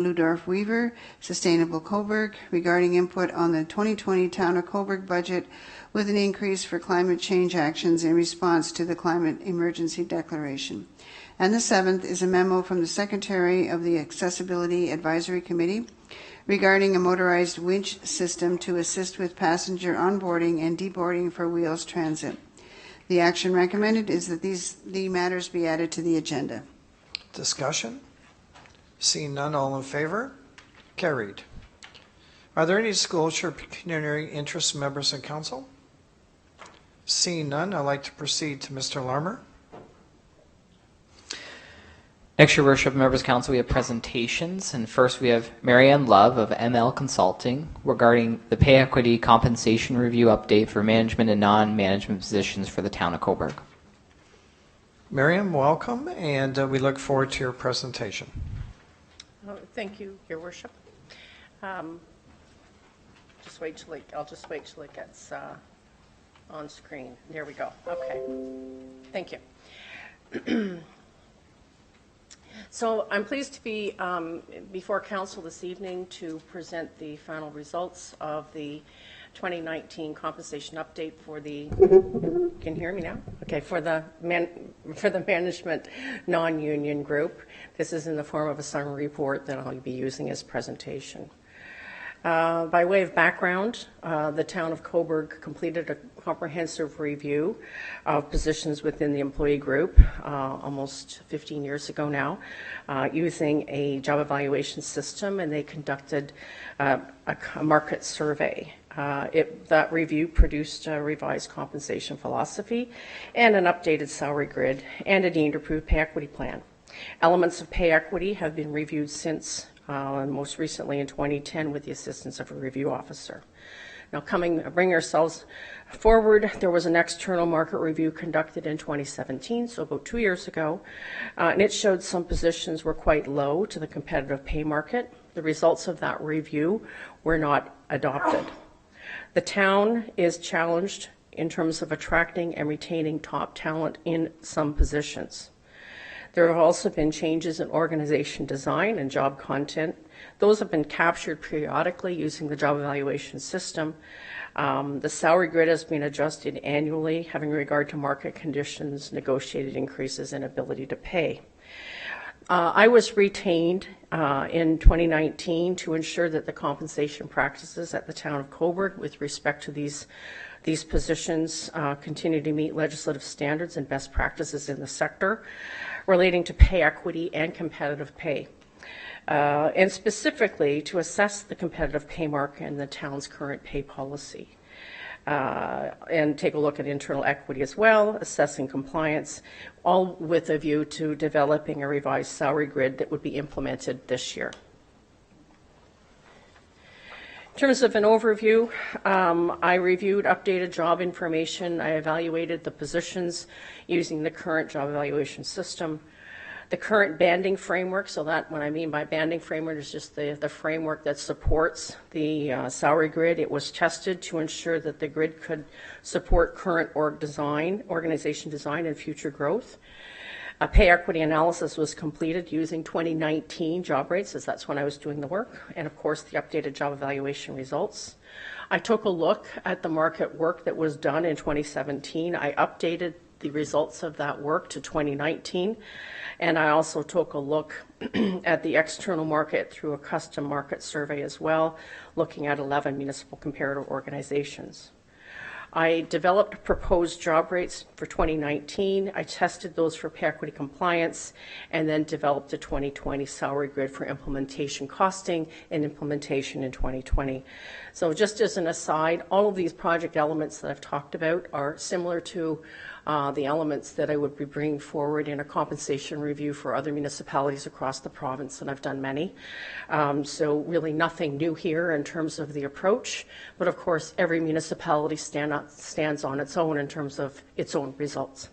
Ludorf Weaver, Sustainable Cobourg, regarding input on the 2020 Town of Cobourg budget with an increase for climate change actions in response to the climate emergency declaration. And the 7th is a memo from the Secretary of the Accessibility Advisory Committee regarding a motorized winch system to assist with passenger onboarding and deboarding for Wheels Transit. The action recommended is that the matters be added to the agenda. Discussion? Seeing none, all in favor? Carried. Are there any disclosure of pecuniary interest members of council? Seeing none, I'd like to proceed to Mr. Larmer. Next, Your Worship, members of council, we have presentations, and first we have Marianne Love of ML Consulting regarding the pay equity compensation review update for management and non-management positions for the Town of Cobourg. Marianne, welcome, and we look forward to your presentation. Thank you, Your Worship. I'll just wait till it gets on screen. There we go. Okay. Thank you. So I'm pleased to be before Council this evening to present the final results of the 2019 compensation update for the, can you hear me now? Okay, for the management non-union group. This is in the form of a summary report that I'll be using as presentation. By way of background, the Town of Cobourg completed a comprehensive review of positions within the employee group almost 15 years ago now, using a job evaluation system, and they conducted a market survey. That review produced a revised compensation philosophy and an updated salary grid and a deemed approved pay equity plan. Elements of pay equity have been reviewed since, most recently in 2010 with the assistance of a review officer. Now, bring ourselves forward, there was an external market review conducted in 2017, so about 2 years ago, and it showed some positions were quite low to the competitive pay market. The results of that review were not adopted. The town is challenged in terms of attracting and retaining top talent in some positions. There have also been changes in organization design and job content. Those have been captured periodically using the job evaluation system. The salary grid has been adjusted annually, having regard to market conditions, negotiated increases, and ability to pay. I was retained in 2019 to ensure that the compensation practices at the Town of Cobourg with respect to these positions continue to meet legislative standards and best practices in the sector relating to pay equity and competitive pay, and specifically to assess the competitive pay market and the town's current pay policy, and take a look at internal equity as well, assessing compliance, all with a view to developing a revised salary grid that would be implemented this year. In terms of an overview, I reviewed updated job information. I evaluated the positions using the current job evaluation system. The current banding framework, so that what I mean by banding framework is just the framework that supports the salary grid. It was tested to ensure that the grid could support current organization design and future growth. A pay equity analysis was completed using 2019 job rates, as that's when I was doing the work, and of course the updated job evaluation results. I took a look at the market work that was done in 2017. I updated the results of that work to 2019, and I also took a look at the external market through a custom market survey as well, looking at 11 municipal comparator organizations. I developed proposed job rates for 2019. I tested those for pay equity compliance, and then developed a 2020 salary grid for implementation costing and implementation in 2020. So just as an aside, all of these project elements that I've talked about are similar to the elements that I would be bringing forward in a compensation review for other municipalities across the province, and I've done many. So really nothing new here in terms of the approach, but of course every municipality stands on its own in terms of its own results.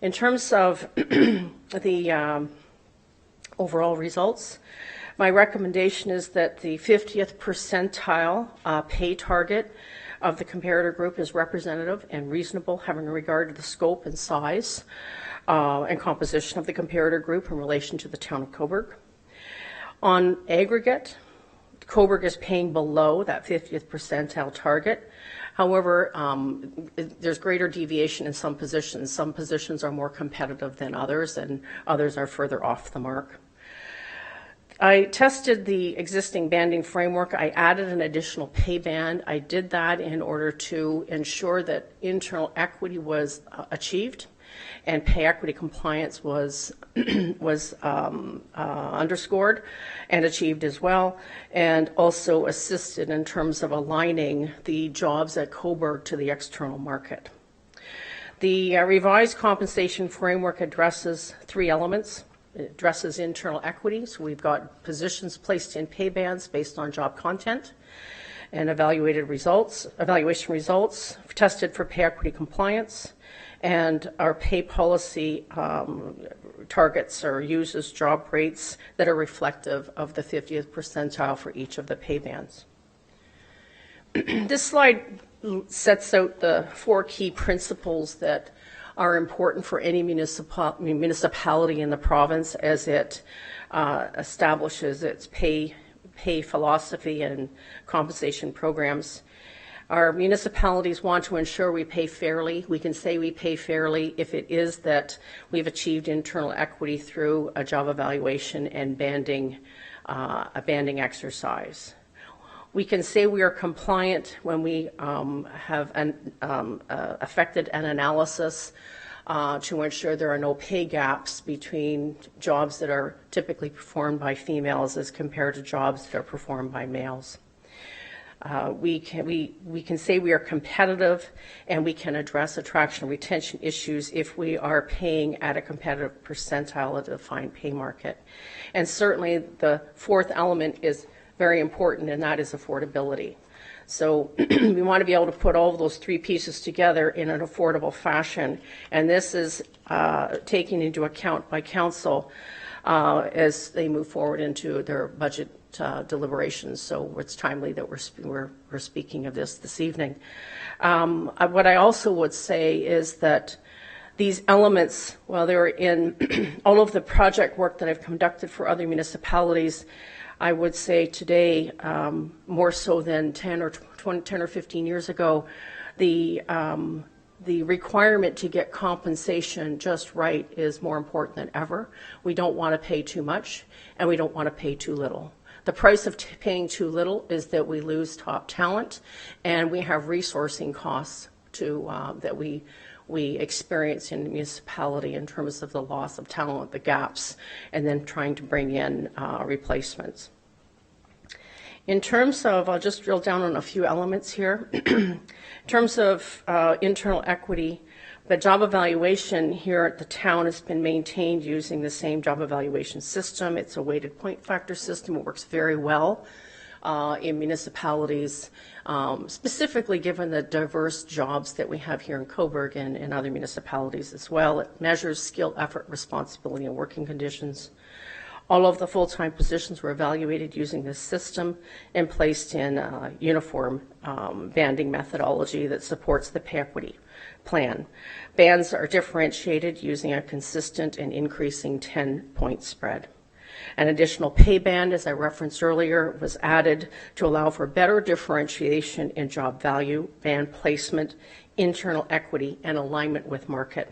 In terms of the overall results, my recommendation is that the 50th percentile pay target of the comparator group is representative and reasonable, having regard to the scope and size and composition of the comparator group in relation to the Town of Cobourg. On aggregate, Cobourg is paying below that 50th percentile target. However, there's greater deviation in some positions. Some positions are more competitive than others, and others are further off the mark. I tested the existing banding framework. I added an additional pay band. I did that in order to ensure that internal equity was achieved and pay equity compliance was underscored and achieved as well, and also assisted in terms of aligning the jobs at Cobourg to the external market. The revised compensation framework addresses three elements. It addresses internal equity, so we've got positions placed in pay bands based on job content and evaluation results tested for pay equity compliance, and our pay policy targets or uses job rates that are reflective of the 50th percentile for each of the pay bands. This slide sets out the four key principles that are important for any municipality in the province as it establishes its pay philosophy and compensation programs. Our municipalities want to ensure we pay fairly. We can say we pay fairly if it is that we've achieved internal equity through a job evaluation and a banding exercise. We can say we are compliant when we have effected an analysis to ensure there are no pay gaps between jobs that are typically performed by females as compared to jobs that are performed by males. We can say we are competitive, and we can address attraction and retention issues if we are paying at a competitive percentile of the defined pay market. And certainly the fourth element is very important, and that is affordability. So we want to be able to put all of those three pieces together in an affordable fashion, and this is taken into account by council as they move forward into their budget deliberations. So it's timely that we're speaking of this evening. What I also would say is that these elements, while they're in all of the project work that I've conducted for other municipalities, I would say today, more so than 10 or 15 years ago, the requirement to get compensation just right is more important than ever. We don't want to pay too much, and we don't want to pay too little. The price of paying too little is that we lose top talent, and we have resourcing costs that we experience in the municipality in terms of the loss of talent, the gaps, and then trying to bring in replacements. In terms of, I'll just drill down on a few elements here. In terms of internal equity, the job evaluation here at the town has been maintained using the same job evaluation system. It's a weighted point factor system. It works very well in municipalities, specifically given the diverse jobs that we have here in Cobourg and in other municipalities as well. It measures skill, effort, responsibility, and working conditions. All of the full-time positions were evaluated using this system and placed in a uniform banding methodology that supports the pay equity plan. Bands are differentiated using a consistent and increasing 10-point spread. An additional pay band, as I referenced earlier, was added to allow for better differentiation in job value, band placement, internal equity, and alignment with market.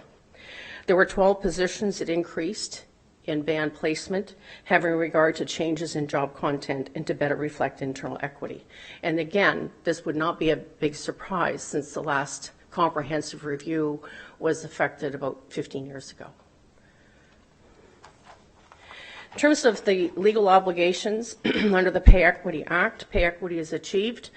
There were 12 positions that increased in band placement, having regard to changes in job content and to better reflect internal equity. And again, this would not be a big surprise since the last comprehensive review was effected about 15 years ago. In terms of the legal obligations under the Pay Equity Act, pay equity is achieved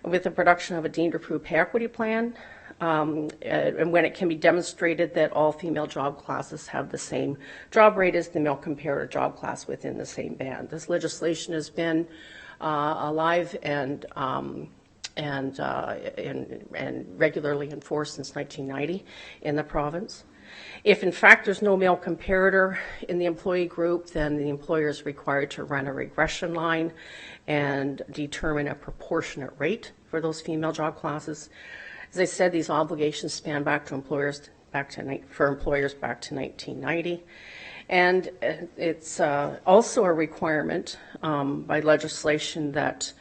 with the production of a deemed approved pay equity plan, and when it can be demonstrated that all female job classes have the same job rate as the male comparator job class within the same band. This legislation has been alive and regularly enforced since 1990 in the province. If in fact there's no male comparator in the employee group, then the employer is required to run a regression line and determine a proportionate rate for those female job classes. As I said, these obligations span back to employers back to 1990. And it's also a requirement by legislation that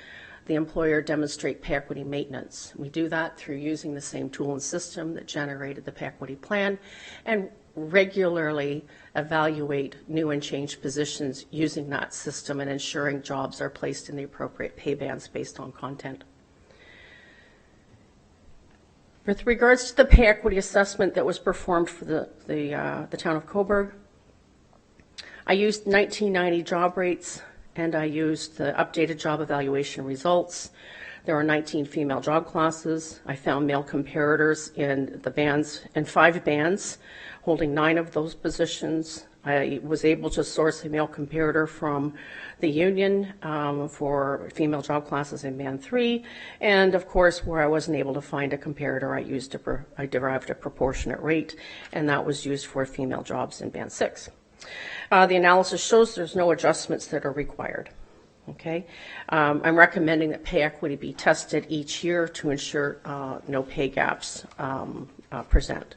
the employer demonstrate pay equity maintenance. We do that through using the same tool and system that generated the pay equity plan, and regularly evaluate new and changed positions using that system and ensuring jobs are placed in the appropriate pay bands based on content. With regards to the pay equity assessment that was performed for the Town of Cobourg, I used 1990 job rates, and I used the updated job evaluation results. There are 19 female job classes. I found male comparators in the bands, in 5 bands, holding 9 of those positions. I was able to source a male comparator from the union for female job classes in band 3, and of course, where I wasn't able to find a comparator, I derived a proportionate rate, and that was used for female jobs in band 6. The analysis shows there's no adjustments that are required. Okay, I'm recommending that pay equity be tested each year to ensure no pay gaps present.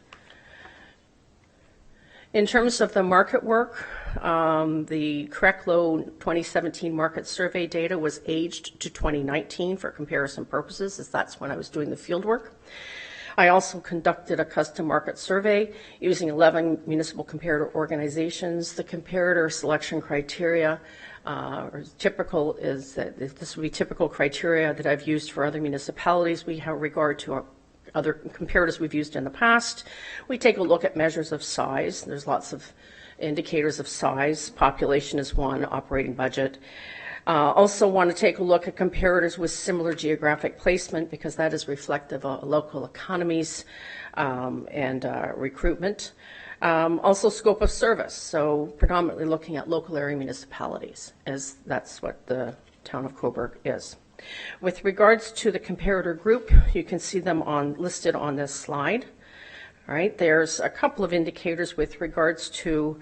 In terms of the market work, the Creclo 2017 market survey data was aged to 2019 for comparison purposes, as that's when I was doing the field work. I also conducted a custom market survey using 11 municipal comparator organizations. The comparator selection criteria typical is that this would be typical criteria that I've used for other municipalities. We have regard to other comparators we've used in the past. We take a look at measures of size. There's lots of indicators of size. Population is one, operating budget. Also want to take a look at comparators with similar geographic placement, because that is reflective of local economies and recruitment. Also scope of service, so predominantly looking at local area municipalities, as that's what the Town of Cobourg is. With regards to the comparator group, you can see them listed on this slide. All right, there's a couple of indicators with regards to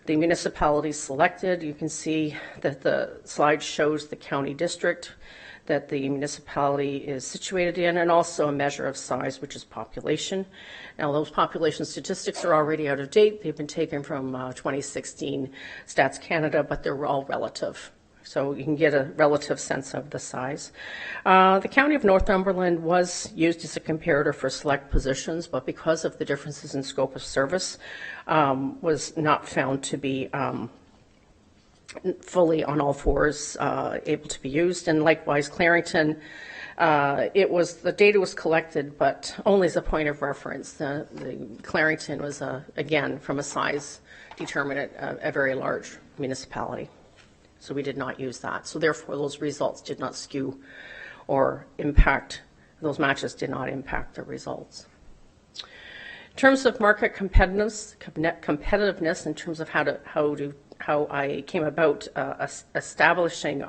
the municipalities selected. You can see that the slide shows the county district that the municipality is situated in, and also a measure of size, which is population. Now, those population statistics are already out of date. They've been taken from 2016 Stats Canada, but they're all relative. So you can get a relative sense of the size. The County of Northumberland was used as a comparator for select positions, but because of the differences in scope of service, was not found to be fully on all fours able to be used. And likewise, Clarington, the data was collected, but only as a point of reference. The Clarington was, again, from a size determinant, a very large municipality. So we did not use that. So therefore, those results did not skew or impact, those matches did not impact the results. In terms of market competitiveness in terms of how I came about establishing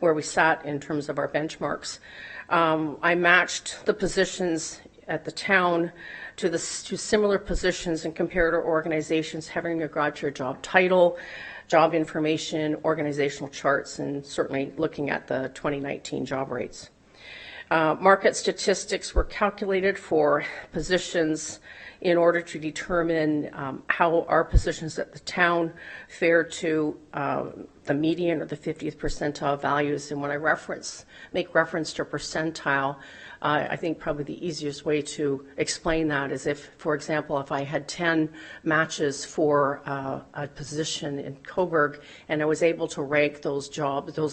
where we sat in terms of our benchmarks, I matched the positions at the town to similar positions in comparator organizations having regard to your job title, job information, organizational charts, and certainly looking at the 2019 job rates. Market statistics were calculated for positions in order to determine how our positions at the town fare to the median or the 50th percentile values. And when I make reference to percentile, I think probably the easiest way to explain that is if, for example, if I had 10 matches for a position in Cobourg, and I was able to rank those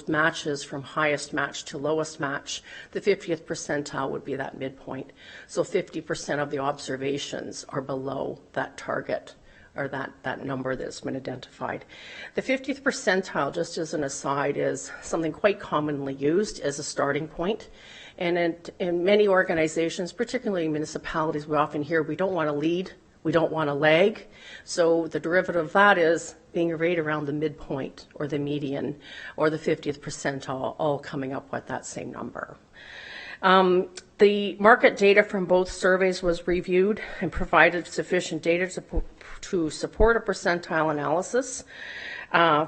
matches from highest match to lowest match, the 50th percentile would be that midpoint. So 50% of the observations are below that target, or that number that's been identified. The 50th percentile, just as an aside, is something quite commonly used as a starting point. And in many organizations, particularly municipalities, we often hear we don't want to lead, we don't want to lag. So the derivative of that is being right around the midpoint or the median or the 50th percentile, all coming up with that same number. The market data from both surveys was reviewed and provided sufficient data to support a percentile analysis.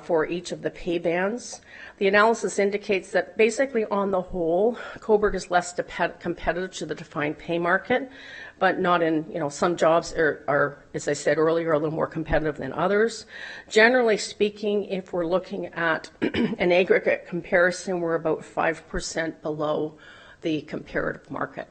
for each of the pay bands. The analysis indicates that basically on the whole, Cobourg is less competitive to the defined pay market, but not in, some jobs are, as I said earlier, a little more competitive than others. Generally speaking, if we're looking at an aggregate comparison, we're about 5% below the comparative market.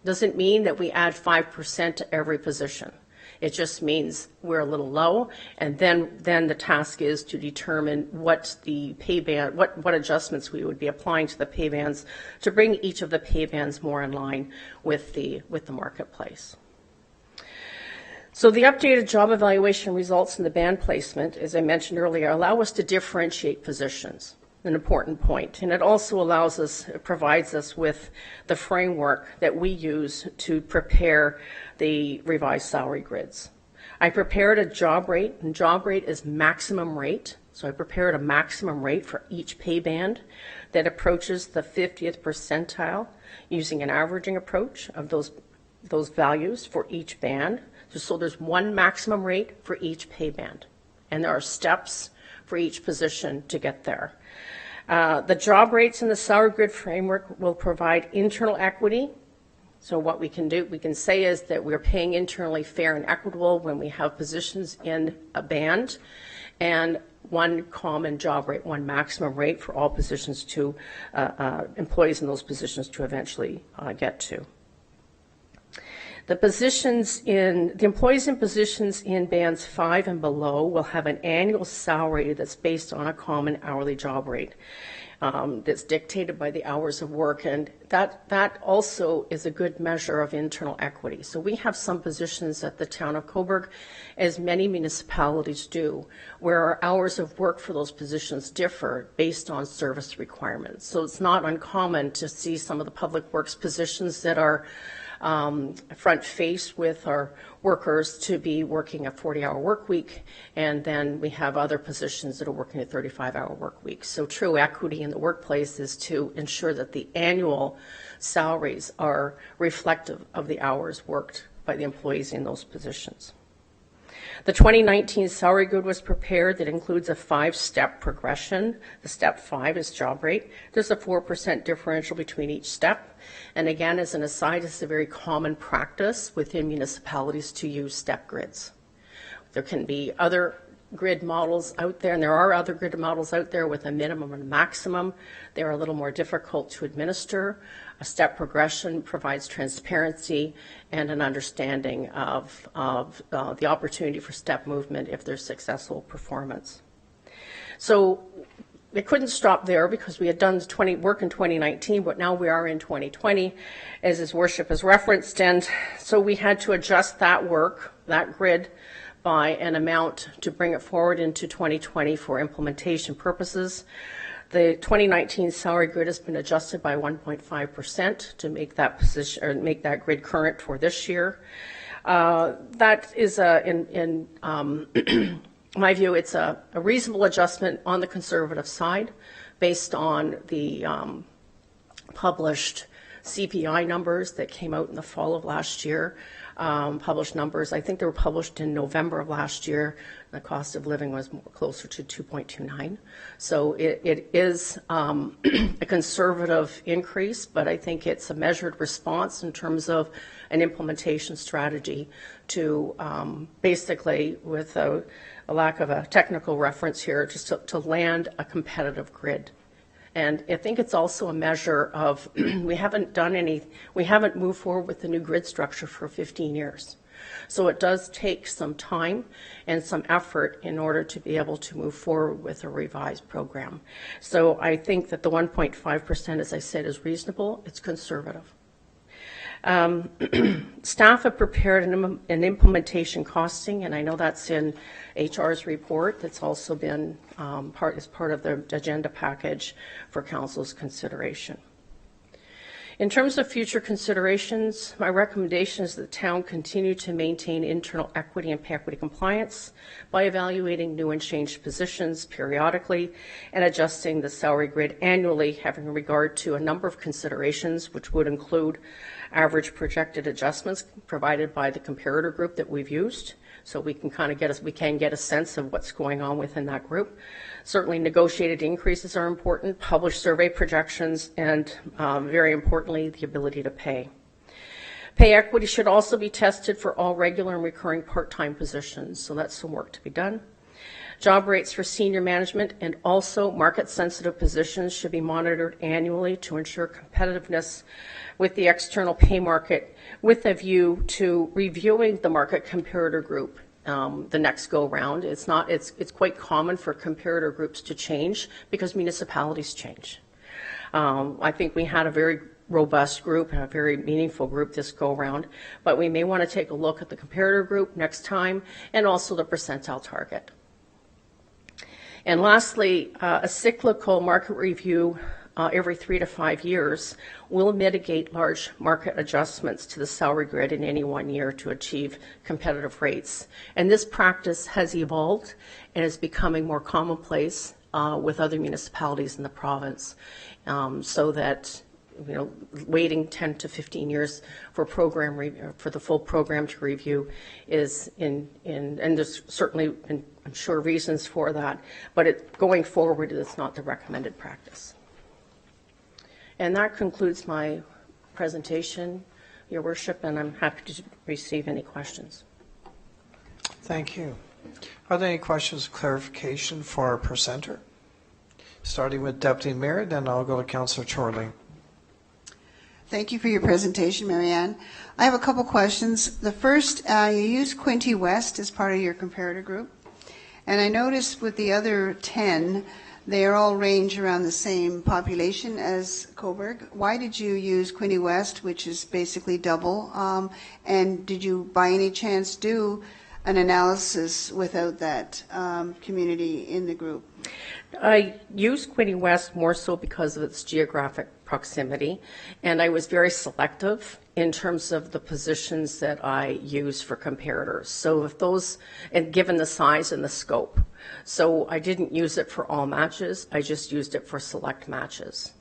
Doesn't mean that we add 5% to every position. It just means we're a little low, and then the task is to determine what the pay band, what adjustments we would be applying to the pay bands to bring each of the pay bands more in line with the marketplace. So the updated job evaluation results in the band placement, as I mentioned earlier, allow us to differentiate positions. An important point, and it also provides us with the framework that we use to prepare the revised salary grids. I prepared a job rate, and job rate is maximum rate. So I prepared a maximum rate for each pay band that approaches the 50th percentile using an averaging approach of those values for each band. So there's one maximum rate for each pay band, and there are steps for each position to get there. The job rates in the salary grid framework will provide internal equity. So what we can say is that we're paying internally fair and equitable when we have positions in a band, and one common job rate, one maximum rate for all positions to employees in those positions to eventually get to. The employees in positions in bands 5 and below will have an annual salary that's based on a common hourly job rate that's dictated by the hours of work, and that also is a good measure of internal equity. So we have some positions at the Town of Cobourg, as many municipalities do, where our hours of work for those positions differ based on service requirements. So it's not uncommon to see some of the public works positions that are front face with our workers to be working a 40-hour work week, and then we have other positions that are working a 35-hour work week. So true equity in the workplace is to ensure that the annual salaries are reflective of the hours worked by the employees in those positions. The 2019 salary grid was prepared that includes a 5-step progression. The step 5 is job rate. There's a 4% differential between each step. And again, as an aside, it's a very common practice within municipalities to use step grids. There can be other grid models out there, and there are other grid models out there with a minimum and a maximum. They're a little more difficult to administer. A step progression provides transparency and an understanding of the opportunity for step movement if there's successful performance. So it couldn't stop there because we had done work in 2019, but now we are in 2020, as His Worship has referenced, and so we had to adjust that work, that grid, by an amount to bring it forward into 2020 for implementation purposes. The 2019 salary grid has been adjusted by 1.5% to make that position, or make that grid current for this year. That is, in my view, it's a reasonable adjustment on the conservative side based on the published CPI numbers that came out in the fall of last year. Published numbers, I think they were published in November of last year. The cost of living was more closer to 2.29. So it is a conservative increase, but I think it's a measured response in terms of an implementation strategy to basically, with a lack of a technical reference here, just to land a competitive grid. And I think it's also a measure of we haven't moved forward with the new grid structure for 15 years. So it does take some time and some effort in order to be able to move forward with a revised program. So I think that the 1.5%, as I said, is reasonable. It's conservative. Staff have prepared an implementation costing, and I know that's in HR's report. That's also been part of the agenda package for Council's consideration. In terms of future considerations, my recommendation is that the town continue to maintain internal equity and pay equity compliance by evaluating new and changed positions periodically and adjusting the salary grid annually, having regard to a number of considerations, which would include average projected adjustments provided by the comparator group that we've used. so we can kind of get a sense of what's going on within that group. Certainly negotiated increases are important, published survey projections, and very importantly, the ability to pay. Pay equity should also be tested for all regular and recurring part-time positions, so that's some work to be done. Job rates for senior management and also market-sensitive positions should be monitored annually to ensure competitiveness with the external pay market, with a view to reviewing the market comparator group the next go-round. It's quite common for comparator groups to change because municipalities change. I think we had a very robust group and a very meaningful group this go-round, but we may want to take a look at the comparator group next time and also the percentile target. And lastly, a cyclical market review every 3 to 5 years will mitigate large market adjustments to the salary grid in any 1 year to achieve competitive rates. And this practice has evolved and is becoming more commonplace with other municipalities in the province, so that waiting 10 to 15 years for for the full program to review is and there's certainly I'm sure reasons for that, but going forward, it's not the recommended practice. And that concludes my presentation, Your Worship, and I'm happy to receive any questions. Thank you. Are there any questions or clarification for our presenter? Starting with Deputy Mayor, then I'll go to Councillor Chorley. Thank you for your presentation, Marianne. I have a couple questions. The first, you used Quinte West as part of your comparator group, and I noticed with the other 10, they all range around the same population as Cobourg. Why did you use Quinte West, which is basically double, and did you by any chance do an analysis without that community in the group? I used Quinte West more so because of its geographic proximity, and I was very selective in terms of the positions that I use for comparators. So if those, and given the size and the scope, so I didn't use it for all matches, I just used it for select matches.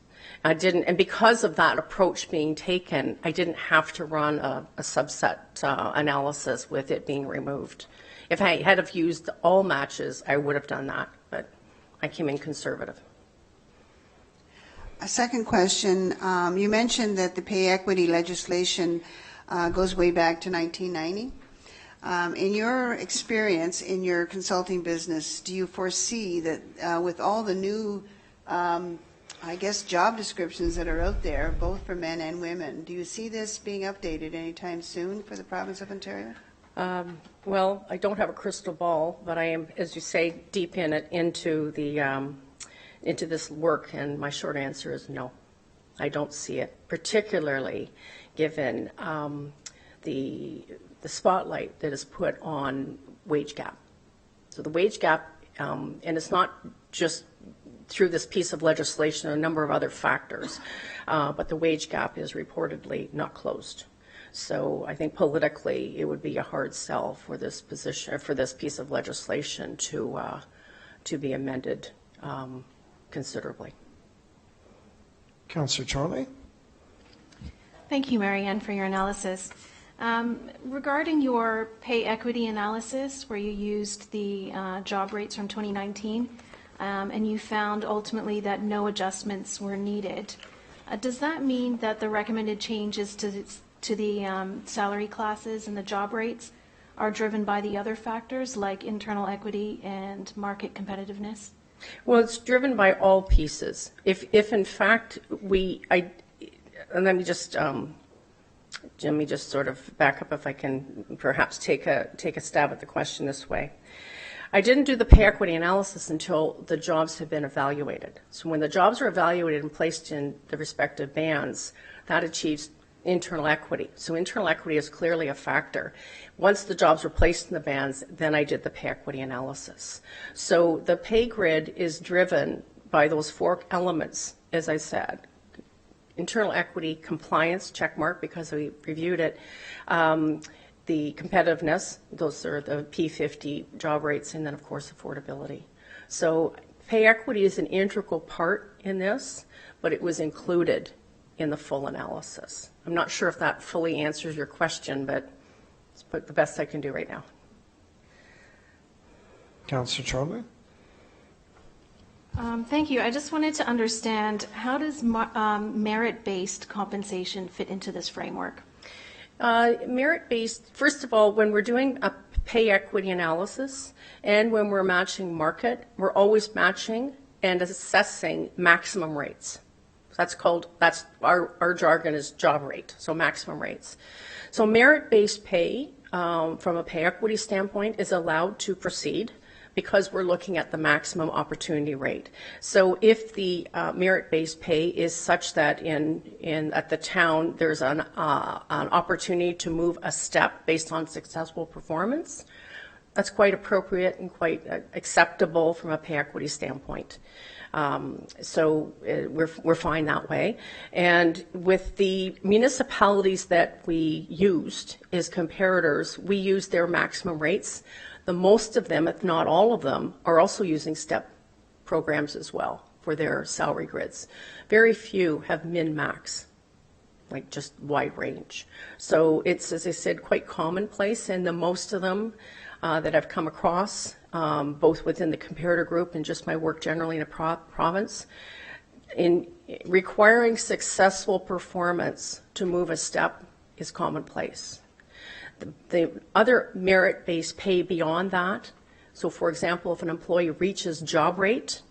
And because of that approach being taken, I didn't have to run a subset analysis with it being removed. If I had have used all matches, I would have done that, but I came in conservative. A second question, you mentioned that the pay equity legislation goes way back to 1990. In your experience in your consulting business, do you foresee that with all the new, I guess, job descriptions that are out there, both for men and women, do you see this being updated anytime soon for the province of Ontario? Well, I don't have a crystal ball, but I am, as you say, deep in it into this work, and my short answer is no. I don't see it, particularly given the spotlight that is put on wage gap. So the wage gap, and it's not just through this piece of legislation, a number of other factors, but the wage gap is reportedly not closed. So I think politically it would be a hard sell for this position, for this piece of legislation to be amended considerably. Councillor Chorley. Thank you, Marianne, for your analysis. Regarding your pay equity analysis, where you used the job rates from 2019, and you found ultimately that no adjustments were needed, does that mean that the recommended changes to the salary classes and the job rates are driven by the other factors like internal equity and market competitiveness? Well, it's driven by all pieces. If in fact let me just sort of back up if I can perhaps take a stab at the question this way. I didn't do the pay equity analysis until the jobs have been evaluated. So when the jobs are evaluated and placed in the respective bands, that achieves internal equity. So internal equity is clearly a factor. Once the jobs were placed in the bands, then I did the pay equity analysis. So the pay grid is driven by those 4 elements, as I said. Internal equity, compliance, check mark because we reviewed it, the competitiveness, those are the P50 job rates, and then of course affordability. So pay equity is an integral part in this, but it was included in the full analysis. I'm not sure if that fully answers your question, but it's the best I can do right now. Councillor Charlie? Thank you. I just wanted to understand, how does merit-based compensation fit into this framework? Merit-based, first of all, when we're doing a pay equity analysis and when we're matching market, we're always matching and assessing maximum rates. That's our jargon is job rate, so maximum rates. So merit-based pay from a pay equity standpoint is allowed to proceed because we're looking at the maximum opportunity rate. So if the merit-based pay is such that at the town there's an opportunity to move a step based on successful performance, that's quite appropriate and quite acceptable from a pay equity standpoint. So we're fine that way. And with the municipalities that we used as comparators, we used their maximum rates. The most of them, if not all of them, are also using step programs as well for their salary grids. Very few have min-max, like just wide range. So it's, as I said, quite commonplace, and the most of them that I've come across, both within the comparator group and just my work generally in a province, in requiring successful performance to move a step is commonplace. The other merit-based pay beyond that, so for example, if an employee reaches job rate,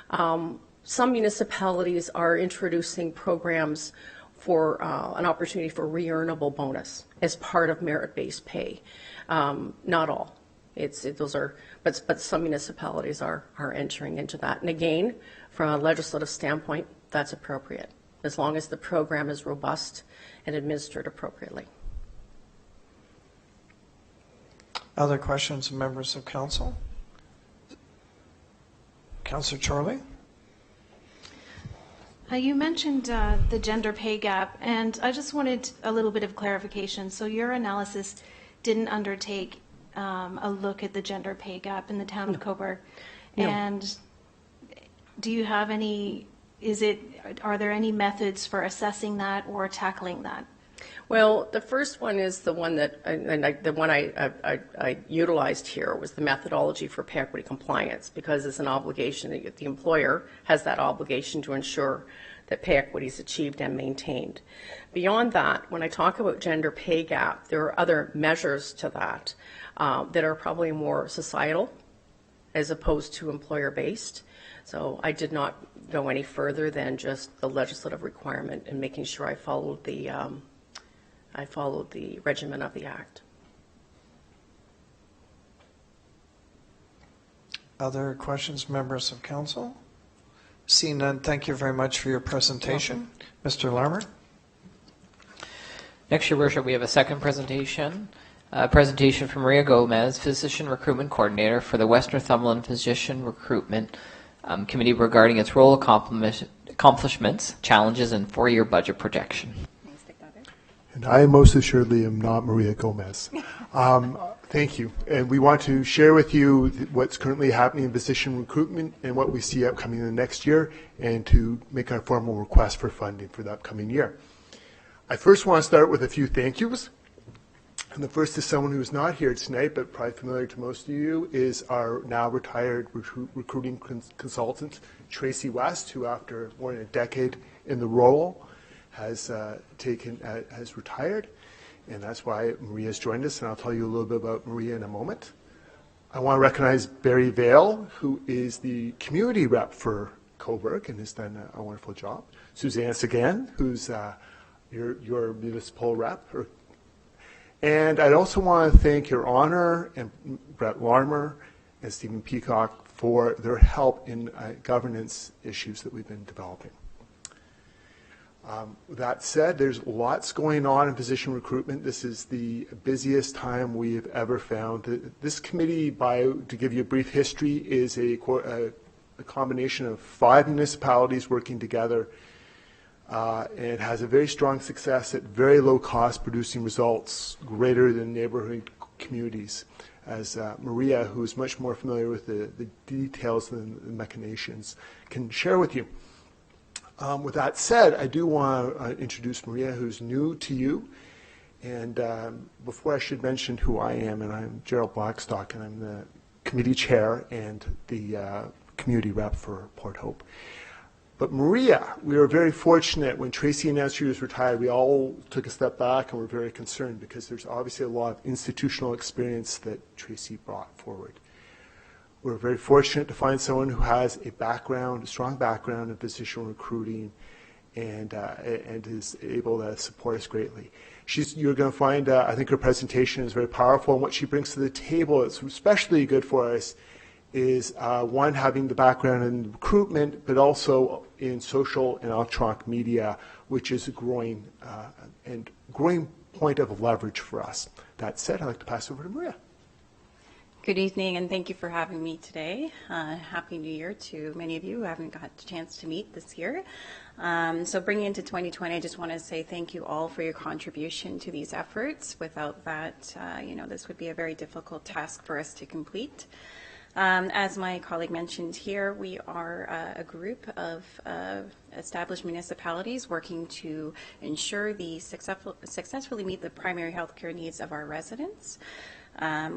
some municipalities are introducing programs for an opportunity for re-earnable bonus as part of merit-based pay. Not all. But some municipalities are entering into that. And again, from a legislative standpoint, that's appropriate, as long as the program is robust and administered appropriately. Other questions of members of council? Councillor Charlie? You mentioned the gender pay gap, and I just wanted a little bit of clarification. So your analysis didn't undertake a look at the gender pay gap in the town of Cobourg. No. And do you have any, are there any methods for assessing that or tackling that? Well, the first one is the one that, I utilized here was the methodology for pay equity compliance, because it's an obligation that the employer has that obligation to ensure that pay equity is achieved and maintained. Beyond that, when I talk about gender pay gap, there are other measures to that that are probably more societal as opposed to employer-based. So I did not go any further than just the legislative requirement and making sure I followed the regimen of the Act. Other questions, members of council? Seeing none, thank you very much for your presentation. Mr. Larmer? Next, Your Worship, we have a second presentation. A presentation from Maria Gomez, Physician Recruitment Coordinator for the West Northumberland Physician Recruitment Committee regarding its role, accomplishments, challenges, and four-year budget projection. And I most assuredly am not Maria Gomez. Thank you. And we want to share with you what's currently happening in physician recruitment and what we see upcoming in the next year, and to make our formal request for funding for the upcoming year. I first want to start with a few thank yous. And the first is someone who's not here tonight, but probably familiar to most of you, is our now retired recruiting consultant, Tracy West, who after more than a decade in the role has retired. And that's why Maria's joined us, and I'll tell you a little bit about Maria in a moment. I want to recognize Barry Vale, who is the community rep for Cobourg and has done a wonderful job. Suzanne Sagan, who's your municipal rep. And I'd also want to thank Your Honor and Brett Larmer and Stephen Peacock for their help in governance issues that we've been developing. That said, there's lots going on in physician recruitment. This is the busiest time we've ever found. This committee, to give you a brief history, is a combination of 5 municipalities working together. And has a very strong success at very low cost, producing results greater than neighborhood communities. As Maria, who's much more familiar with the details and the machinations, can share with you. With that said, I do want to introduce Maria, who's new to you. And before I should mention who I am, and I'm Gerald Blackstock, and I'm the committee chair and the community rep for Port Hope. But Maria, we were very fortunate when Tracy announced she was retired. We all took a step back and were very concerned because there's obviously a lot of institutional experience that Tracy brought forward. We're very fortunate to find someone who has a background, a strong background in physician recruiting, and is able to support us greatly. You're going to find, I think her presentation is very powerful, and what she brings to the table is especially good for us is one, having the background in recruitment, but also in social and electronic media, which is a growing point of leverage for us. That said, I'd like to pass over to Maria. Good evening, and thank you for having me today. Happy New Year to many of you who haven't got a chance to meet this year. So bringing into 2020, I just want to say thank you all for your contribution to these efforts. Without that, this would be a very difficult task for us to complete. As my colleague mentioned here, we are a group of established municipalities working to ensure the successfully meet the primary healthcare needs of our residents.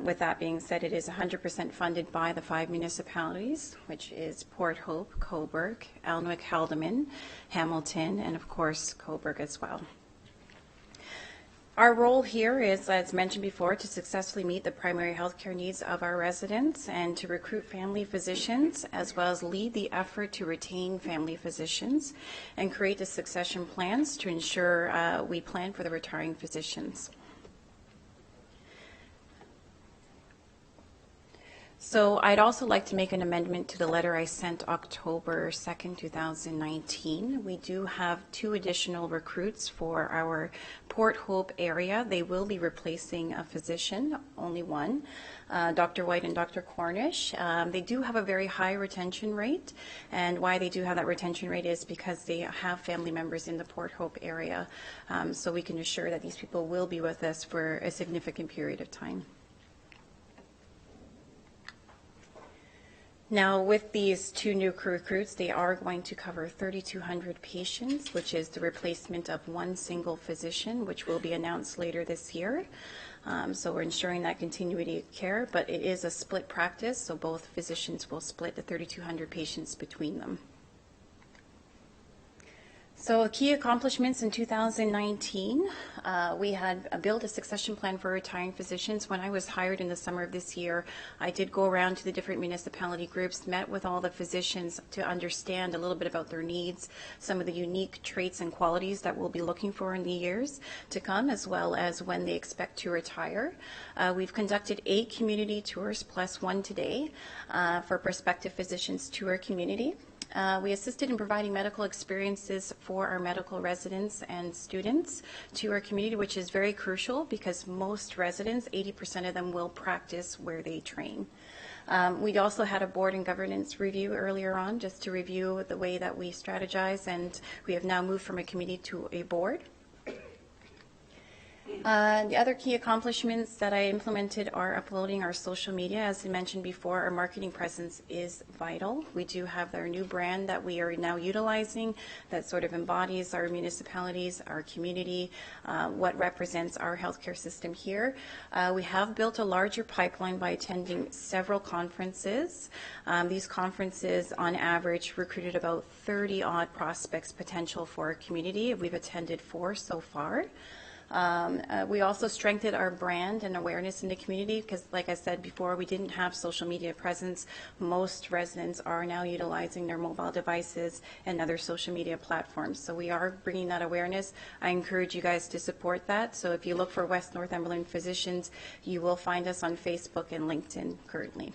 With that being said, it is 100% funded by the 5 municipalities, which is Port Hope, Cobourg, Alnwick, Haldimand, Hamilton, and of course Cobourg as well. Our role here is, as mentioned before, to successfully meet the primary healthcare needs of our residents and to recruit family physicians, as well as lead the effort to retain family physicians and create the succession plans to ensure we plan for the retiring physicians. So I'd also like to make an amendment to the letter I sent October 2nd, 2019. We do have 2 additional recruits for our Port Hope area. They will be replacing a physician, only one, Dr. White and Dr. Cornish. They do have a very high retention rate, and why they do have that retention rate is because they have family members in the Port Hope area, so we can assure that these people will be with us for a significant period of time. Now, with these 2 new recruits, they are going to cover 3,200 patients, which is the replacement of 1 single physician, which will be announced later this year. So we're ensuring that continuity of care, but it is a split practice, so both physicians will split the 3,200 patients between them. So key accomplishments in 2019, we had built a succession plan for retiring physicians. When I was hired in the summer of this year, I did go around to the different municipality groups, met with all the physicians to understand a little bit about their needs, some of the unique traits and qualities that we'll be looking for in the years to come, as well as when they expect to retire. We've conducted 8 community tours plus 1 today for prospective physicians to our community. We assisted in providing medical experiences for our medical residents and students to our community, which is very crucial because most residents, 80% of them, will practice where they train. We also had a board and governance review earlier on just to review the way that we strategize, and we have now moved from a committee to a board. The other key accomplishments that I implemented are uploading our social media. As I mentioned before, our marketing presence is vital. We do have our new brand that we are now utilizing that sort of embodies our municipalities, our community, what represents our healthcare system here. We have built a larger pipeline by attending several conferences. These conferences, on average, recruited about 30-odd prospects potential for our community. We've attended 4 so far. We also strengthened our brand and awareness in the community because, like I said before, we didn't have social media presence. Most residents are now utilizing their mobile devices and other social media platforms. So we are bringing that awareness. I encourage you guys to support that. So if you look for West Northumberland Physicians, you will find us on Facebook and LinkedIn currently.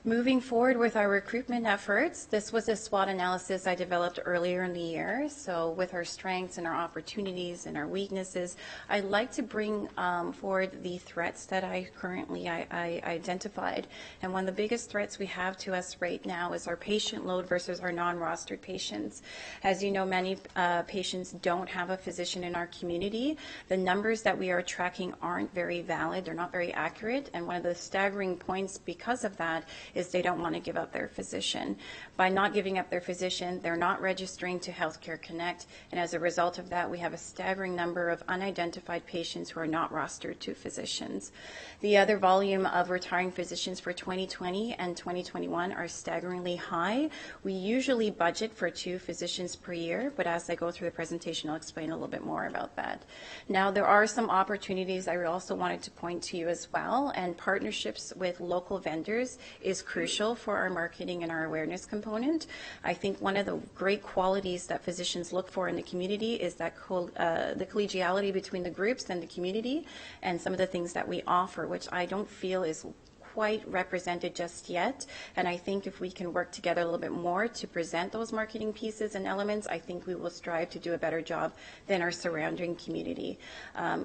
Moving forward with our recruitment efforts, this was a SWOT analysis I developed earlier in the year. So with our strengths and our opportunities and our weaknesses, I'd like to bring forward the threats that I currently identified. And one of the biggest threats we have to us right now is our patient load versus our non-rostered patients. As you know, many patients don't have a physician in our community. The numbers that we are tracking aren't very valid. They're not very accurate. And one of the staggering points because of that is they don't want to give up their physician. By not giving up their physician, they're not registering to Healthcare Connect, and as a result of that, we have a staggering number of unidentified patients who are not rostered to physicians. The other volume of retiring physicians for 2020 and 2021 are staggeringly high. We usually budget for 2 physicians per year, but as I go through the presentation, I'll explain a little bit more about that. Now, there are some opportunities I also wanted to point to you as well, and partnerships with local vendors is crucial for our marketing and our awareness component. I think one of the great qualities that physicians look for in the community is that the collegiality between the groups and the community, and some of the things that we offer, which I don't feel is quite represented just yet. And I think if we can work together a little bit more to present those marketing pieces and elements, I think we will strive to do a better job than our surrounding community.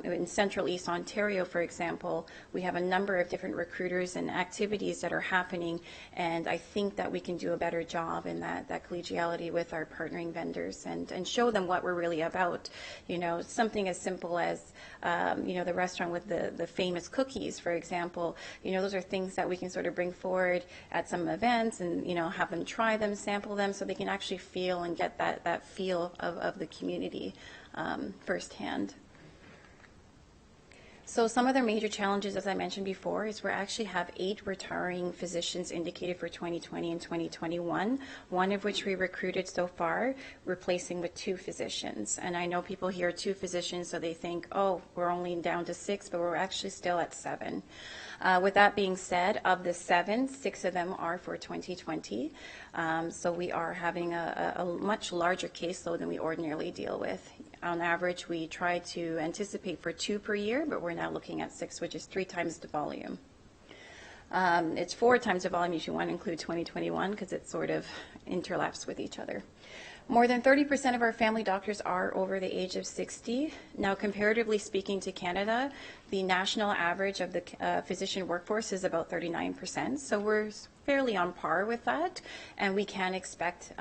In Central East Ontario, for example, we have a number of different recruiters and activities that are happening, and I think that we can do a better job in that collegiality with our partnering vendors and show them what we're really about. You know, something as simple as, you know, the restaurant with the famous cookies, for example. You know, those are things that we can sort of bring forward at some events and, you know, have them try them, sample them, so they can actually feel and get that feel of the community firsthand. So some of their major challenges, as I mentioned before, is we actually have 8 retiring physicians indicated for 2020 and 2021, one of which we recruited so far, replacing with 2 physicians. And I know people hear 2 physicians, so they think, oh, we're only down to 6, but we're actually still at 7. With that being said, of the 7, 6 of them are for 2020. So we are having a much larger caseload than we ordinarily deal with. On average, we try to anticipate for 2 per year, but we're now looking at 6, which is 3 times the volume. It's 4 times the volume if you want to include 2021, because it sort of interlaps with each other. More than 30% of our family doctors are over the age of 60. Now, comparatively speaking to Canada, the national average of the physician workforce is about 39%. So we're fairly on par with that, and we can expect,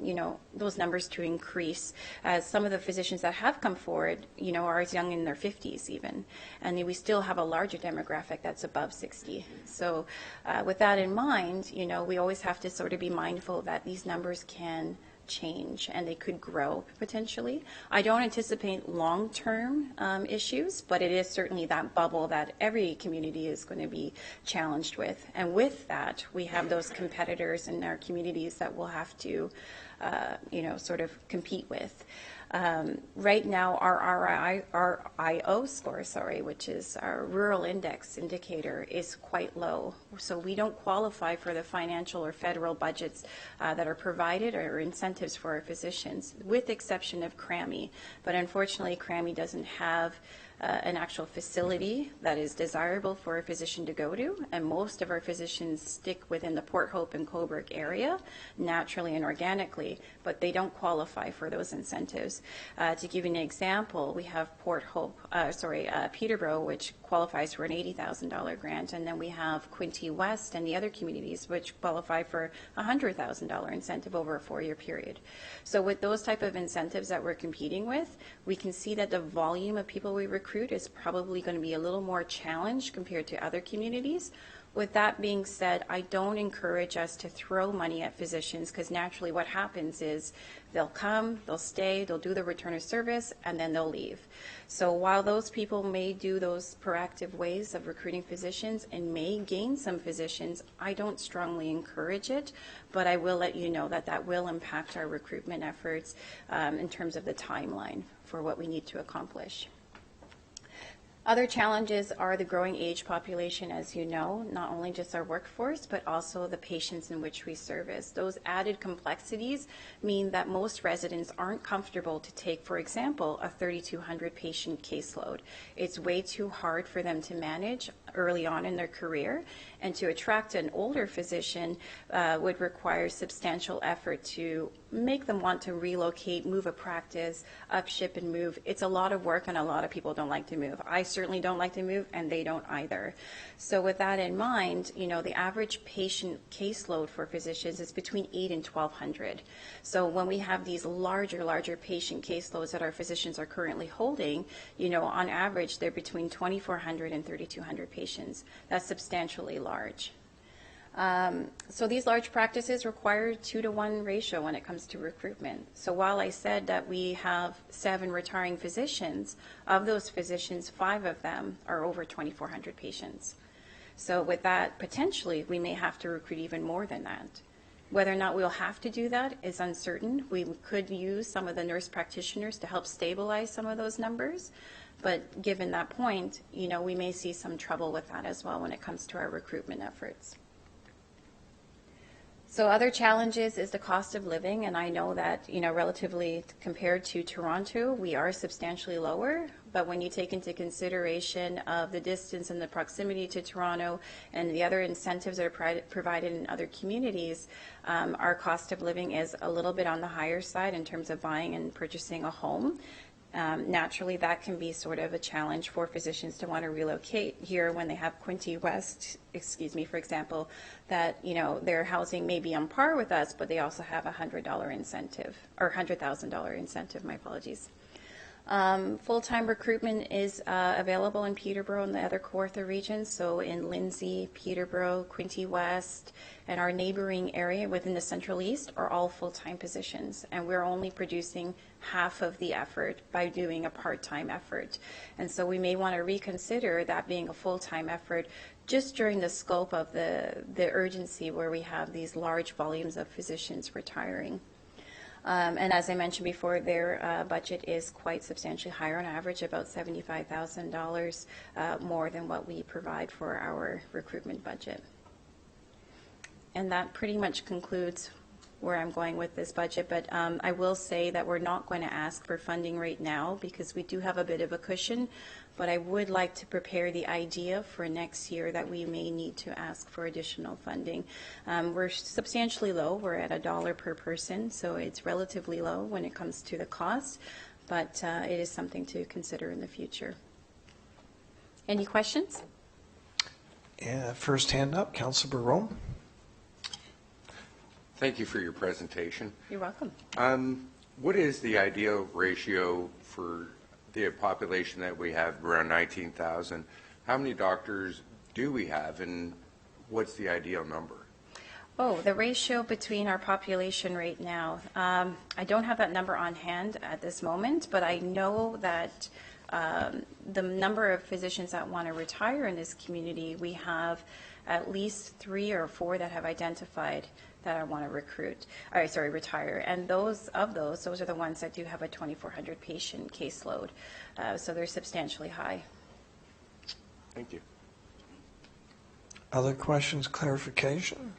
you know, those numbers to increase as some of the physicians that have come forward, you know, are as young in their 50s even, and we still have a larger demographic that's above 60. So with that in mind, you know, we always have to sort of be mindful that these numbers can change and they could grow potentially. I don't anticipate long-term issues, but it is certainly that bubble that every community is going to be challenged with. And with that, we have those competitors in our communities that we'll have to, you know, sort of compete with. Right now, our RIO score, which is our rural index indicator, is quite low. So we don't qualify for the financial or federal budgets that are provided or incentives for our physicians, with exception of CRAMI. But unfortunately, CRAMI doesn't have an actual facility that is desirable for a physician to go to, and most of our physicians stick within the Port Hope and Cobourg area, naturally and organically, but they don't qualify for those incentives. To give you an example, we have Peterborough, which qualifies for an $80,000 grant, and then we have Quinte West and the other communities which qualify for a $100,000 incentive over a 4-year period. So with those type of incentives that we're competing with, we can see that the volume of people we recruit is probably going to be a little more challenged compared to other communities. With that being said, I don't encourage us to throw money at physicians, because naturally what happens is they'll come, they'll stay, they'll do the return of service, and then they'll leave. So while those people may do those proactive ways of recruiting physicians and may gain some physicians, I don't strongly encourage it, but I will let you know that that will impact our recruitment efforts in terms of the timeline for what we need to accomplish. Other challenges are the growing age population, as you know, not only just our workforce, but also the patients in which we service. Those added complexities mean that most residents aren't comfortable to take, for example, a 3,200 patient caseload. It's way too hard for them to manage early on in their career, and to attract an older physician would require substantial effort to make them want to relocate, move a practice, upship and move. It's a lot of work, and a lot of people don't like to move. I certainly don't like to move, and they don't either. So with that in mind, you know, the average patient caseload for physicians is between 800 and 1,200. So when we have these larger patient caseloads that our physicians are currently holding, you know, on average, they're between 2,400 and 3,200 patients. That's substantially large. So these large practices require 2-to-1 ratio when it comes to recruitment. So while I said that we have 7 retiring physicians, of those physicians, 5 of them are over 2,400 patients. So with that, potentially, we may have to recruit even more than that. Whether or not we'll have to do that is uncertain. We could use some of the nurse practitioners to help stabilize some of those numbers. But given that point, we may see some trouble with that as well when it comes to our recruitment efforts. So other challenges is the cost of living, and I know that, relatively compared to Toronto, we are substantially lower, but when you take into consideration of the distance and the proximity to Toronto and the other incentives that are provided in other communities, our cost of living is a little bit on the higher side in terms of buying and purchasing a home. Naturally, that can be sort of a challenge for physicians to want to relocate here when they have Quinte West, for example, that, their housing may be on par with us, but they also have a $100 incentive, or $100,000 incentive, my apologies. Full-time recruitment is available in Peterborough and the other Kawartha regions, so in Lindsay, Peterborough, Quinte West, and our neighboring area within the Central East are all full-time positions, and we're only producing half of the effort by doing a part-time effort. And so we may want to reconsider that being a full-time effort just during the scope of the urgency where we have these large volumes of physicians retiring. And as I mentioned before, their budget is quite substantially higher on average, about $75,000 more than what we provide for our recruitment budget. And that pretty much concludes where I'm going with this budget, but I will say that we're not going to ask for funding right now because we do have a bit of a cushion, but I would like to prepare the idea for next year that we may need to ask for additional funding. We're substantially low. We're at $1 per person, so it's relatively low when it comes to the cost, but it is something to consider in the future. Any questions? Yeah, first hand up, Councillor Barone. Thank you for your presentation. You're welcome. What is the ideal ratio for the population that we have, around 19,000? How many doctors do we have, and what's the ideal number? Oh, the ratio between our population right now. I don't have that number on hand at this moment, but I know that the number of physicians that want to retire in this community, we have at least 3 or 4 that have identified that I want to retire. And those are the ones that do have a 2,400 patient caseload. So they're substantially high. Thank you. Other questions, clarification?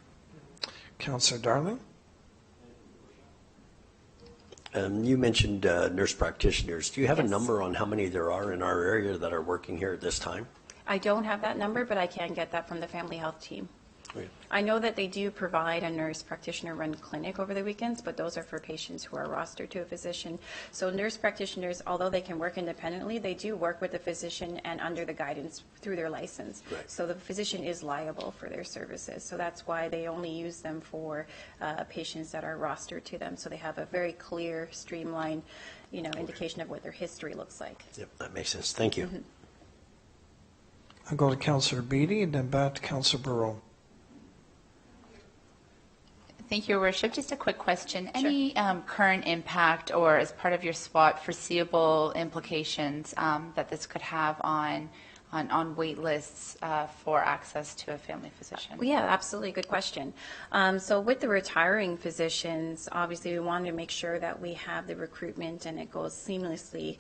Councillor Darling? You mentioned nurse practitioners. Do you have a number on how many there are in our area that are working here at this time? I don't have that number, but I can get that from the family health team. Great. I know that they do provide a nurse practitioner run clinic over the weekends, but those are for patients who are rostered to a physician. So nurse practitioners, although they can work independently, they do work with the physician and under the guidance through their license. Right. So the physician is liable for their services. So that's why they only use them for patients that are rostered to them. So they have a very clear, streamlined, indication of what their history looks like. Yep, that makes sense. Thank you. Mm-hmm. I'll go to Councillor Beattie and then back to Councillor Barone. Thank you, Your Worship. Just a quick question. Any current impact or as part of your SWOT foreseeable implications that this could have on wait lists for access to a family physician? Yeah, absolutely. Good question. So with the retiring physicians, obviously we want to make sure that we have the recruitment and it goes seamlessly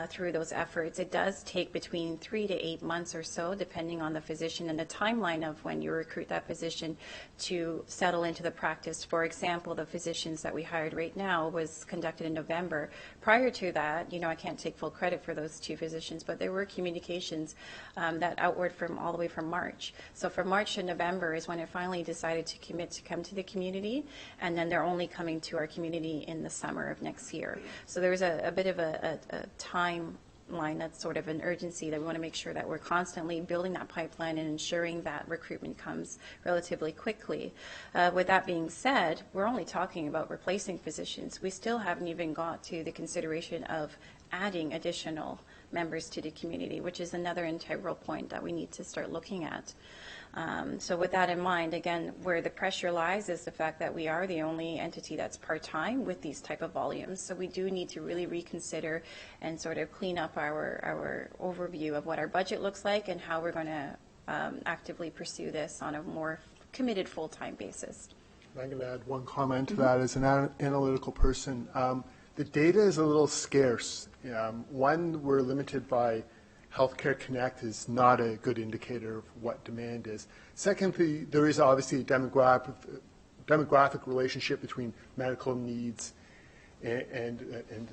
through those efforts. It does take between 3 to 8 months or so, depending on the physician and the timeline of when you recruit that physician to settle into the practice. For example, the physicians that we hired right now was conducted in November. Prior to that, I can't take full credit for those 2 physicians, but there were communications that outward from all the way from March. So from March to November is when it finally decided to commit to come to the community, and then they're only coming to our community in the summer of next year. So there's a bit of a timeline that's sort of an urgency that we want to make sure that we're constantly building that pipeline and ensuring that recruitment comes relatively quickly. With that being said, we're only talking about replacing physicians. We still haven't even got to the consideration of adding additional members to the community, which is another integral point that we need to start looking at. So with that in mind, again, where the pressure lies is the fact that we are the only entity that's part-time with these type of volumes. So we do need to really reconsider and sort of clean up our overview of what our budget looks like and how we're going to actively pursue this on a more committed full-time basis. I'm going to add one comment to that. As an analytical person, the data is a little scarce. One, we're limited by Healthcare Connect is not a good indicator of what demand is. Secondly, there is obviously a demographic relationship between medical needs and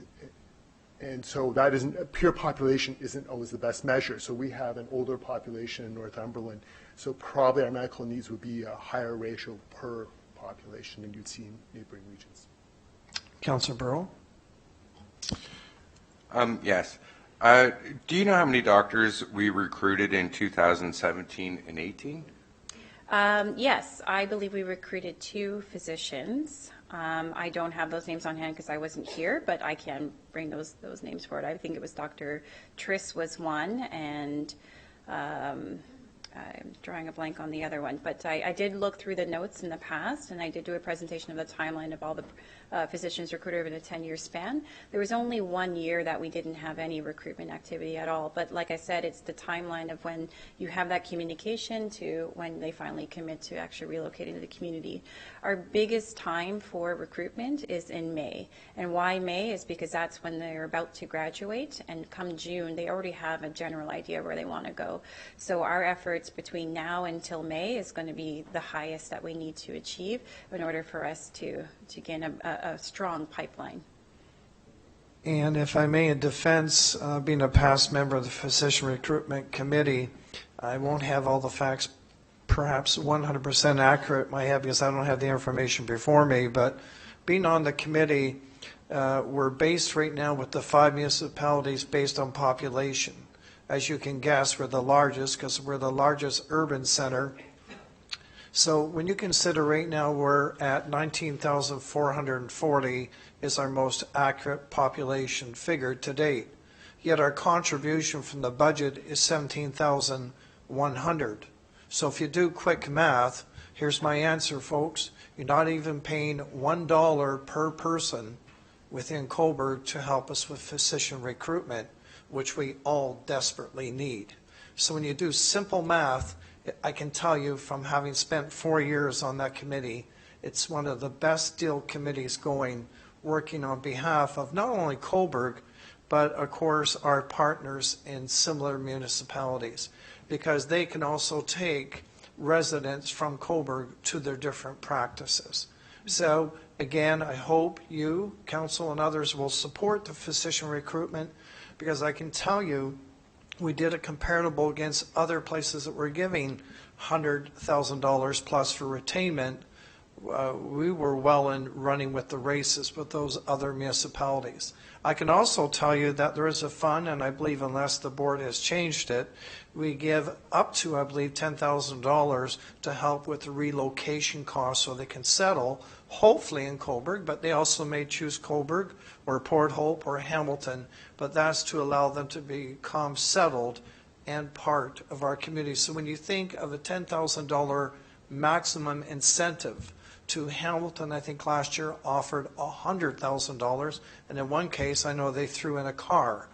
so that isn't, pure population isn't always the best measure. So we have an older population in Northumberland, so probably our medical needs would be a higher ratio per population than you'd see in neighboring regions. Councillor Burrow? Yes. Do you know how many doctors we recruited in 2017 and 18? Yes, I believe we recruited 2 physicians. I don't have those names on hand because I wasn't here, but I can bring those names forward. I think it was Dr. Triss was one, and I'm drawing a blank on the other one. But I did look through the notes in the past, and I did do a presentation of the timeline of all the physicians recruited over the 10-year span. There was only 1 year that we didn't have any recruitment activity at all. But like I said, it's the timeline of when you have that communication to when they finally commit to actually relocating to the community. Our biggest time for recruitment is in May. And why May is because that's when they're about to graduate, and come June, they already have a general idea where they want to go. So our efforts between now until May is going to be the highest that we need to achieve in order for us to gain a strong pipeline. And if I may, in defense, being a past member of the Physician Recruitment Committee, I won't have all the facts perhaps 100% accurate in my head because I don't have the information before me, but being on the committee, we're based right now with the 5 municipalities based on population. As you can guess, we're the largest because we're the largest urban center. So when you consider right now we're at 19,440 is our most accurate population figure to date. Yet our contribution from the budget is 17,100. So if you do quick math, here's my answer, folks. You're not even paying $1 per person within Cobourg to help us with physician recruitment, which we all desperately need. So when you do simple math, I can tell you from having spent 4 years on that committee, it's one of the best deal committees going, working on behalf of not only Cobourg, but of course our partners in similar municipalities, because they can also take residents from Cobourg to their different practices. So again, I hope you, council, and others will support the physician recruitment, because I can tell you we did a comparable against other places that were giving $100,000 plus for retainment. We were well in running with the races with those other municipalities. I can also tell you that there is a fund, and I believe unless the board has changed it, we give up to, I believe, $10,000 to help with the relocation costs so they can settle, hopefully in Cobourg, but they also may choose Cobourg or Port Hope or Hamilton, but that's to allow them to become settled and part of our community. So when you think of a $10,000 maximum incentive, to Hamilton, I think last year offered $100,000, and in one case I know they threw in a car.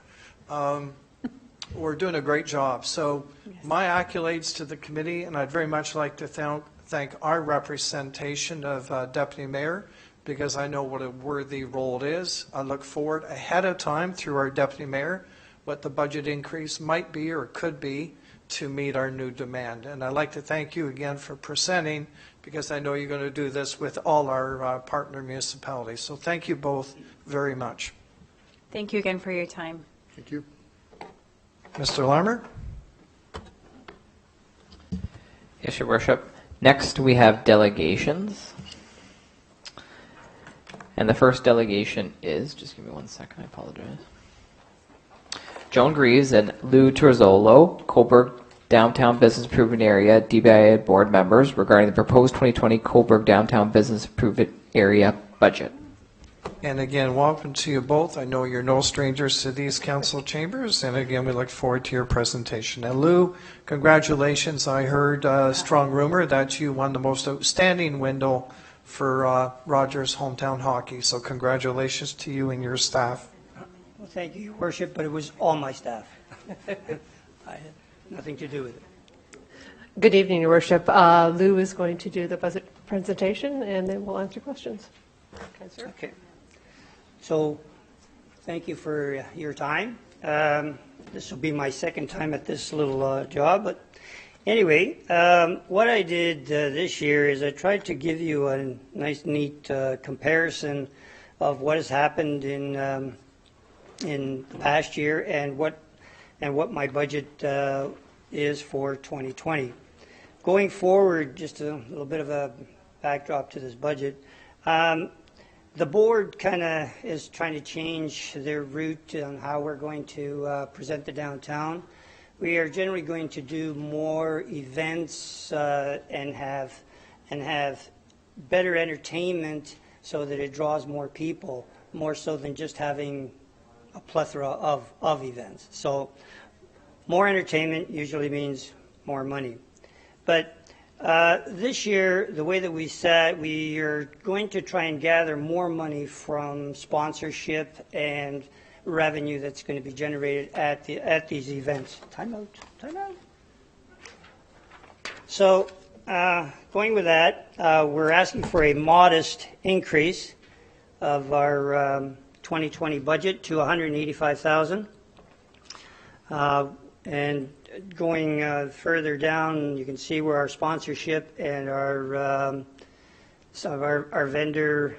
We're doing a great job. So my accolades to the committee, and I'd very much like to thank our representation of Deputy Mayor, because I know what a worthy role it is. I look forward ahead of time through our Deputy Mayor what the budget increase might be or could be to meet our new demand. And I'd like to thank you again for presenting, because I know you're going to do this with all our partner municipalities. So thank you both very much. Thank you again for your time. Thank you. Mr. Larmer? Yes, Your Worship. Next, we have delegations. And the first delegation is, just give me 1 second, I apologize. Joan Greaves and Lou Trozollo, Cobourg Downtown Business Improvement Area DBIA board members regarding the proposed 2020 Cobourg Downtown Business Improvement Area budget. And again, welcome to you both. I know you're no strangers to these council chambers, and again, we look forward to your presentation. And Lou, congratulations. I heard a strong rumor that you won the most outstanding window for Rogers Hometown Hockey, so congratulations to you and your staff. Well, thank you, Your Worship, but it was all my staff. I had nothing to do with it. Good evening, Your Worship. Lou is going to do the budget presentation, and then we'll answer questions. Okay, sir. Okay. So, thank you for your time. This will be my second time at this little job, but anyway, what I did this year is I tried to give you a nice, neat comparison of what has happened in the past year and what my budget is for 2020. Going forward, just a little bit of a backdrop to this budget. The board kind of is trying to change their route on how we're going to present the downtown. We are generally going to do more events and have better entertainment so that it draws more people, more so than just having a plethora of events. So more entertainment usually means more money. But this year, the way that we said, we are going to try and gather more money from sponsorship and revenue that's going to be generated at these events. Time out. So going with that, we're asking for a modest increase of our 2020 budget to $185,000. And going further down, you can see where our sponsorship and our some of our vendor,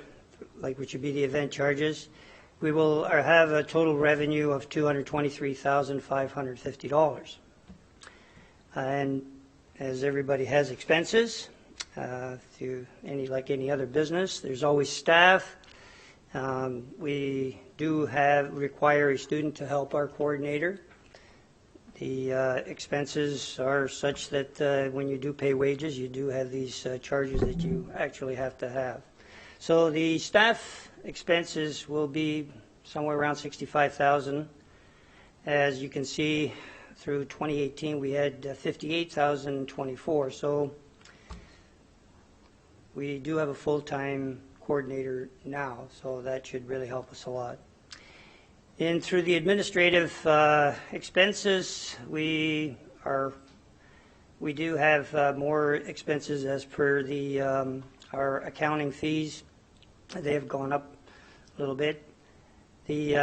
like which would be the event charges, we will have a total revenue of $223,550. And as everybody has expenses, through like any other business, there's always staff. We do require a student to help our coordinator. The expenses are such that when you do pay wages, you do have these charges that you actually have to have. So the staff expenses will be somewhere around $65,000. As you can see, through 2018, we had $58,024. So we do have a full-time coordinator now, so that should really help us a lot. And through the administrative expenses, we do have more expenses as per the our accounting fees. They have gone up a little bit. The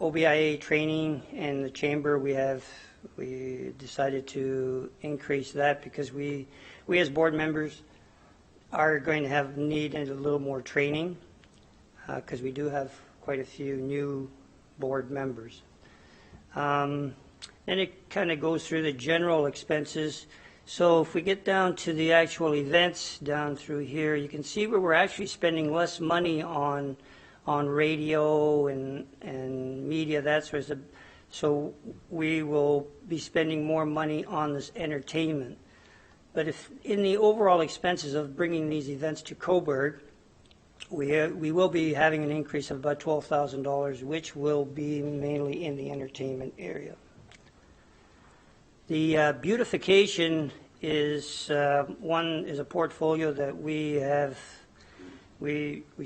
OBIA training and the chamber, we decided to increase that because we as board members are going to need a little more training because we do have quite a few new board members. Then it kind of goes through the general expenses. So if we get down to the actual events down through here, you can see where we're actually spending less money on radio and media, that sort of stuff. So we will be spending more money on this entertainment. But if in the overall expenses of bringing these events to Cobourg, we will be having an increase of about $12,000, which will be mainly in the entertainment area. The beautification is a portfolio that we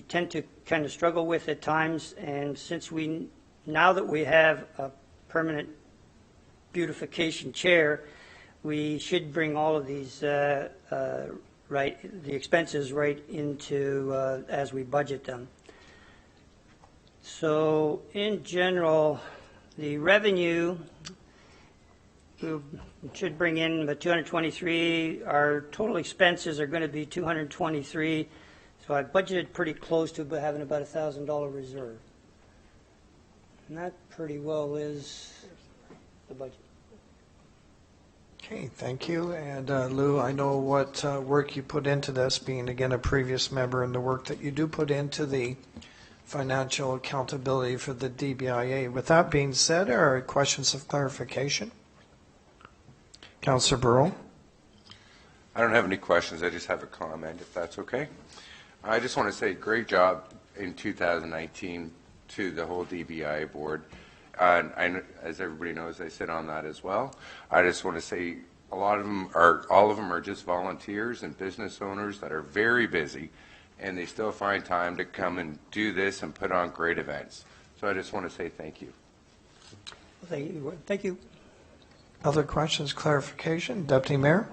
tend to kind of struggle with at times, and now that we have a permanent beautification chair, we should bring all of these the expenses right into as we budget them. So in general, the revenue we should bring in about 223. Our total expenses are going to be 223. So I budgeted pretty close to having about $1,000 reserve. And that pretty well is the budget. Okay, thank you. And Lou, I know what work you put into this, being again a previous member, and the work that you do put into the financial accountability for the DBIA. With that being said, are there questions of clarification? Councillor Burrow. I don't have any questions. I just have a comment, if that's okay. I just want to say great job in 2019 to the whole DBIA board. As everybody knows, I sit on that as well. I just want to say all of them are just volunteers and business owners that are very busy, and they still find time to come and do this and put on great events. So I just want to say thank you. Thank you. Thank you. Other questions, clarification? Deputy Mayor?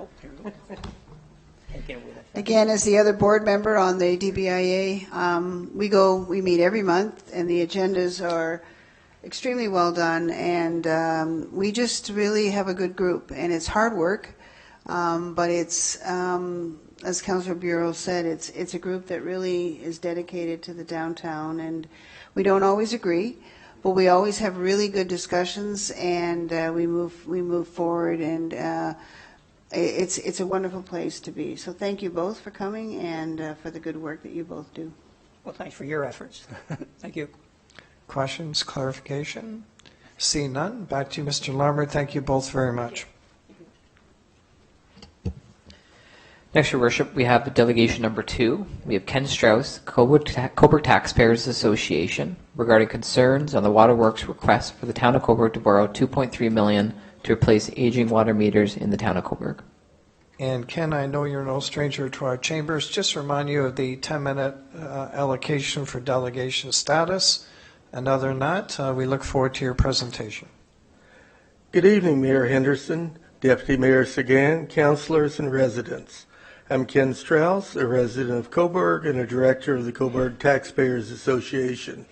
Again, as the other board member on the DBIA, we meet every month, and the agendas are extremely well done, and we just really have a good group, and it's hard work, but it's, as Councillor Bureau said, it's a group that really is dedicated to the downtown, and we don't always agree, but we always have really good discussions, and we move forward, and it's a wonderful place to be. So thank you both for coming and for the good work that you both do. Well, thanks for your efforts. Thank you. Questions, clarification? See none. Back to you, Mr. Lambert. Thank you both very much. Next, Your Worship, we have delegation number 2. We have Ken Strauss, Cobourg Taxpayers Association, regarding concerns on the Waterworks request for the Town of Cobourg to borrow $2.3 million to replace aging water meters in the Town of Cobourg. And Ken, I know you're no stranger to our chambers. Just remind you of the 10-minute allocation for delegation status. And other than that, we look forward to your presentation. Good evening, Mayor Henderson, Deputy Mayor Sagan, councilors, and residents. I'm Ken Strauss, a resident of Cobourg and a director of the Cobourg Taxpayers Association.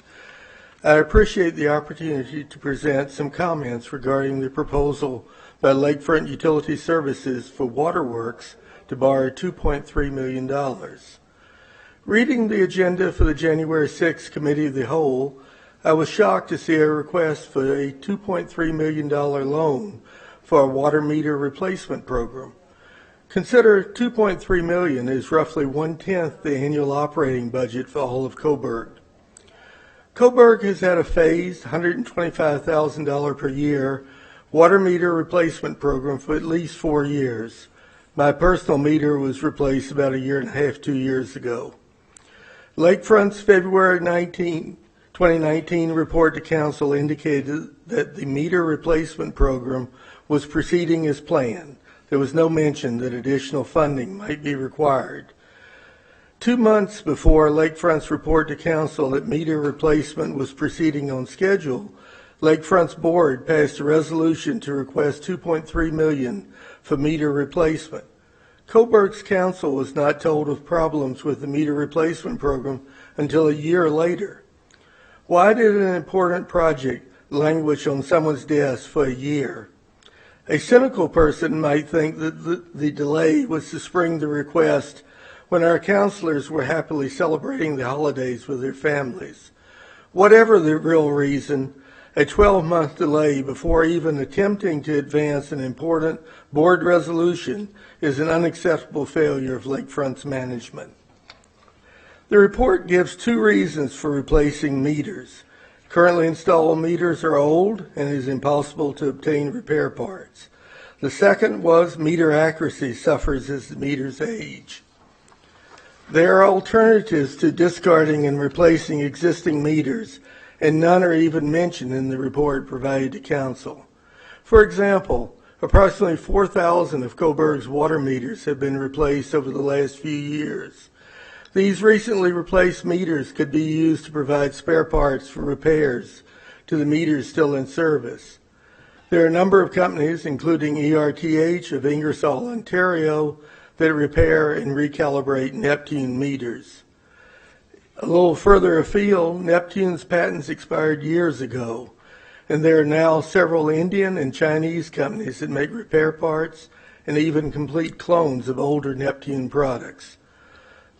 I appreciate the opportunity to present some comments regarding the proposal by Lakefront Utility Services for Waterworks to borrow $2.3 million. Reading the agenda for the January 6th Committee of the Whole, I was shocked to see a request for a $2.3 million loan for a water meter replacement program. Consider $2.3 million is roughly 1/10 the annual operating budget for all of Cobourg. Cobourg has had a phased $125,000 per year water meter replacement program for at least 4 years. My personal meter was replaced about 1.5 years, 2 years ago. Lakefront's February 2019 report to Council indicated that the meter replacement program was proceeding as planned. There was no mention that additional funding might be required. 2 months before Lakefront's report to Council that meter replacement was proceeding on schedule, Lakefront's board passed a resolution to request $2.3 million for meter replacement. Cobourg's council was not told of problems with the meter replacement program until a year later. Why did an important project languish on someone's desk for a year? A cynical person might think that the delay was to spring the request when our councilors were happily celebrating the holidays with their families. Whatever the real reason, a 12-month delay before even attempting to advance an important board resolution is an unacceptable failure of Lakefront's management. The report gives 2 reasons for replacing meters. Currently installed meters are old and it is impossible to obtain repair parts. The second was meter accuracy suffers as the meters age. There are alternatives to discarding and replacing existing meters, and none are even mentioned in the report provided to Council. For example, approximately 4,000 of Cobourg's water meters have been replaced over the last few years. These recently replaced meters could be used to provide spare parts for repairs to the meters still in service. There are a number of companies, including ERTH of Ingersoll, Ontario, that repair and recalibrate Neptune meters. A little further afield, Neptune's patents expired years ago, and there are now several Indian and Chinese companies that make repair parts and even complete clones of older Neptune products.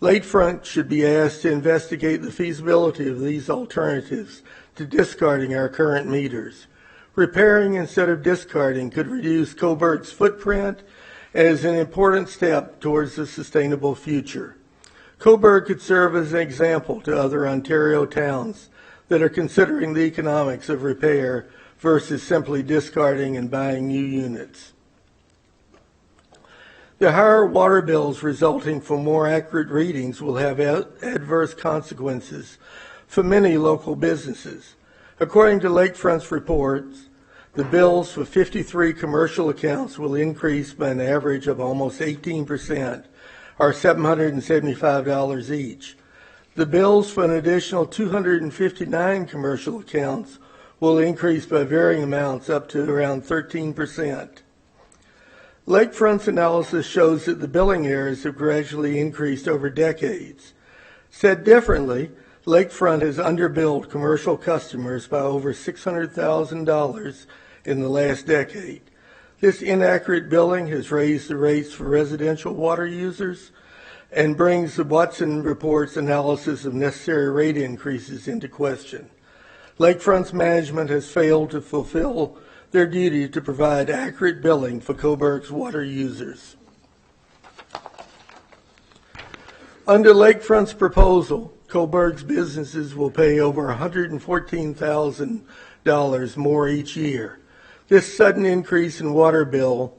Lakefront should be asked to investigate the feasibility of these alternatives to discarding our current meters. Repairing instead of discarding could reduce Cobourg's footprint and is an important step towards a sustainable future. Cobourg could serve as an example to other Ontario towns that are considering the economics of repair versus simply discarding and buying new units. The higher water bills resulting from more accurate readings will have adverse consequences for many local businesses. According to Lakefront's reports, the bills for 53 commercial accounts will increase by an average of almost 18%, or $775 each. The bills for an additional 259 commercial accounts will increase by varying amounts up to around 13%. Lakefront's analysis shows that the billing errors have gradually increased over decades. Said differently, Lakefront has underbilled commercial customers by over $600,000 in the last decade. This inaccurate billing has raised the rates for residential water users and brings the Watson Report's analysis of necessary rate increases into question. Lakefront's management has failed to fulfill their duty to provide accurate billing for Cobourg's water users. Under Lakefront's proposal, Cobourg's businesses will pay over $114,000 more each year. This sudden increase in water bill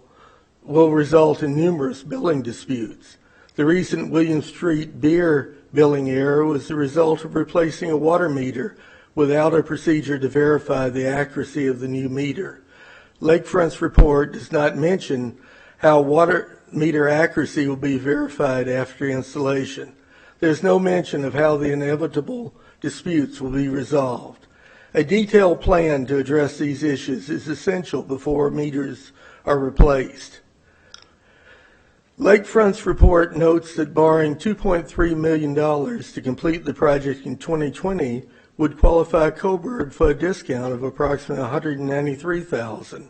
will result in numerous billing disputes. The recent William Street beer billing error was the result of replacing a water meter without a procedure to verify the accuracy of the new meter. Lakefront's report does not mention how water meter accuracy will be verified after installation. There's no mention of how the inevitable disputes will be resolved. A detailed plan to address these issues is essential before meters are replaced. Lakefront's report notes that borrowing $2.3 million to complete the project in 2020 would qualify Cobourg for a discount of approximately $193,000.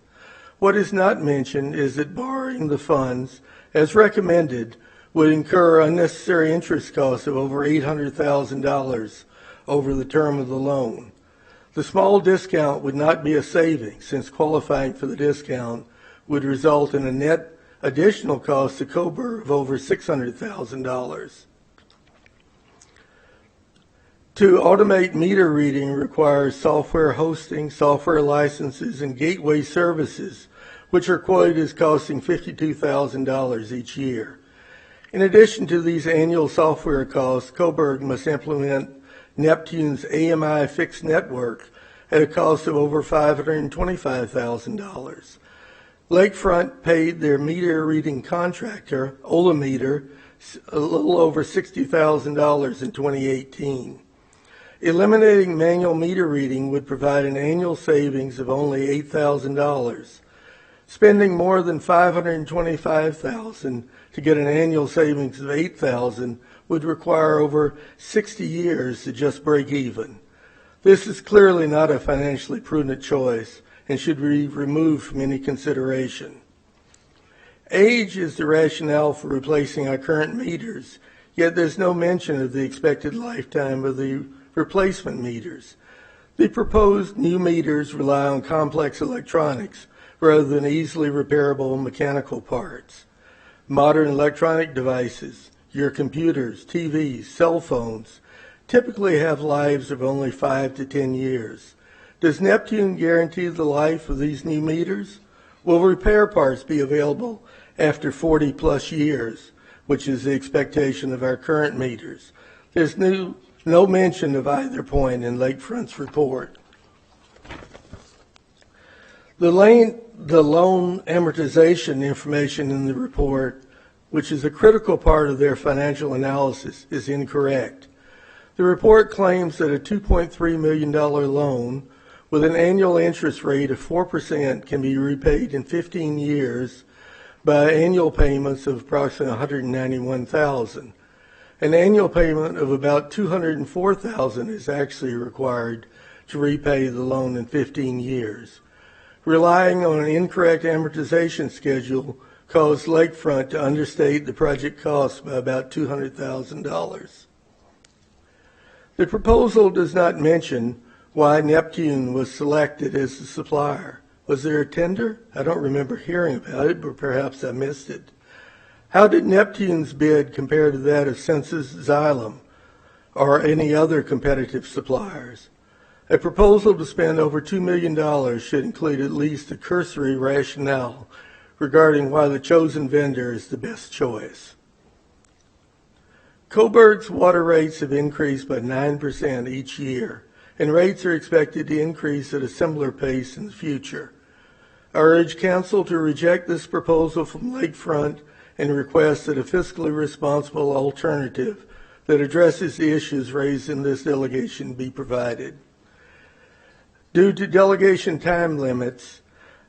What is not mentioned is that borrowing the funds, as recommended, would incur unnecessary interest costs of over $800,000 over the term of the loan. The small discount would not be a savings, since qualifying for the discount would result in a net additional cost to Cobourg of over $600,000. To automate meter reading requires software hosting, software licenses, and gateway services, which are quoted as costing $52,000 each year. In addition to these annual software costs, Cobourg must implement Neptune's AMI fixed network at a cost of over $525,000. Lakefront paid their meter reading contractor, Olameter, a little over $60,000 in 2018. Eliminating manual meter reading would provide an annual savings of only $8,000. Spending more than $525,000 to get an annual savings of $8,000 would require over 60 years to just break even. This is clearly not a financially prudent choice and should be removed from any consideration. Age is the rationale for replacing our current meters, yet there's no mention of the expected lifetime of the replacement meters. The proposed new meters rely on complex electronics rather than easily repairable mechanical parts. Modern electronic devices, your computers, TVs, cell phones, typically have lives of only 5 to 10 years. Does Neptune guarantee the life of these new meters? Will repair parts be available after 40 plus years, which is the expectation of our current meters? There's no mention of either point in Lakefront's report. The loan amortization information in the report, which is a critical part of their financial analysis, is incorrect. The report claims that a $2.3 million loan with an annual interest rate of 4% can be repaid in 15 years by annual payments of approximately $191,000. An annual payment of about $204,000 is actually required to repay the loan in 15 years. Relying on an incorrect amortization schedule caused Lakefront to understate the project cost by about $200,000. The proposal does not mention why Neptune was selected as the supplier. Was there a tender? I don't remember hearing about it, but perhaps I missed it. How did Neptune's bid compare to that of Census Xylem or any other competitive suppliers? A proposal to spend over $2 million should include at least a cursory rationale regarding why the chosen vendor is the best choice. Cobourg's water rates have increased by 9% each year, and rates are expected to increase at a similar pace in the future. I urge Council to reject this proposal from Lakefront and request that a fiscally responsible alternative that addresses the issues raised in this delegation be provided. Due to delegation time limits,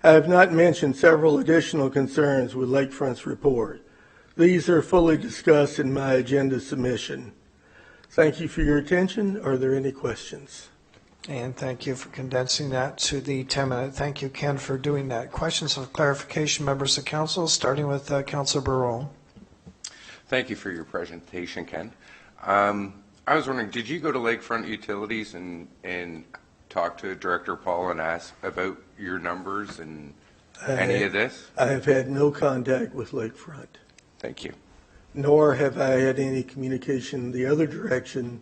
I have not mentioned several additional concerns with Lakefront's report. These are fully discussed in my agenda submission. Thank you for your attention. Are there any questions? And thank you for condensing that to the 10-minute. Thank you, Ken, for doing that. Questions of clarification, members of council, starting with Councillor Barreau. Thank you for your presentation, Ken. I was wondering, did you go to Lakefront Utilities and talk to Director Paul and ask about your numbers and any of this? I have had no contact with Lakefront. Thank you. Nor have I had any communication the other direction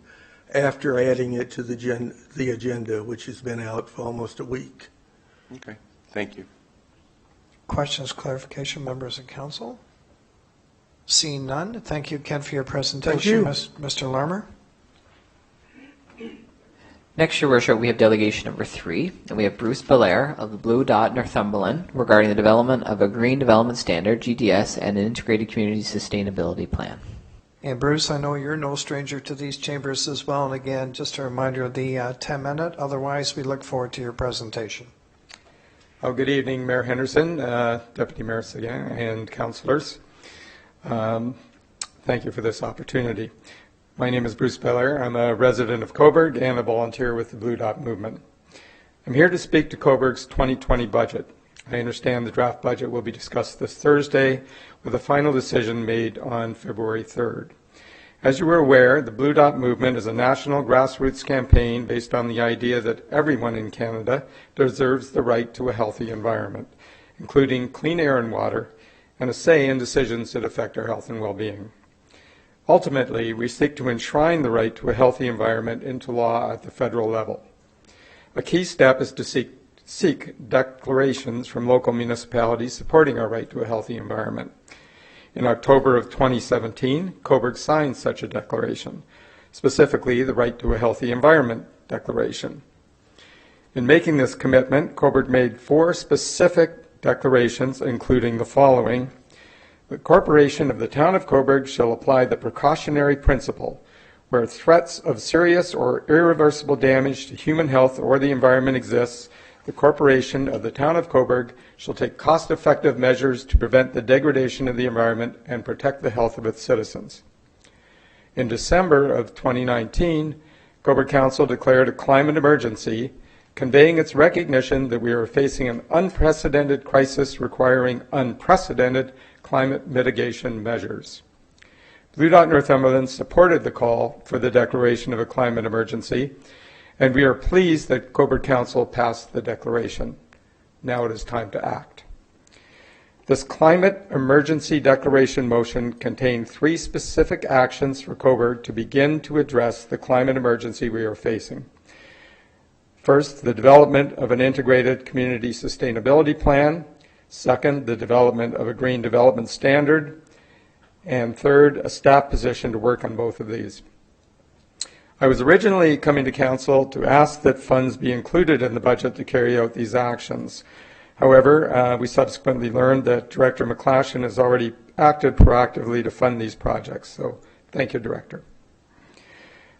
after adding it to the agenda, which has been out for almost a week. Okay, thank you. Questions, clarification, members of council? Seeing none, thank you, Ken, for your presentation. Thank you. Mr. Larmer? Next, Your Worship, we have delegation number 3, and we have Bruce Belair of the Blue Dot, Northumberland, regarding the development of a Green Development Standard, GDS, and an Integrated Community Sustainability Plan. And Bruce, I know you're no stranger to these chambers as well. And again, just a reminder of the 10-minute. Otherwise, we look forward to your presentation. Oh, good evening, Mayor Henderson, Deputy Mayor Seguin, and councillors. Thank you for this opportunity. My name is Bruce Belair. I'm a resident of Cobourg and a volunteer with the Blue Dot Movement. I'm here to speak to Cobourg's 2020 budget. I understand the draft budget will be discussed this Thursday with a final decision made on February 3rd. As you are aware, the Blue Dot Movement is a national grassroots campaign based on the idea that everyone in Canada deserves the right to a healthy environment, including clean air and water, and a say in decisions that affect our health and well-being. Ultimately, we seek to enshrine the right to a healthy environment into law at the federal level. A key step is to seek declarations from local municipalities supporting our right to a healthy environment. In October of 2017, Cobourg signed such a declaration, specifically the Right to a Healthy Environment Declaration. In making this commitment, Cobourg made 4 specific declarations, including the following. The Corporation of the Town of Cobourg shall apply the precautionary principle where threats of serious or irreversible damage to human health or the environment exists. The Corporation of the Town of Cobourg shall take cost-effective measures to prevent the degradation of the environment and protect the health of its citizens. In December of 2019, Cobourg Council declared a climate emergency, conveying its recognition that we are facing an unprecedented crisis requiring unprecedented climate mitigation measures. Blue Dot Northumberland supported the call for the declaration of a climate emergency, and we are pleased that Cobourg Council passed the declaration. Now it is time to act. This climate emergency declaration motion contained 3 specific actions for Cobourg to begin to address the climate emergency we are facing. First, the development of an integrated community sustainability plan. Second, the development of a green development standard. And third, a staff position to work on both of these. I was originally coming to council to ask that funds be included in the budget to carry out these actions. However, we subsequently learned that Director McClashen has already acted proactively to fund these projects. So thank you, Director.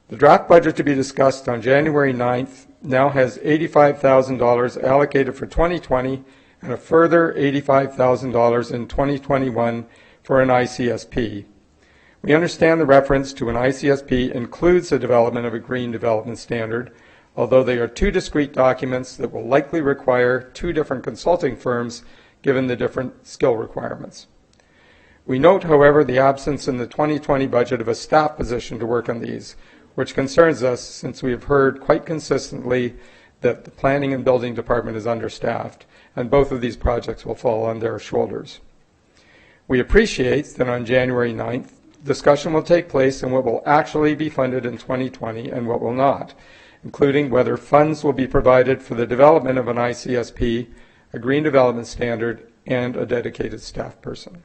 The draft budget to be discussed on January 9th now has $85,000 allocated for 2020 and a further $85,000 in 2021 for an ICSP. We understand the reference to an ICSP includes the development of a green development standard, although they are 2 discrete documents that will likely require 2 different consulting firms given the different skill requirements. We note, however, the absence in the 2020 budget of a staff position to work on these, which concerns us since we have heard quite consistently that the Planning and Building Department is understaffed, and both of these projects will fall on their shoulders. We appreciate that on January 9th, discussion will take place on what will actually be funded in 2020 and what will not, including whether funds will be provided for the development of an ICSP, a green development standard, and a dedicated staff person.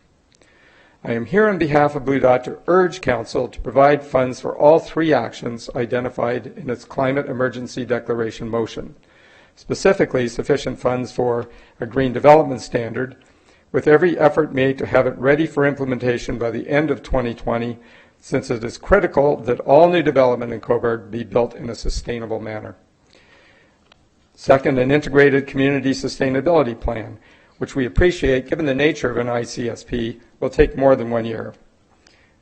I am here on behalf of Blue Dot to urge Council to provide funds for all three actions identified in its climate emergency declaration motion, specifically sufficient funds for a green development standard, with every effort made to have it ready for implementation by the end of 2020, since it is critical that all new development in Cobourg be built in a sustainable manner. Second, an integrated community sustainability plan, which we appreciate given the nature of an ICSP, will take more than 1 year.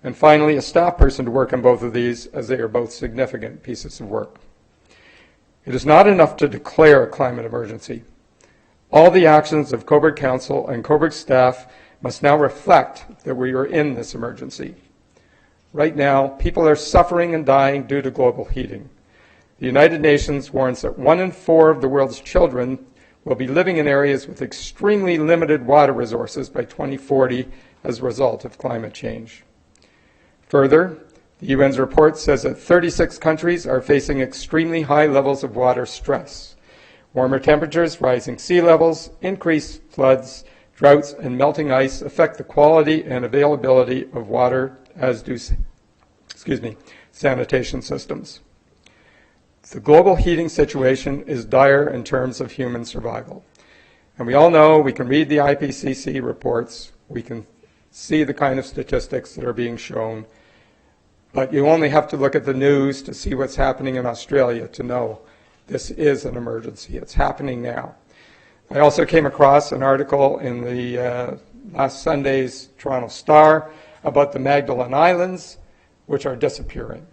And finally, a staff person to work on both of these, as they are both significant pieces of work. It is not enough to declare a climate emergency. All the actions of Cobourg Council and Cobourg staff must now reflect that we are in this emergency. Right now, people are suffering and dying due to global heating. The United Nations warns that 1 in 4 of the world's children will be living in areas with extremely limited water resources by 2040 as a result of climate change. Further, the UN's report says that 36 countries are facing extremely high levels of water stress. Warmer temperatures, rising sea levels, increased floods, droughts, and melting ice affect the quality and availability of water, as do sanitation systems. The global heating situation is dire in terms of human survival. And we all know, we can read the IPCC reports, we can see the kind of statistics that are being shown, but you only have to look at the news to see what's happening in Australia to know this is an emergency. It's happening now. I also came across an article in the last Sunday's Toronto Star about the Magdalen Islands, which are disappearing.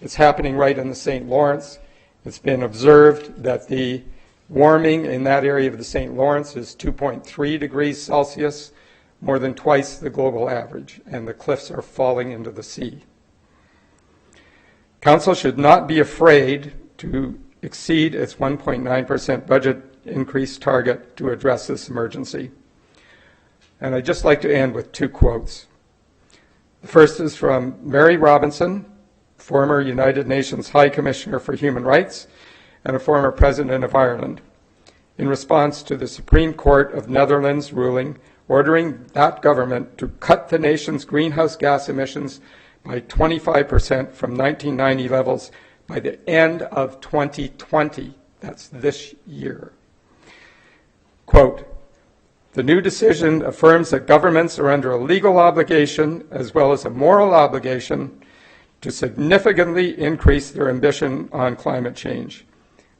It's happening right in the St. Lawrence. It's been observed that the warming in that area of the St. Lawrence is 2.3 degrees Celsius, more than twice the global average, and the cliffs are falling into the sea. Council should not be afraid to exceed its 1.9% budget increase target to address this emergency. And I'd just like to end with 2 quotes. The first is from Mary Robinson, former United Nations High Commissioner for Human Rights and a former President of Ireland, in response to the Supreme Court of Netherlands ruling ordering that government to cut the nation's greenhouse gas emissions by 25% from 1990 levels by the end of 2020. That's this year. Quote, "The new decision affirms that governments are under a legal obligation as well as a moral obligation to significantly increase their ambition on climate change.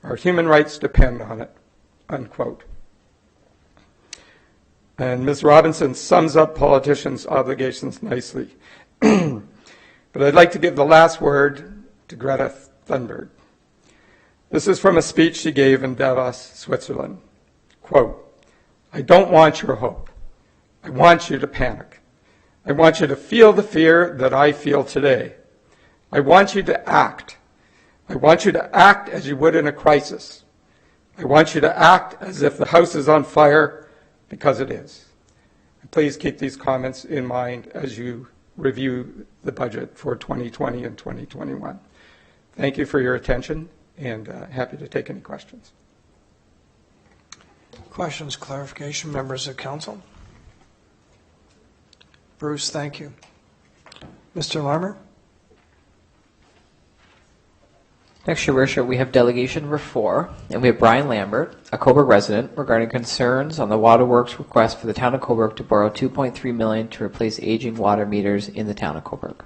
Our human rights depend on it," unquote. And Ms. Robinson sums up politicians' obligations nicely. But I'd like to give the last word to Greta Thunberg. This is from a speech she gave in Davos, Switzerland. Quote, "I don't want your hope. I want you to panic. I want you to feel the fear that I feel today. I want you to act. I want you to act as you would in a crisis. I want you to act as if the house is on fire, because it is." And please keep these comments in mind as you review the budget for 2020 and 2021. Thank you for your attention, and happy to take any questions. Questions, clarification, members of council? Bruce, thank you. Mr. Larmer? Next, Your Worship, we have delegation number 4, and we have Brian Lambert, a Cobourg resident, regarding concerns on the Waterworks request for the Town of Cobourg to borrow $2.3 million to replace aging water meters in the Town of Cobourg.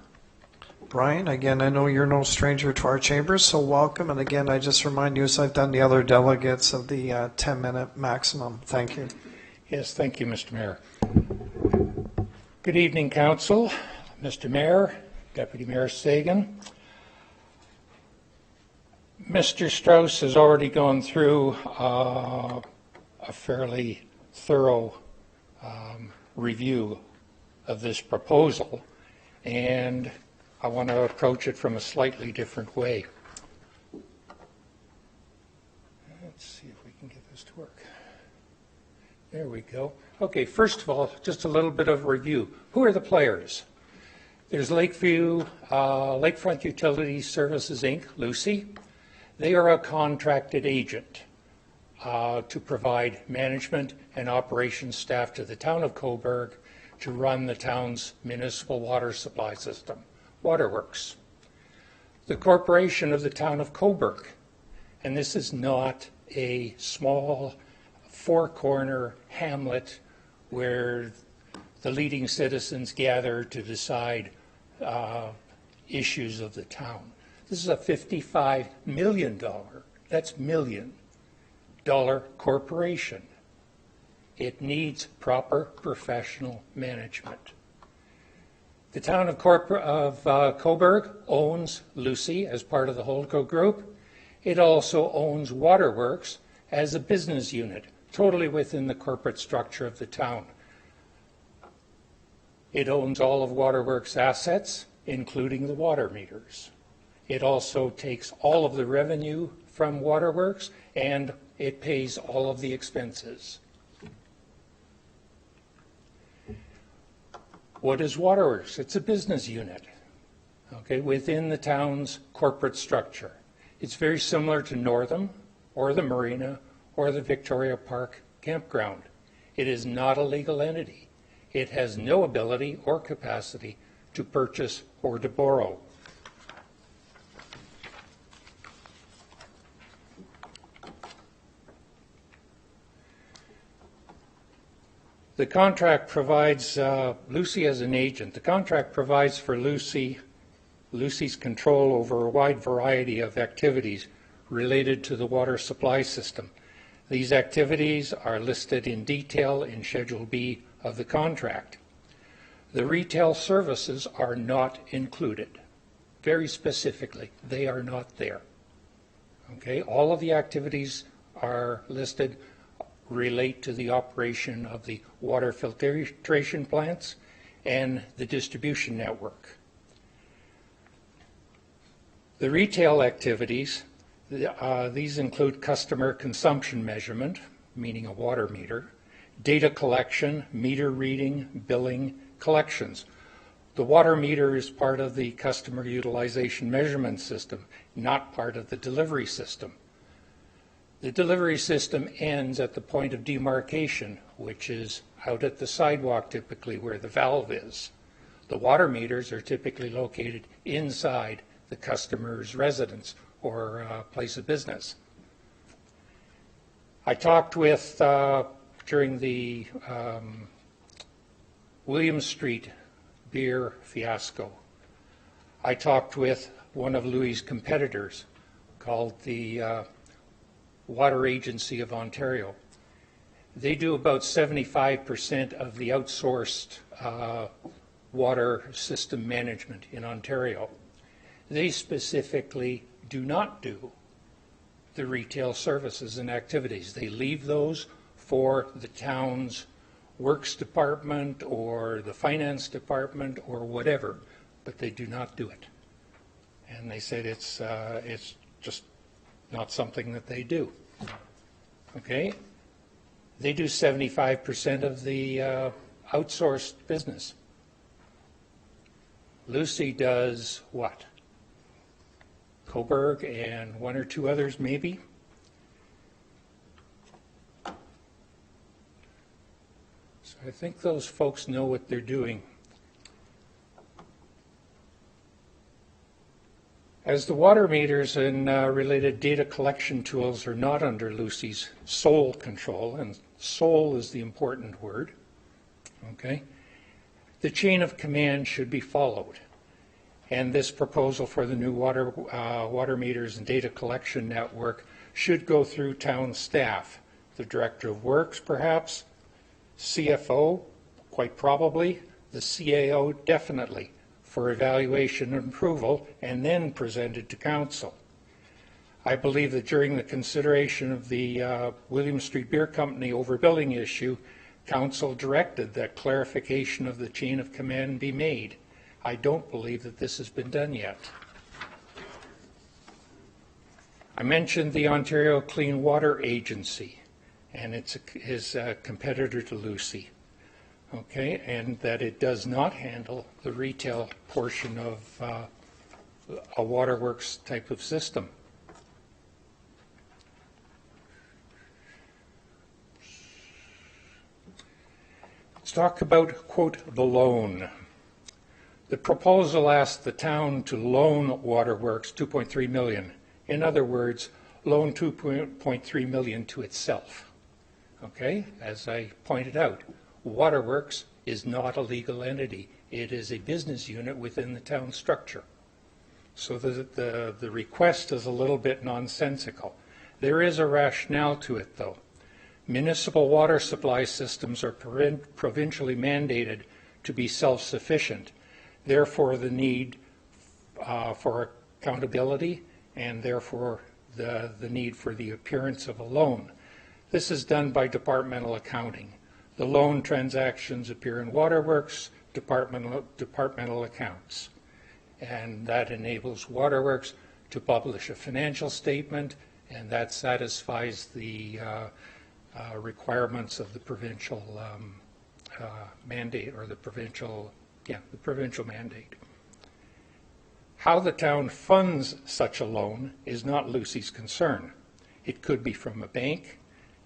Brian, again, I know you're no stranger to our chambers, so welcome. And again, I just remind you, as I've done the other delegates, of the 10-minute maximum. Thank you. Yes, thank you, Mr. Mayor. Good evening, Council, Mr. Mayor, Deputy Mayor Sagan. Mr. Strauss has already gone through a fairly thorough review of this proposal, and I want to approach it from a slightly different way. Let's see if we can get this to work. There we go. Okay, first of all, just a little bit of review. Who are the players? There's Lakefront Utility Services, Inc., Lucy. They are a contracted agent. to provide management and operations staff to the Town of Cobourg to run the town's municipal water supply system, Waterworks. The corporation of the Town of Cobourg, and this is not a small four-corner hamlet where the leading citizens gather to decide issues of the town. This is a $55 million, that's million, dollar corporation. It needs proper professional management. The Town of Cobourg owns Lucy as part of the Holdco Group. It also owns Waterworks as a business unit, totally within the corporate structure of the town. It owns all of Waterworks' assets, including the water meters. It also takes all of the revenue from Waterworks and it pays all of the expenses. What is Waterworks? It's a business unit, okay, within the town's corporate structure. It's very similar to Northam or the Marina or the Victoria Park campground. It is not a legal entity. It has no ability or capacity to purchase or to borrow. The contract provides Lucy as an agent. The contract provides for Lucy's control over a wide variety of activities related to the water supply system. These activities are listed in detail in Schedule B of the contract. The retail services are not included. Very specifically, they are not there. Okay, all of the activities are listed relate to the operation of the water filtration plants and the distribution network. The retail activities, these include customer consumption measurement, meaning a water meter, data collection, meter reading, billing, collections. The water meter is part of the customer utilization measurement system, not part of the delivery system. The delivery system ends at the point of demarcation, which is out at the sidewalk typically where the valve is. The water meters are typically located inside the customer's residence or place of business. I talked with, during the William Street beer fiasco, I talked with one of Louis' competitors called the Water Agency of Ontario. They do about 75% of the outsourced water system management in Ontario. They specifically do not do the retail services and activities. They leave those for the town's works department or the finance department or whatever, but they do not do it. And they said it's just not something that they do. Okay? They do 75% of the outsourced business. Lucy does what? Cobourg and one or two others maybe. So I think those folks know what they're doing. As the water meters and related data collection tools are not under Lucy's sole control, and sole is the important word, okay, the chain of command should be followed. And this proposal for the new water meters and data collection network should go through town staff, the Director of Works perhaps, CFO quite probably, the CAO definitely, for evaluation and approval, and then presented to Council. I believe that during the consideration of the William Street Beer Company overbilling issue, Council directed that clarification of the chain of command be made. I don't believe that this has been done yet. I mentioned the Ontario Clean Water Agency, and it's his competitor to Lucy. Okay, and that it does not handle the retail portion of a Waterworks type of system. talk about, quote, the loan. The proposal asked the town to loan Waterworks $2.3 million. In other words, loan $2.3 million to itself. Okay, as I pointed out, Waterworks is not a legal entity. It is a business unit within the town structure. So the request is a little bit nonsensical. There is a rationale to it, though. Municipal water supply systems are provincially mandated to be self-sufficient. Therefore, the need for accountability and therefore the need for the appearance of a loan. This is done by departmental accounting. The loan transactions appear in Waterworks departmental accounts, and that enables Waterworks to publish a financial statement, and that satisfies the requirements of the provincial mandate, or the provincial mandate. How the town funds such a loan is not Lucy's concern. It could be from a bank,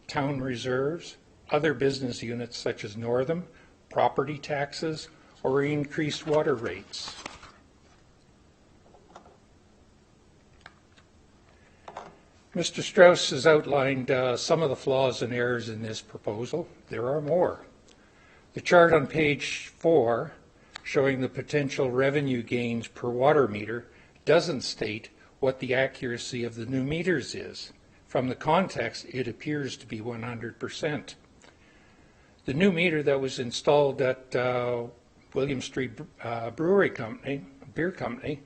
town reserves, other business units such as Northam, property taxes, or increased water rates. Mr. Strauss has outlined some of the flaws and errors in this proposal. There are more. The chart on page 4 showing the potential revenue gains per water meter doesn't state what the accuracy of the new meters is. From the context, it appears to be 100%. The new meter that was installed at William Street Beer Company,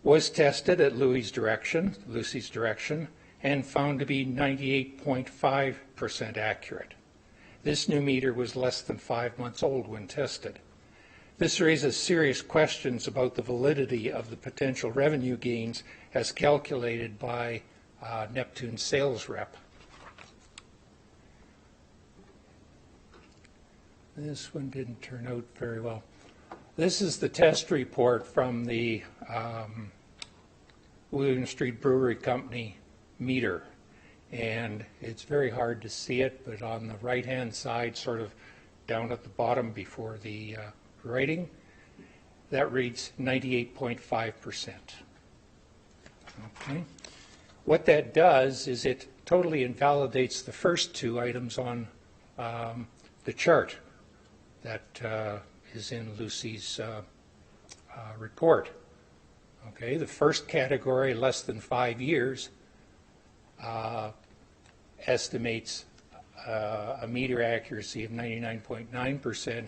was tested at Lucy's direction, and found to be 98.5% accurate. This new meter was less than 5 months old when tested. This raises serious questions about the validity of the potential revenue gains as calculated by Neptune's sales rep. This one didn't turn out very well. This is the test report from the William Street Brewery Company meter, and it's very hard to see it, but on the right hand side, sort of down at the bottom before the writing, that reads 98.5%. Okay. What that does is it totally invalidates the first two items on the chart that is in Lucy's report. Okay, the first category, less than 5 years, estimates a meter accuracy of 99.9%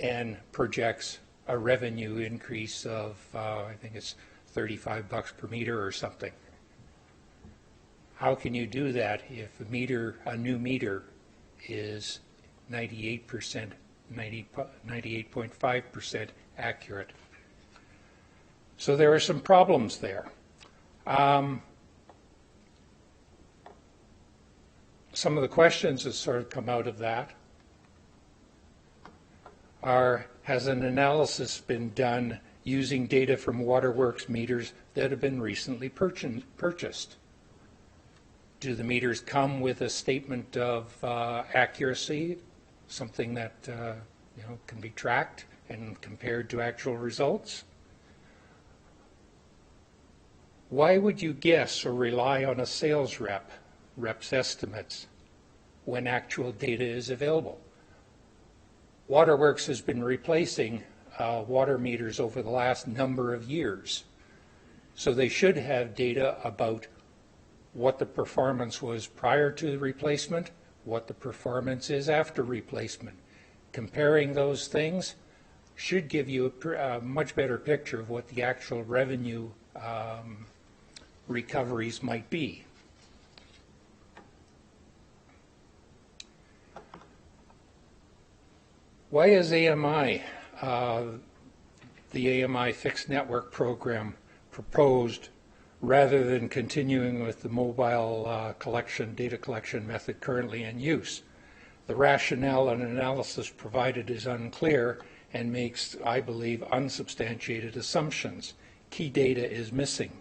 and projects a revenue increase of, I think it's $35 per meter or something. How can you do that if a new meter is 98%, 98.5% accurate? So there are some problems there. Some of the questions that sort of come out of that are, has an analysis been done using data from Waterworks meters that have been recently purchased? Do the meters come with a statement of accuracy, something that can be tracked and compared to actual results? Why would you guess or rely on a sales rep's estimates when actual data is available? Waterworks has been replacing water meters over the last number of years, so they should have data about what the performance was prior to the replacement, what the performance is after replacement. Comparing those things should give you a much better picture of what the actual revenue recoveries might be. Why is AMI, the AMI fixed network program, proposed rather than continuing with the mobile data collection method currently in use? The rationale and analysis provided is unclear and makes, I believe, unsubstantiated assumptions. Key data is missing.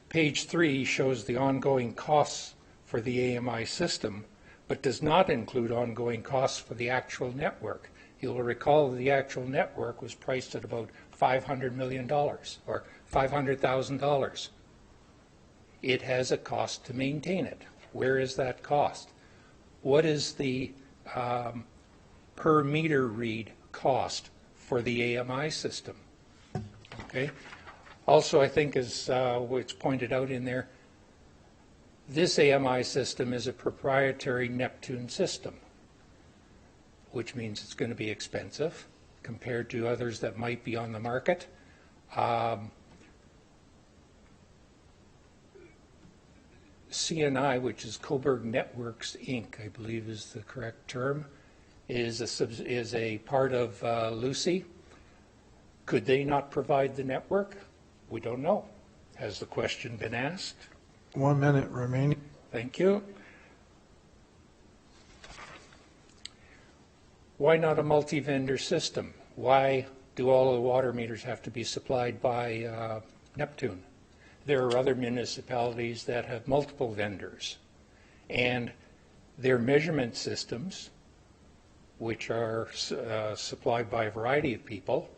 Page 3 shows the ongoing costs for the AMI system, but does not include ongoing costs for the actual network. You'll recall the actual network was priced at about $500 million or $500,000. It has a cost to maintain it. Where is that cost? What is the per meter read cost for the AMI system? Okay. Also, I think as it's pointed out in there, this AMI system is a proprietary Neptune system, which means it's going to be expensive compared to others that might be on the market. CNI, which is Cobourg Networks Inc., I believe is the correct term, is a part of Lucy. Could they not provide the network? We don't know. Has the question been asked? 1 minute remaining. Thank you. Why not a multi-vendor system? Why do all the water meters have to be supplied by Neptune? There are other municipalities that have multiple vendors, and their measurement systems, which are supplied by a variety of people,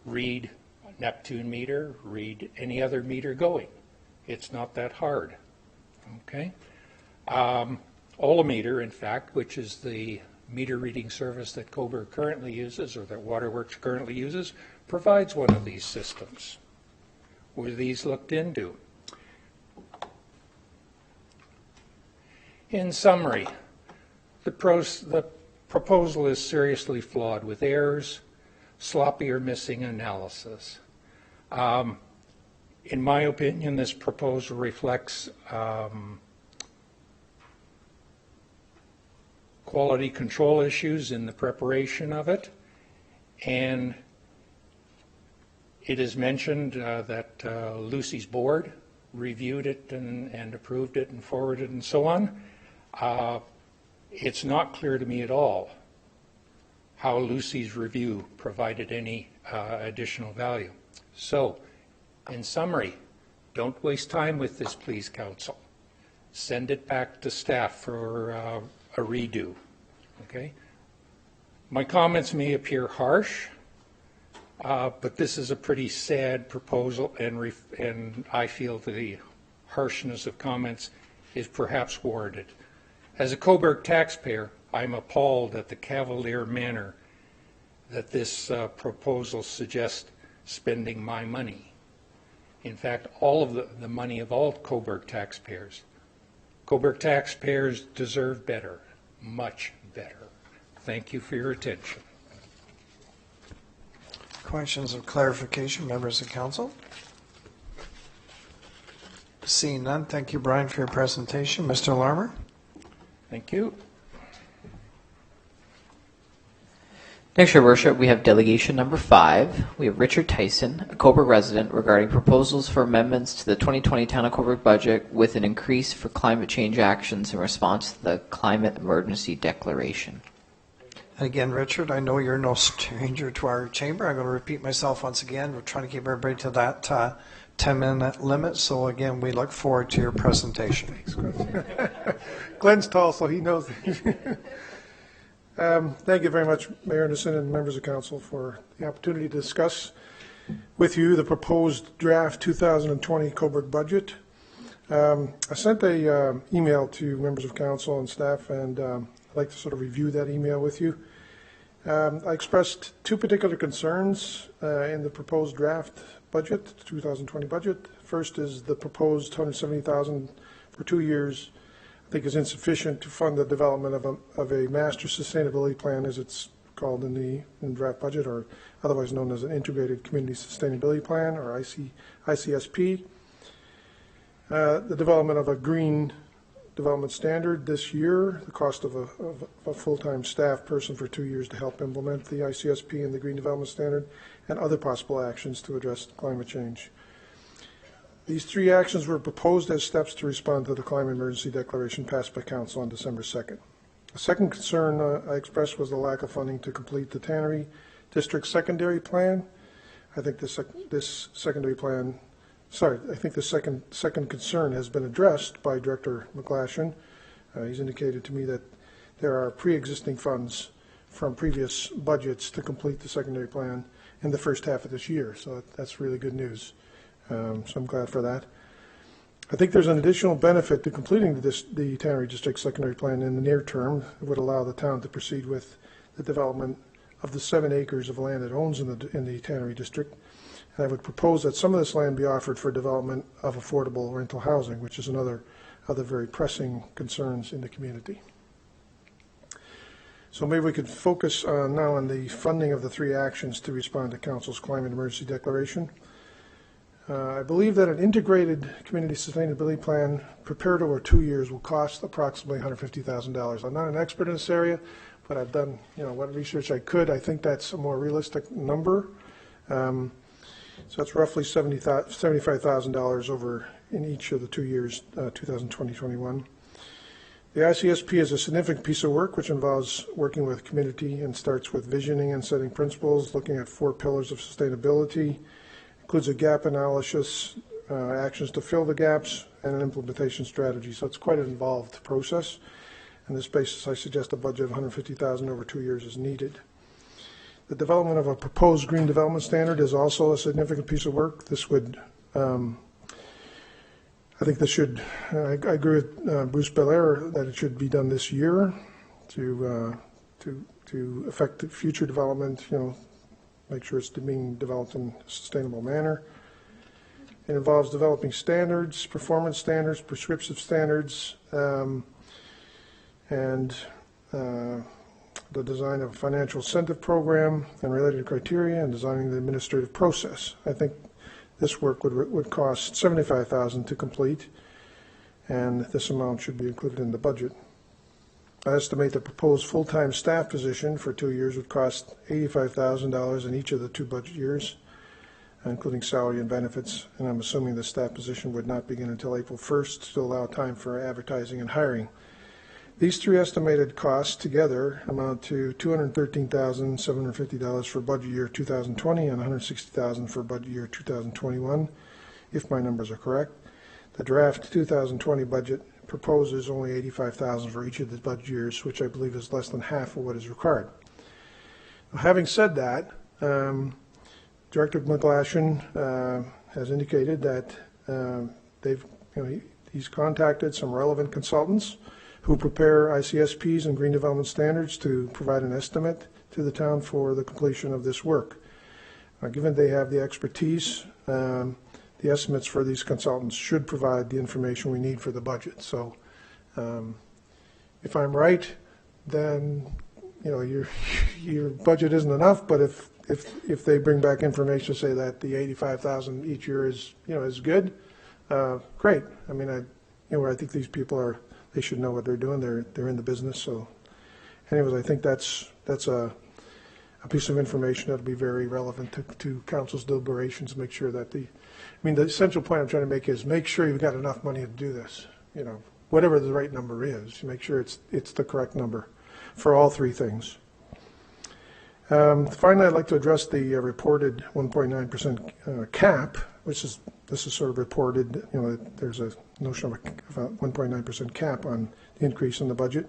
read a Neptune meter, read any other meter going. It's not that hard. Okay. Olimeter, in fact, which is the meter reading service that Cobourg currently uses, or that Waterworks currently uses, provides one of these systems. Were these looked into? In summary, the proposal is seriously flawed with errors, sloppy or missing analysis. In my opinion, this proposal reflects quality control issues in the preparation of it, and it is mentioned that Lucy's board reviewed it and approved it and forwarded and so on. It's not clear to me at all how Lucy's review provided any additional value. So, in summary, don't waste time with this, please, Council. Send it back to staff for a redo. Okay? My comments may appear harsh, but this is a pretty sad proposal, and I feel the harshness of comments is perhaps warranted. As a Cobourg taxpayer, I'm appalled at the cavalier manner that this proposal suggests spending my money. In fact, all of the money of all Cobourg taxpayers. Cobourg taxpayers deserve better, much better. Thank you for your attention. Questions of clarification, members of council? Seeing none, thank you, Brian, for your presentation. Mr. Larmer? Thank you. Next, Your Worship, we have delegation number 5. We have Richard Tyson, a Cobourg resident, regarding proposals for amendments to the 2020 Town of Cobourg budget with an increase for climate change actions in response to the climate emergency declaration. Again, Richard, I know you're no stranger to our chamber. I'm going to repeat myself once again. We're trying to keep everybody to that 10-minute limit. So again, we look forward to your presentation. Glenn's tall, so he knows. Thank you very much, Mayor Henderson and members of council, for the opportunity to discuss with you the proposed draft 2020 Cobourg budget. I sent a email to members of council and staff, and I'd like to sort of review that email with you. I expressed two particular concerns in the proposed draft budget, 2020 budget. First is the proposed $170,000 for 2 years I think is insufficient to fund the development of a master sustainability plan, as it's called in the draft budget, or otherwise known as an integrated community sustainability plan, or ICSP. The development of a green development standard this year, the cost of a full-time staff person for 2 years to help implement the ICSP and the green development standard, and other possible actions to address climate change. These three actions were proposed as steps to respond to the climate emergency declaration passed by Council on December 2nd. The second concern I expressed was the lack of funding to complete the Tannery District Secondary Plan. I think the second concern has been addressed by Director McGlashan He's indicated to me that there are pre-existing funds from previous budgets to complete the secondary plan in the first half of this year. So that's really good news. So I'm glad for that. I think there's an additional benefit to completing the Tannery District secondary plan in the near term. It would allow the town to proceed with the development of the 7 acres of land it owns in the Tannery District. And I would propose that some of this land be offered for development of affordable rental housing, which is another of the very pressing concerns in the community. So maybe we could focus now on the funding of the 3 actions to respond to Council's climate emergency declaration. I believe that an integrated community sustainability plan prepared over 2 years will cost approximately $150,000. I'm not an expert in this area, but I've done what research I could. I think that's a more realistic number. So that's roughly $75,000 over in each of the 2 years, 2020-21. The ICSP is a significant piece of work which involves working with community and starts with visioning and setting principles, looking at 4 pillars of sustainability, includes a gap analysis, actions to fill the gaps, and an implementation strategy. So it's quite an involved process. On this basis, I suggest a budget of $150,000 over 2 years is needed. The development of a proposed green development standard is also a significant piece of work. This would, I think this should, I agree with Bruce Belair that it should be done this year to affect the future development, make sure it's being developed in a sustainable manner. It involves developing standards, performance standards, prescriptive standards, and the design of a financial incentive program and related criteria, and designing the administrative process. I think this work would cost $75,000 to complete, and this amount should be included in the budget. I estimate the proposed full-time staff position for 2 years would cost $85,000 in each of the 2 budget years, including salary and benefits, and I'm assuming the staff position would not begin until April 1st to allow time for advertising and hiring. These 3 estimated costs together amount to $213,750 for budget year 2020 and $160,000 for budget year 2021, if my numbers are correct. The draft 2020 budget proposes only $85,000 for each of the budget years, which I believe is less than half of what is required. Now, having said that, Director McGlashan has indicated that he's contacted some relevant consultants who prepare ICSPs and green development standards to provide an estimate to the town for the completion of this work. Given they have the expertise, the estimates for these consultants should provide the information we need for the budget. So if I'm right, then your budget isn't enough, but if they bring back information, say that the $85,000 each year is good, great. I mean, I think these people they should know what they're doing. They're in the business. So anyways, I think that's a piece of information that'll be very relevant to council's deliberations. Make sure that the essential point I'm trying to make is make sure you've got enough money to do this. Whatever the right number is, make sure it's the correct number for all 3 things. Finally, I'd like to address the reported 1.9% cap, this is sort of reported. There's a notion of a 1.9% cap on the increase in the budget.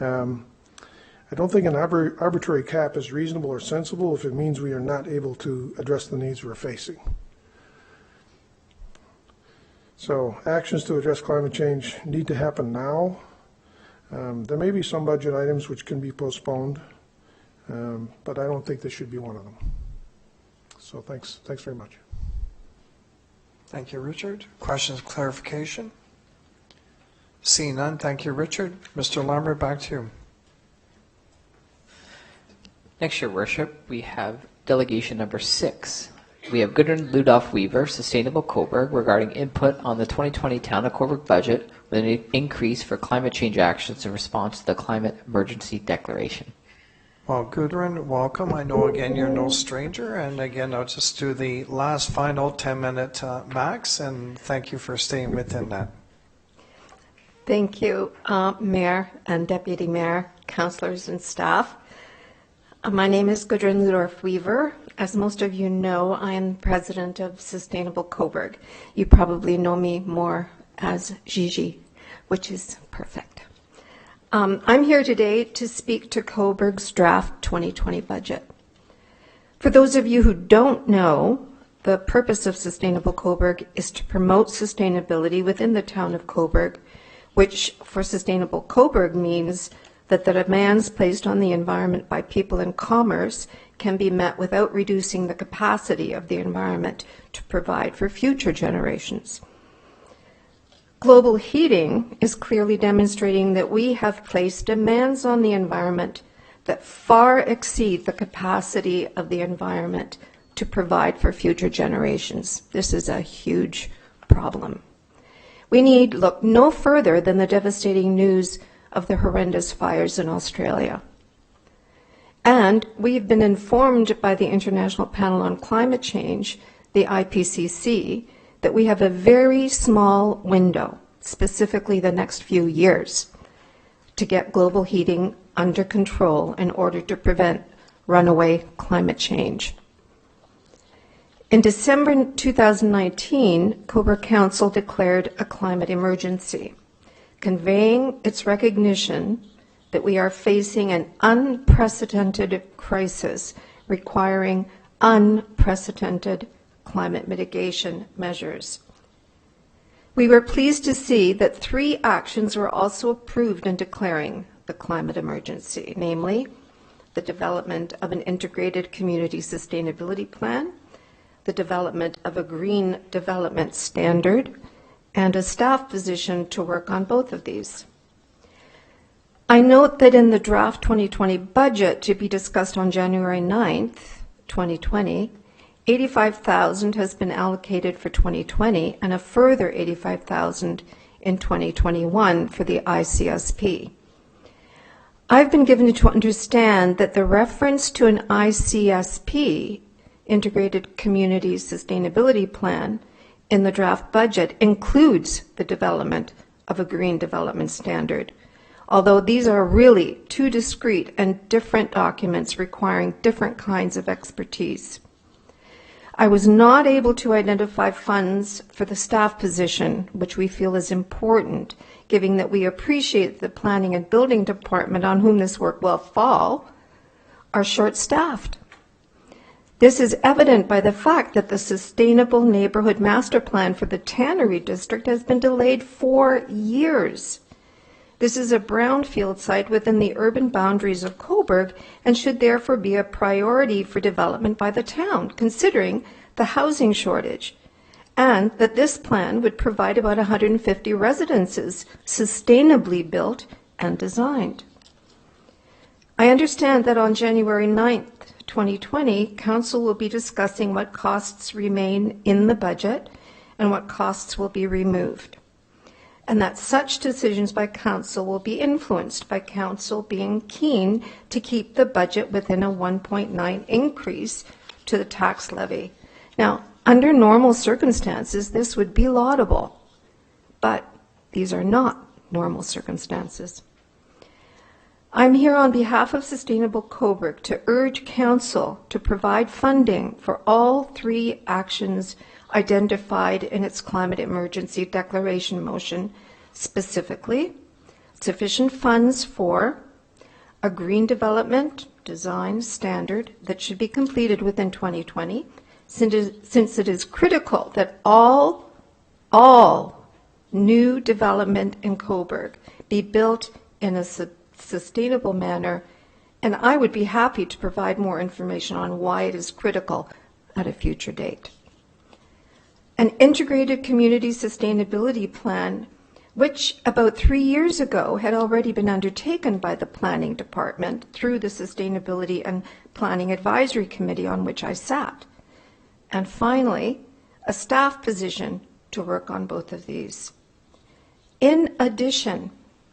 I don't think an arbitrary cap is reasonable or sensible if it means we are not able to address the needs we're facing. So actions to address climate change need to happen now. There may be some budget items which can be postponed, but I don't think this should be one of them. So thanks very much. Thank you, Richard. Questions, clarification? Seeing none, thank you, Richard. Mr. Lambert, back to you. Next, Your Worship, we have delegation number 6. We have Gudrun Ludolf Weaver, Sustainable Cobourg, regarding input on the 2020 Town of Cobourg budget with an increase for climate change actions in response to the climate emergency declaration. Well, Gudrun, welcome. I know, again, you're no stranger. And again, I'll just do the last final 10-minute max, and thank you for staying within that. Thank you, Mayor and Deputy Mayor, councillors and staff. My name is Gudrun Ludolf Weaver. As most of you know, I am president of Sustainable Cobourg. You probably know me more as Gigi. which is perfect. I'm here today to speak to Cobourg's draft 2020 budget. For those of you who don't know, the purpose of Sustainable Cobourg is to promote sustainability within the town of Cobourg, which for Sustainable Cobourg means that the demands placed on the environment by people and commerce can be met without reducing the capacity of the environment to provide for future generations. Global heating is clearly demonstrating that we have placed demands on the environment that far exceed the capacity of the environment to provide for future generations. This is a huge problem. We need look no further than the devastating news of the horrendous fires in Australia. And we've been informed by the International Panel on Climate Change, the IPCC, that we have a very small window, specifically the next few years, to get global heating under control in order to prevent runaway climate change. In December 2019, Cobourg Council declared a climate emergency, conveying its recognition that we are facing an unprecedented crisis requiring unprecedented climate mitigation measures. We were pleased to see that 3 actions were also approved in declaring the climate emergency, namely the development of an integrated community sustainability plan, the development of a green development standard, and a staff position to work on both of these. I note that in the draft 2020 budget to be discussed on January 9th, 2020, $85,000 has been allocated for 2020 and a further $85,000 in 2021 for the ICSP. I've been given to understand that the reference to an ICSP, Integrated Community Sustainability Plan, in the draft budget includes the development of a green development standard, although these are really 2 discrete and different documents requiring different kinds of expertise. I was not able to identify funds for the staff position, which we feel is important, given that we appreciate the planning and building department on whom this work will fall are short-staffed. This is evident by the fact that the Sustainable Neighborhood Master Plan for the Tannery District has been delayed 4 years. This is a brownfield site within the urban boundaries of Cobourg and should therefore be a priority for development by the town, considering the housing shortage, and that this plan would provide about 150 residences sustainably built and designed. I understand that on January 9th, 2020, Council will be discussing what costs remain in the budget and what costs will be removed, and that such decisions by Council will be influenced by Council being keen to keep the budget within a 1.9 increase to the tax levy. Now, under normal circumstances, this would be laudable, but these are not normal circumstances. I'm here on behalf of Sustainable Cobourg to urge Council to provide funding for all 3 actions identified in its climate emergency declaration motion, specifically sufficient funds for a green development design standard that should be completed within 2020, since it is critical that all new development in Cobourg be built in a sustainable manner, and I would be happy to provide more information on why it is critical at a future date. An integrated community sustainability plan, which about 3 years ago had already been undertaken by the Planning Department through the Sustainability and Planning Advisory Committee on which I sat. And finally, a staff position to work on both of these. In addition,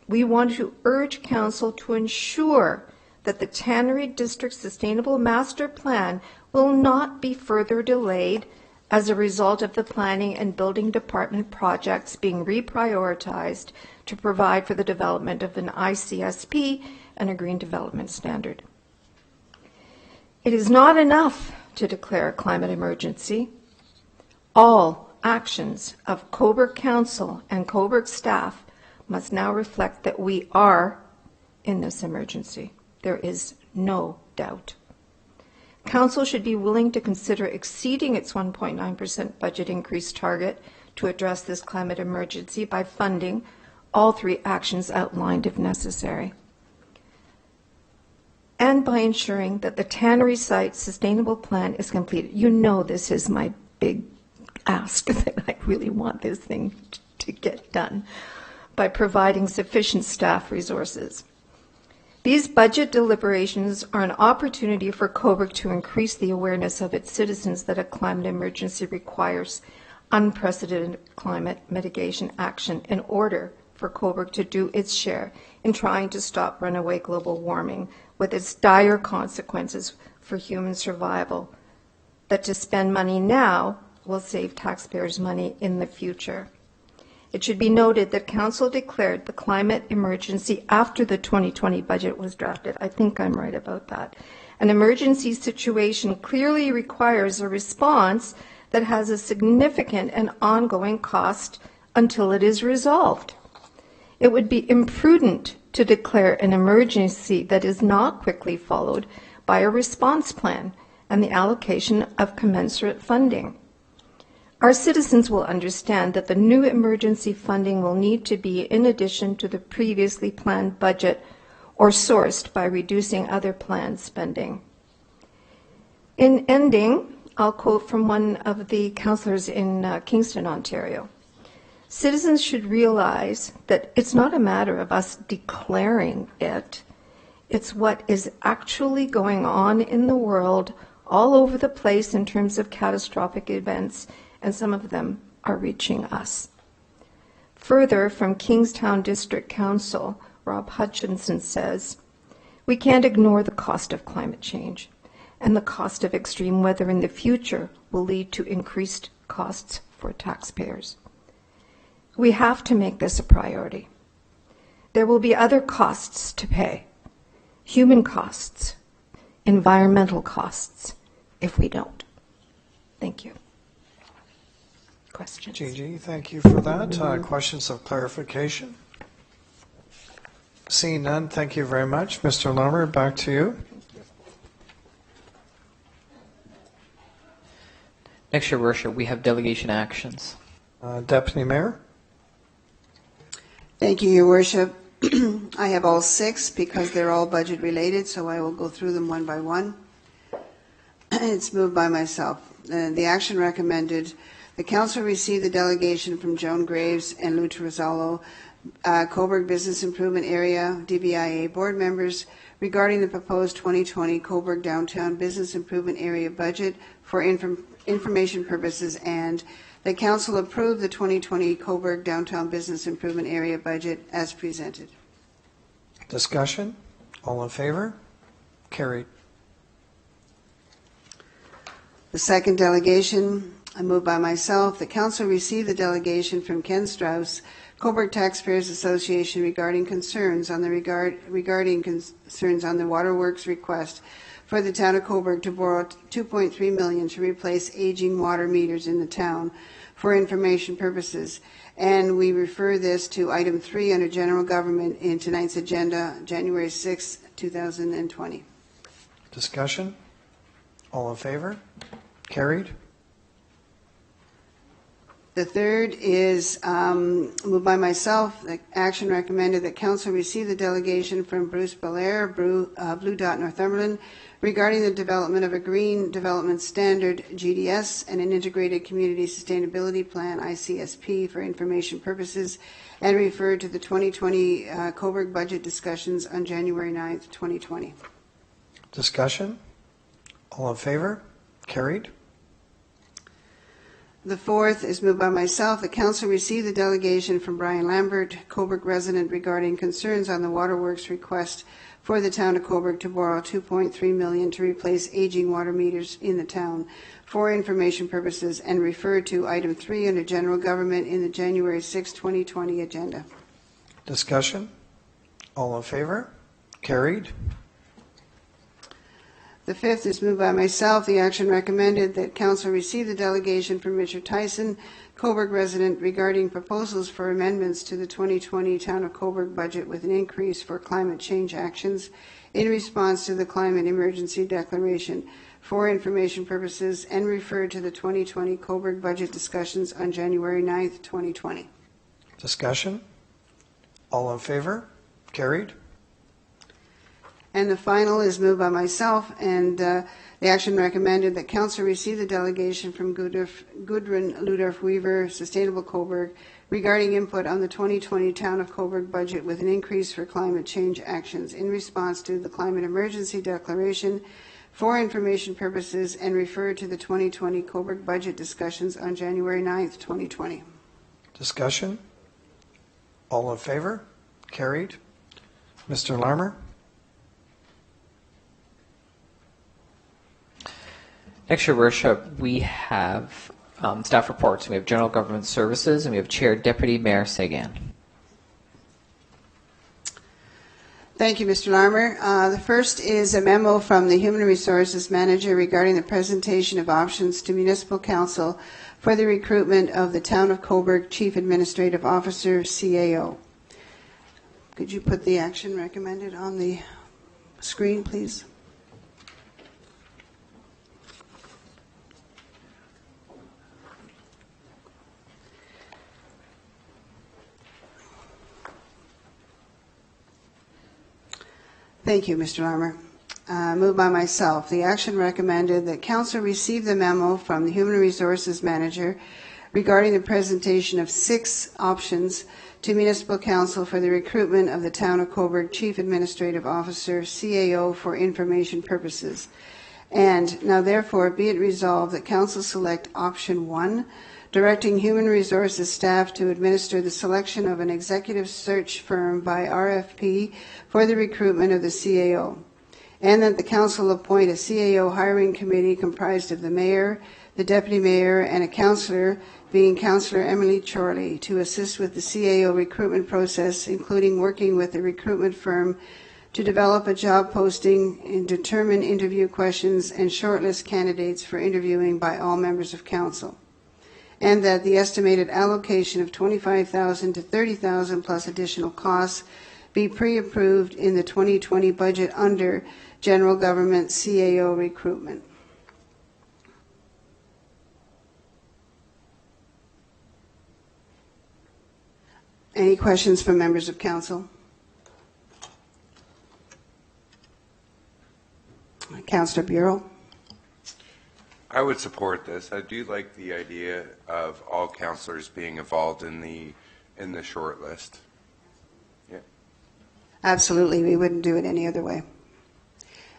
we want to urge Council to ensure that the Tannery District Sustainable Master Plan will not be further delayed as a result of the Planning and Building Department projects being reprioritized to provide for the development of an ICSP and a Green Development Standard. It is not enough to declare a climate emergency. All actions of Cobourg Council and Cobourg staff must now reflect that we are in this emergency. There is no doubt. Council should be willing to consider exceeding its 1.9% budget increase target to address this climate emergency by funding all three actions outlined if necessary, and by ensuring that the tannery site sustainable plan is completed. You know this is my big ask, that I really want this thing to get done, by providing sufficient staff resources. These budget deliberations are an opportunity for Cobourg to increase the awareness of its citizens that a climate emergency requires unprecedented climate mitigation action in order for Cobourg to do its share in trying to stop runaway global warming with its dire consequences for human survival, that to spend money now will save taxpayers money in the future. It should be noted that Council declared the climate emergency after the 2020 budget was drafted. I think I'm right about that. An emergency situation clearly requires a response that has a significant and ongoing cost until it is resolved. It would be imprudent to declare an emergency that is not quickly followed by a response plan and the allocation of commensurate funding. Our citizens will understand that the new emergency funding will need to be in addition to the previously planned budget or sourced by reducing other planned spending. In ending, I'll quote from one of the councillors in Kingston, Ontario. Citizens should realize that it's not a matter of us declaring it. It's what is actually going on in the world all over the place in terms of catastrophic events, and some of them are reaching us. Further, from Kingstown District Council, Rob Hutchinson says, we can't ignore the cost of climate change, and the cost of extreme weather in the future will lead to increased costs for taxpayers. We have to make this a priority. There will be other costs to pay, human costs, environmental costs, if we don't. Thank you. Questions? Gigi, thank you for that. Questions of clarification? Seeing none, thank you very much. Mr. Lummer, back to you. Next, Your Worship, we have delegation actions. Deputy Mayor? Thank you, Your Worship. I have all 6 because they're all budget related, so I will go through them one by one. It's moved by myself. The action recommended: the Council received the delegation from Joan Greaves and Lou Trozollo, Cobourg Business Improvement Area, DBIA board members, regarding the proposed 2020 Cobourg Downtown Business Improvement Area budget for information purposes, and the Council approved the 2020 Cobourg Downtown Business Improvement Area budget as presented. Discussion? All in favor? Carried. The second delegation, I move by myself. The Council received the delegation from Ken Strauss, Cobourg Taxpayers Association, regarding concerns on the Waterworks request for the Town of Cobourg to borrow $2.3 million to replace aging water meters in the town for information purposes. And we refer this to item 3 under General Government in tonight's agenda, January 6, 2020. Discussion? All in favor? Carried. The third is moved by myself. The action recommended that Council receive the delegation from Bruce Belair, Blue Dot Northumberland, regarding the development of a Green Development Standard, GDS, and an Integrated Community Sustainability Plan, ICSP, for information purposes, and referred to the 2020 Cobourg budget discussions on January 9th, 2020. Discussion? All in favor? Carried. The fourth is moved by myself. The Council received the delegation from Brian Lambert, Cobourg resident, regarding concerns on the Waterworks request for the Town of Cobourg to borrow $2.3 million to replace aging water meters in the town for information purposes, and referred to item 3 under General Government in the January 6, 2020 agenda. Discussion? All in favor? Carried. The fifth is moved by myself. The action recommended that council receive the delegation from Richard Tyson, Cobourg resident, regarding proposals for amendments to the 2020 Town of Cobourg budget with an increase for climate change actions in response to the climate emergency declaration for information purposes, and referred to the 2020 Cobourg budget discussions on January 9th, 2020. Discussion? All in favor? Carried. And the final is moved by myself, and the action recommended that council receive the delegation from Gudrun Ludorf Weaver, Sustainable Cobourg, regarding input on the 2020 Town of Cobourg budget with an increase for climate change actions in response to the climate emergency declaration for information purposes, and refer to the 2020 Cobourg budget discussions on January 9th, 2020. Discussion? All in favor? Carried. Mr. Larmer? Next, Your Worship, we have staff reports. We have General Government Services, and we have Chair Deputy Mayor Sagan. Thank you, Mr. Larmer. The first is a memo from the Human Resources Manager regarding the presentation of options to Municipal Council for the recruitment of the Town of Cobourg Chief Administrative Officer, CAO. Could you put the action recommended on the screen, please? Thank you, Mr. Larmer. Moved by myself. The action recommended that Council receive the memo from the Human Resources Manager regarding the presentation of 6 options to Municipal Council for the recruitment of the Town of Cobourg Chief Administrative Officer, CAO, for information purposes. And now therefore be it resolved that Council select option 1, directing Human Resources staff to administer the selection of an executive search firm by RFP for the recruitment of the CAO, and that the Council appoint a CAO hiring committee comprised of the Mayor, the Deputy Mayor, and a Councillor, being Councillor Emily Chorley, to assist with the CAO recruitment process, including working with the recruitment firm to develop a job posting and determine interview questions and shortlist candidates for interviewing by all members of Council. And that the estimated allocation of $25,000 to $30,000 plus additional costs be pre-approved in the 2020 budget under General Government CAO recruitment. Any questions from members of Council? Councillor Bureau. I would support this. I do like the idea of all councillors being involved in the short list. Yeah. Absolutely, we wouldn't do it any other way.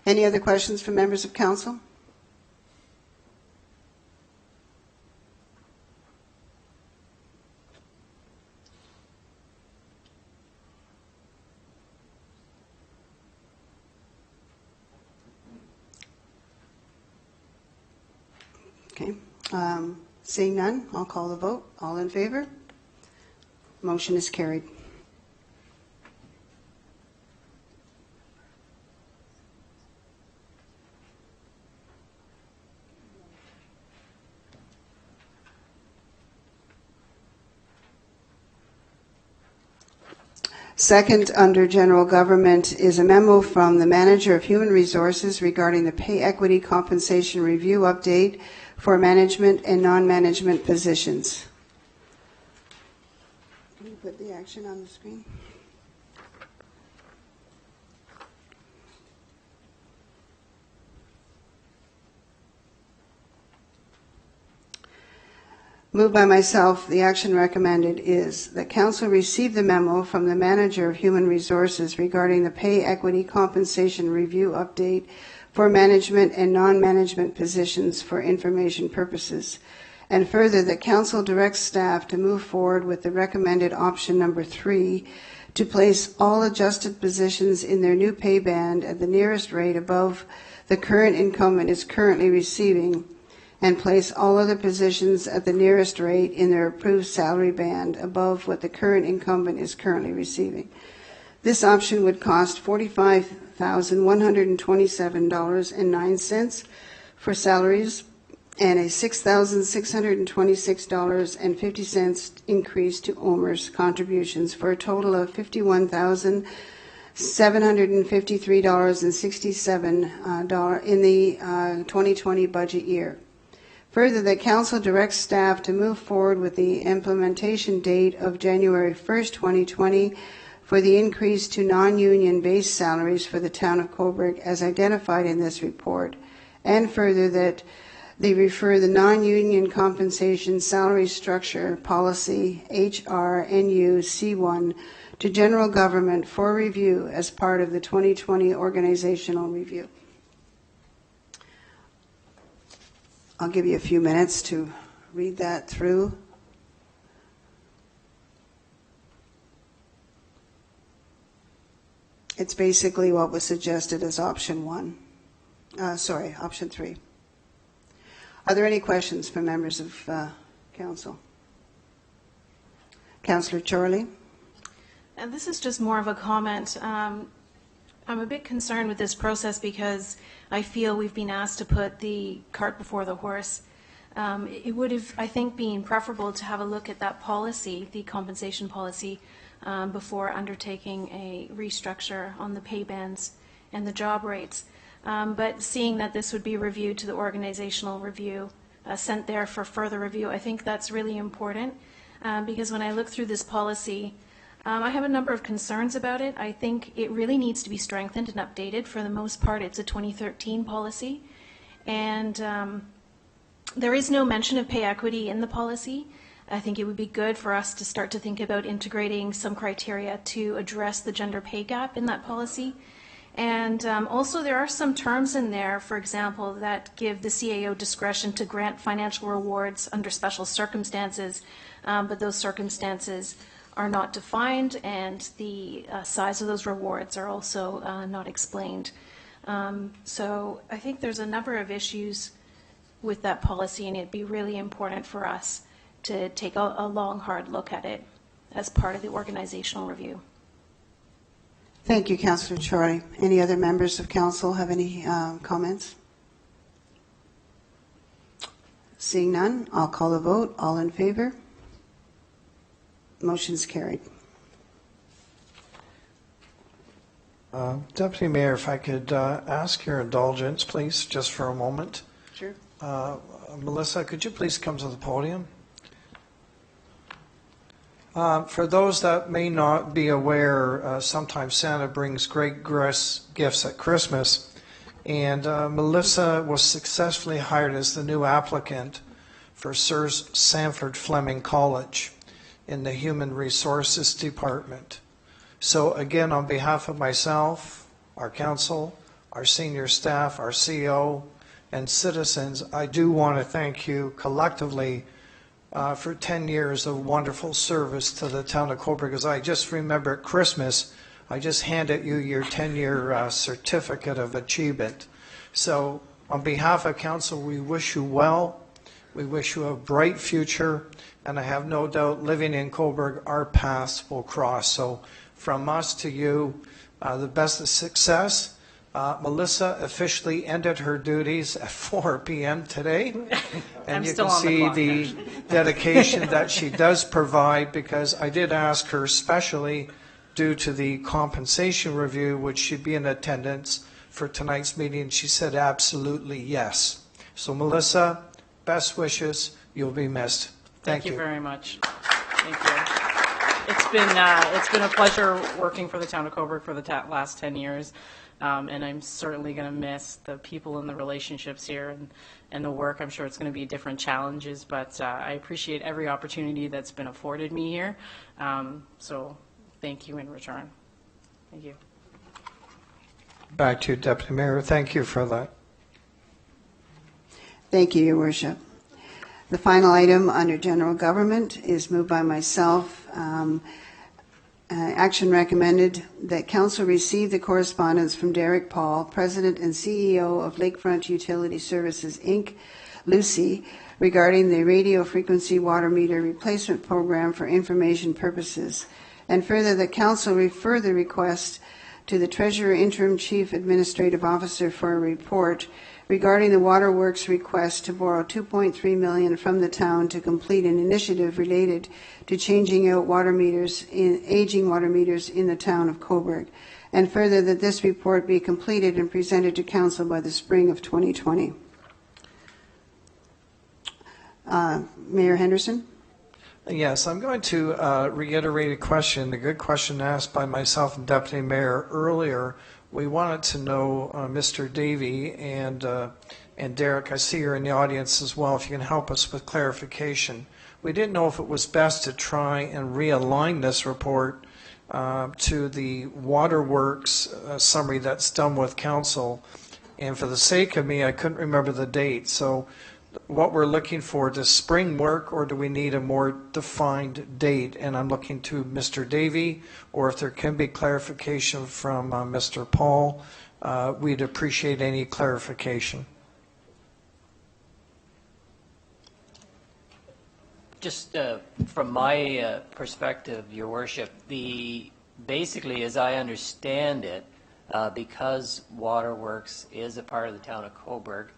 Any other questions from members of Council? Okay. Seeing none, I'll call the vote. All in favor? Motion is carried. Second, under General Government, is a memo from the Manager of Human Resources regarding the Pay Equity Compensation Review update for management and non-management positions. Can you put the action on the screen? Moved by myself, the action recommended is that Council receive the memo from the Manager of Human Resources regarding the Pay Equity Compensation Review update for management and non-management positions for information purposes, and further that Council directs staff to move forward with the recommended option number 3 to place all adjusted positions in their new pay band at the nearest rate above the current incumbent is currently receiving, and place all other positions at the nearest rate in their approved salary band above what the current incumbent is currently receiving. This option would cost $45,000 $1,127.09 for salaries and a $6,626.50 increase to OMERS contributions for a total of $51,753.67 in the 2020 budget year. Further, that Council directs staff to move forward with the implementation date of January 1st, 2020 for the increase to non-union base salaries for the Town of Cobourg as identified in this report. And further, that they refer the non-union compensation salary structure policy HRNU C1 to general government for review as part of the 2020 organizational review. I'll give you a few minutes to read that through. It's basically what was suggested as option 3. Are there any questions from members of council? Councillor Chorley? And this is just more of a comment. I'm a bit concerned with this process because I feel we've been asked to put the cart before the horse. It would have, I think, been preferable to have a look at that policy, the compensation policy, before undertaking a restructure on the pay bands and the job rates. But seeing that this would be reviewed to the organizational review, sent there for further review, I think that's really important because when I look through this policy, I have a number of concerns about it. I think it really needs to be strengthened and updated. For the most part, it's a 2013 policy, and there is no mention of pay equity in the policy. I think it would be good for us to start to think about integrating some criteria to address the gender pay gap in that policy. And also there are some terms in there, for example, that give the CAO discretion to grant financial rewards under special circumstances, but those circumstances are not defined, and the size of those rewards are also not explained. So I think there's a number of issues with that policy, and it'd be really important for us to take a long, hard look at it as part of the organizational review. Thank you, Councillor Chorley. Any other members of council have any comments? Seeing none, I'll call the vote. All in favor? Motion's carried. Deputy Mayor, if I could ask your indulgence, please, just for a moment. Sure. Melissa, could you please come to the podium? For those that may not be aware, sometimes Santa brings great gifts at Christmas, and Melissa was successfully hired as the new applicant for Sir Sanford Fleming College in the Human Resources Department. So again, on behalf of myself, our council, our senior staff, our CEO, and citizens, I do want to thank you collectively for 10 years of wonderful service to the Town of Cobourg, because I just remember at Christmas, I just handed you your 10-year certificate of achievement. So on behalf of council, we wish you well. We wish you a bright future, and I have no doubt living in Cobourg, our paths will cross. So from us to you, the best of success. Melissa officially ended her duties at 4 p.m. today, and you can see the dedication that she does provide, because I did ask her especially due to the compensation review, would she be in attendance for tonight's meeting. She said absolutely yes. So Melissa, best wishes. You'll be missed. Thank you. Thank you very much. Thank you. It's been a pleasure working for the Town of Cobourg for the last 10 years. And I'm certainly going to miss the people and the relationships here and the work. I'm sure it's going to be different challenges, but I appreciate every opportunity that's been afforded me here. So thank you in return. Thank you. Back to you, Deputy Mayor. Thank you for that. Thank you, Your Worship. The final item under General Government is moved by myself. Action recommended that Council receive the correspondence from Derek Paul, President and CEO of Lakefront Utility Services, Inc., Lucy, regarding the radio frequency water meter replacement program for information purposes, and further that Council refer the request to the Treasurer Interim Chief Administrative Officer for a report regarding the Waterworks request to borrow $2.3 million from the town to complete an initiative related to changing out aging water meters in the town of Cobourg, and further that this report be completed and presented to Council by the spring of 2020. Mayor Henderson? Yes, I'm going to reiterate a question, a good question asked by myself and Deputy Mayor earlier. We wanted to know, Mr. Davey and Derek, I see you're in the audience as well, if you can help us with clarification. We didn't know if it was best to try and realign this report to the Waterworks summary that's done with Council. And for the sake of me, I couldn't remember the date. So what we're looking for, does spring work, or do we need a more defined date? And I'm looking to Mr. Davey, or if there can be clarification from Mr. Paul, we'd appreciate any clarification. Just from my perspective, Your Worship, basically, as I understand it, because Waterworks is a part of the town of Cobourg,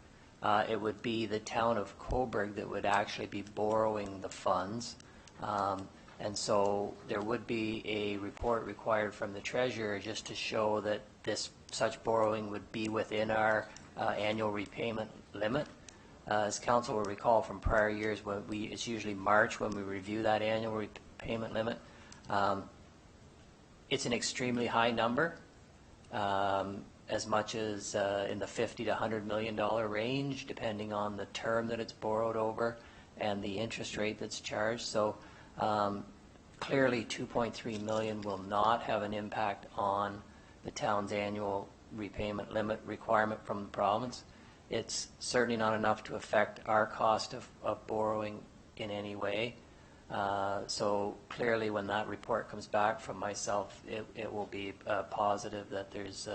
it would be the town of Cobourg that would actually be borrowing the funds. And so there would be a report required from the treasurer just to show that such borrowing would be within our annual repayment limit. As council will recall from prior years, it's usually March when we review that annual repayment limit. It's an extremely high number. As much as in the $50 to $100 million range, depending on the term that it's borrowed over and the interest rate that's charged. So clearly $2.3 million will not have an impact on the town's annual repayment limit requirement from the province. It's certainly not enough to affect our cost of borrowing in any way. So clearly when that report comes back from myself, it will be positive that there's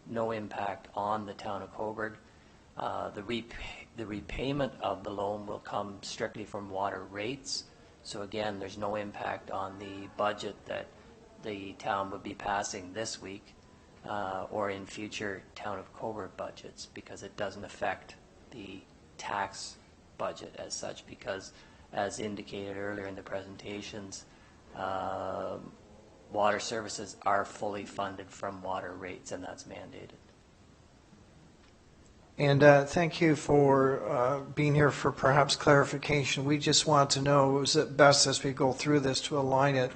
no impact on the town of Cobourg. The repayment of the loan will come strictly from water rates. So again, there's no impact on the budget that the town would be passing this week or in future town of Cobourg budgets, because it doesn't affect the tax budget as such, because as indicated earlier in the presentations, water services are fully funded from water rates, and that's mandated. And thank you for being here for perhaps clarification. We just want to know, is it best as we go through this to align it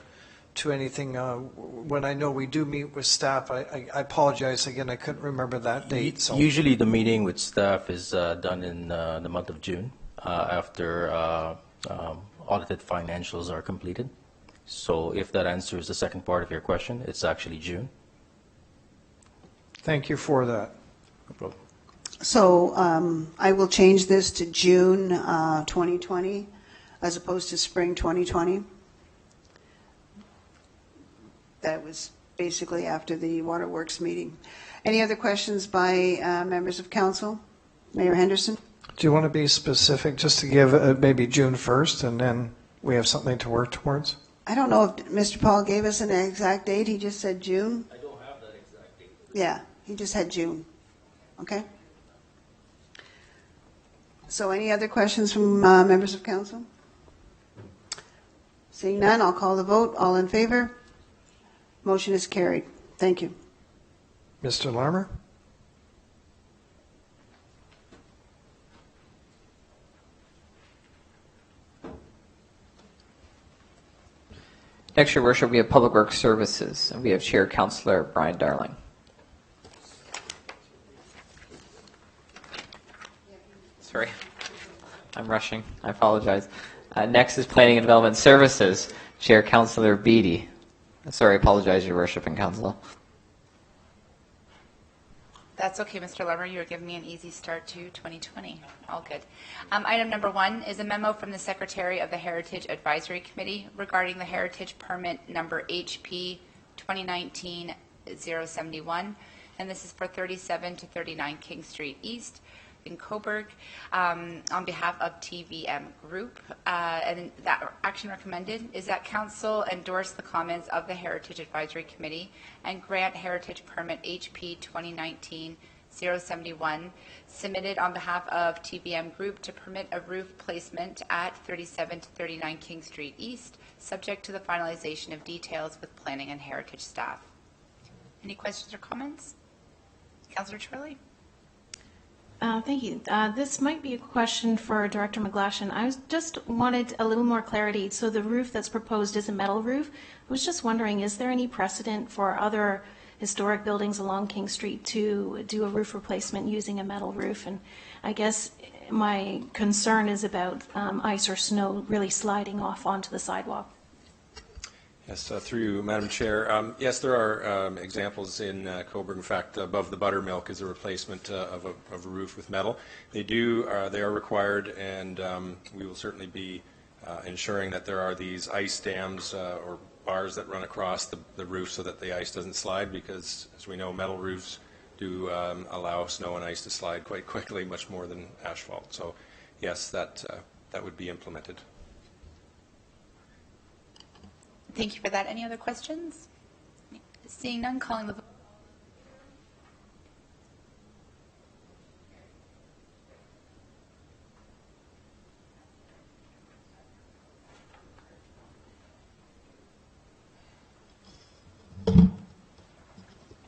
to anything? When I know we do meet with staff, I apologize again, I couldn't remember that date. So. Usually the meeting with staff is done in the month of June after audited financials are completed. So if that answers the second part of your question, it's actually June. Thank you for that. No problem. So I will change this to June 2020 as opposed to spring 2020. That was basically after the Waterworks meeting. Any other questions by members of council? Mayor Henderson? Do you want to be specific, just to give maybe June 1st, and then we have something to work towards? I don't know if Mr. Paul gave us an exact date. He just said June. I don't have that exact date. Yeah, he just had June. Okay. So any other questions from members of council? Seeing none, I'll call the vote. All in favor? Motion is carried. Thank you. Mr. Larmer? Next, Your Worship, we have Public Works Services, and we have Chair Councillor Brian Darling. Sorry, I'm rushing. I apologize. Next is Planning and Development Services, Chair Councillor Beattie. Sorry, I apologize, Your Worship and Council. That's okay, Mr. Lummer. You were giving me an easy start to 2020. All good. Item number 1 is a memo from the Secretary of the Heritage Advisory Committee regarding the Heritage Permit number HP 2019-071, and this is for 37 to 39 King Street East. in Cobourg on behalf of TVM Group. And that action recommended is that Council endorse the comments of the Heritage Advisory Committee and grant Heritage Permit HP 2019-071 submitted on behalf of TVM Group to permit a roof placement at 37 to 39 King Street East, subject to the finalization of details with planning and heritage staff. Any questions or comments? Councillor Turley? Thank you. This might be a question for Director McGlashan. I just wanted a little more clarity. So the roof that's proposed is a metal roof. I was just wondering, is there any precedent for other historic buildings along King Street to do a roof replacement using a metal roof? And I guess my concern is about ice or snow really sliding off onto the sidewalk. Yes, through you, Madam Chair. Yes, there are examples in Cobourg. In fact, above the buttermilk is a replacement of a roof with metal. They are required, and we will certainly be ensuring that there are these ice dams or bars that run across the roof so that the ice doesn't slide, because, as we know, metal roofs do allow snow and ice to slide quite quickly, much more than asphalt. So, yes, that would be implemented. Thank you for that. Any other questions? Seeing none, calling the vote.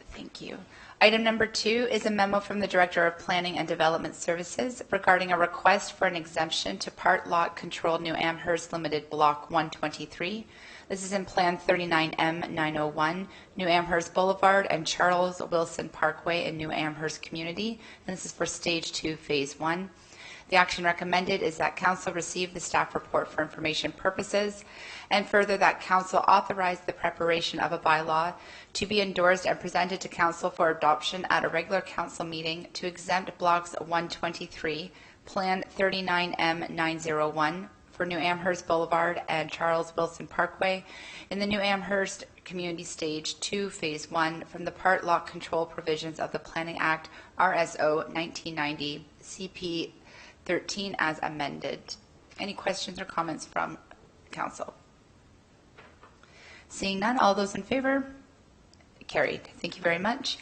Thank you. Item number 2 is a memo from the Director of Planning and Development Services regarding a request for an exemption to part lot control New Amherst Limited Block 123. This is in Plan 39M901, New Amherst Boulevard and Charles Wilson Parkway in New Amherst Community, and this is for Stage 2, Phase 1. The action recommended is that Council receive the staff report for information purposes, and further that Council authorize the preparation of a bylaw to be endorsed and presented to Council for adoption at a regular Council meeting to exempt Blocks 123, Plan 39M901, for New Amherst Boulevard and Charles Wilson Parkway in the New Amherst Community Stage 2, Phase 1 from the part lot control provisions of the Planning Act, RSO 1990, CP 13 as amended. Any questions or comments from Council? Seeing none, all those in favor? Carried. Thank you very much.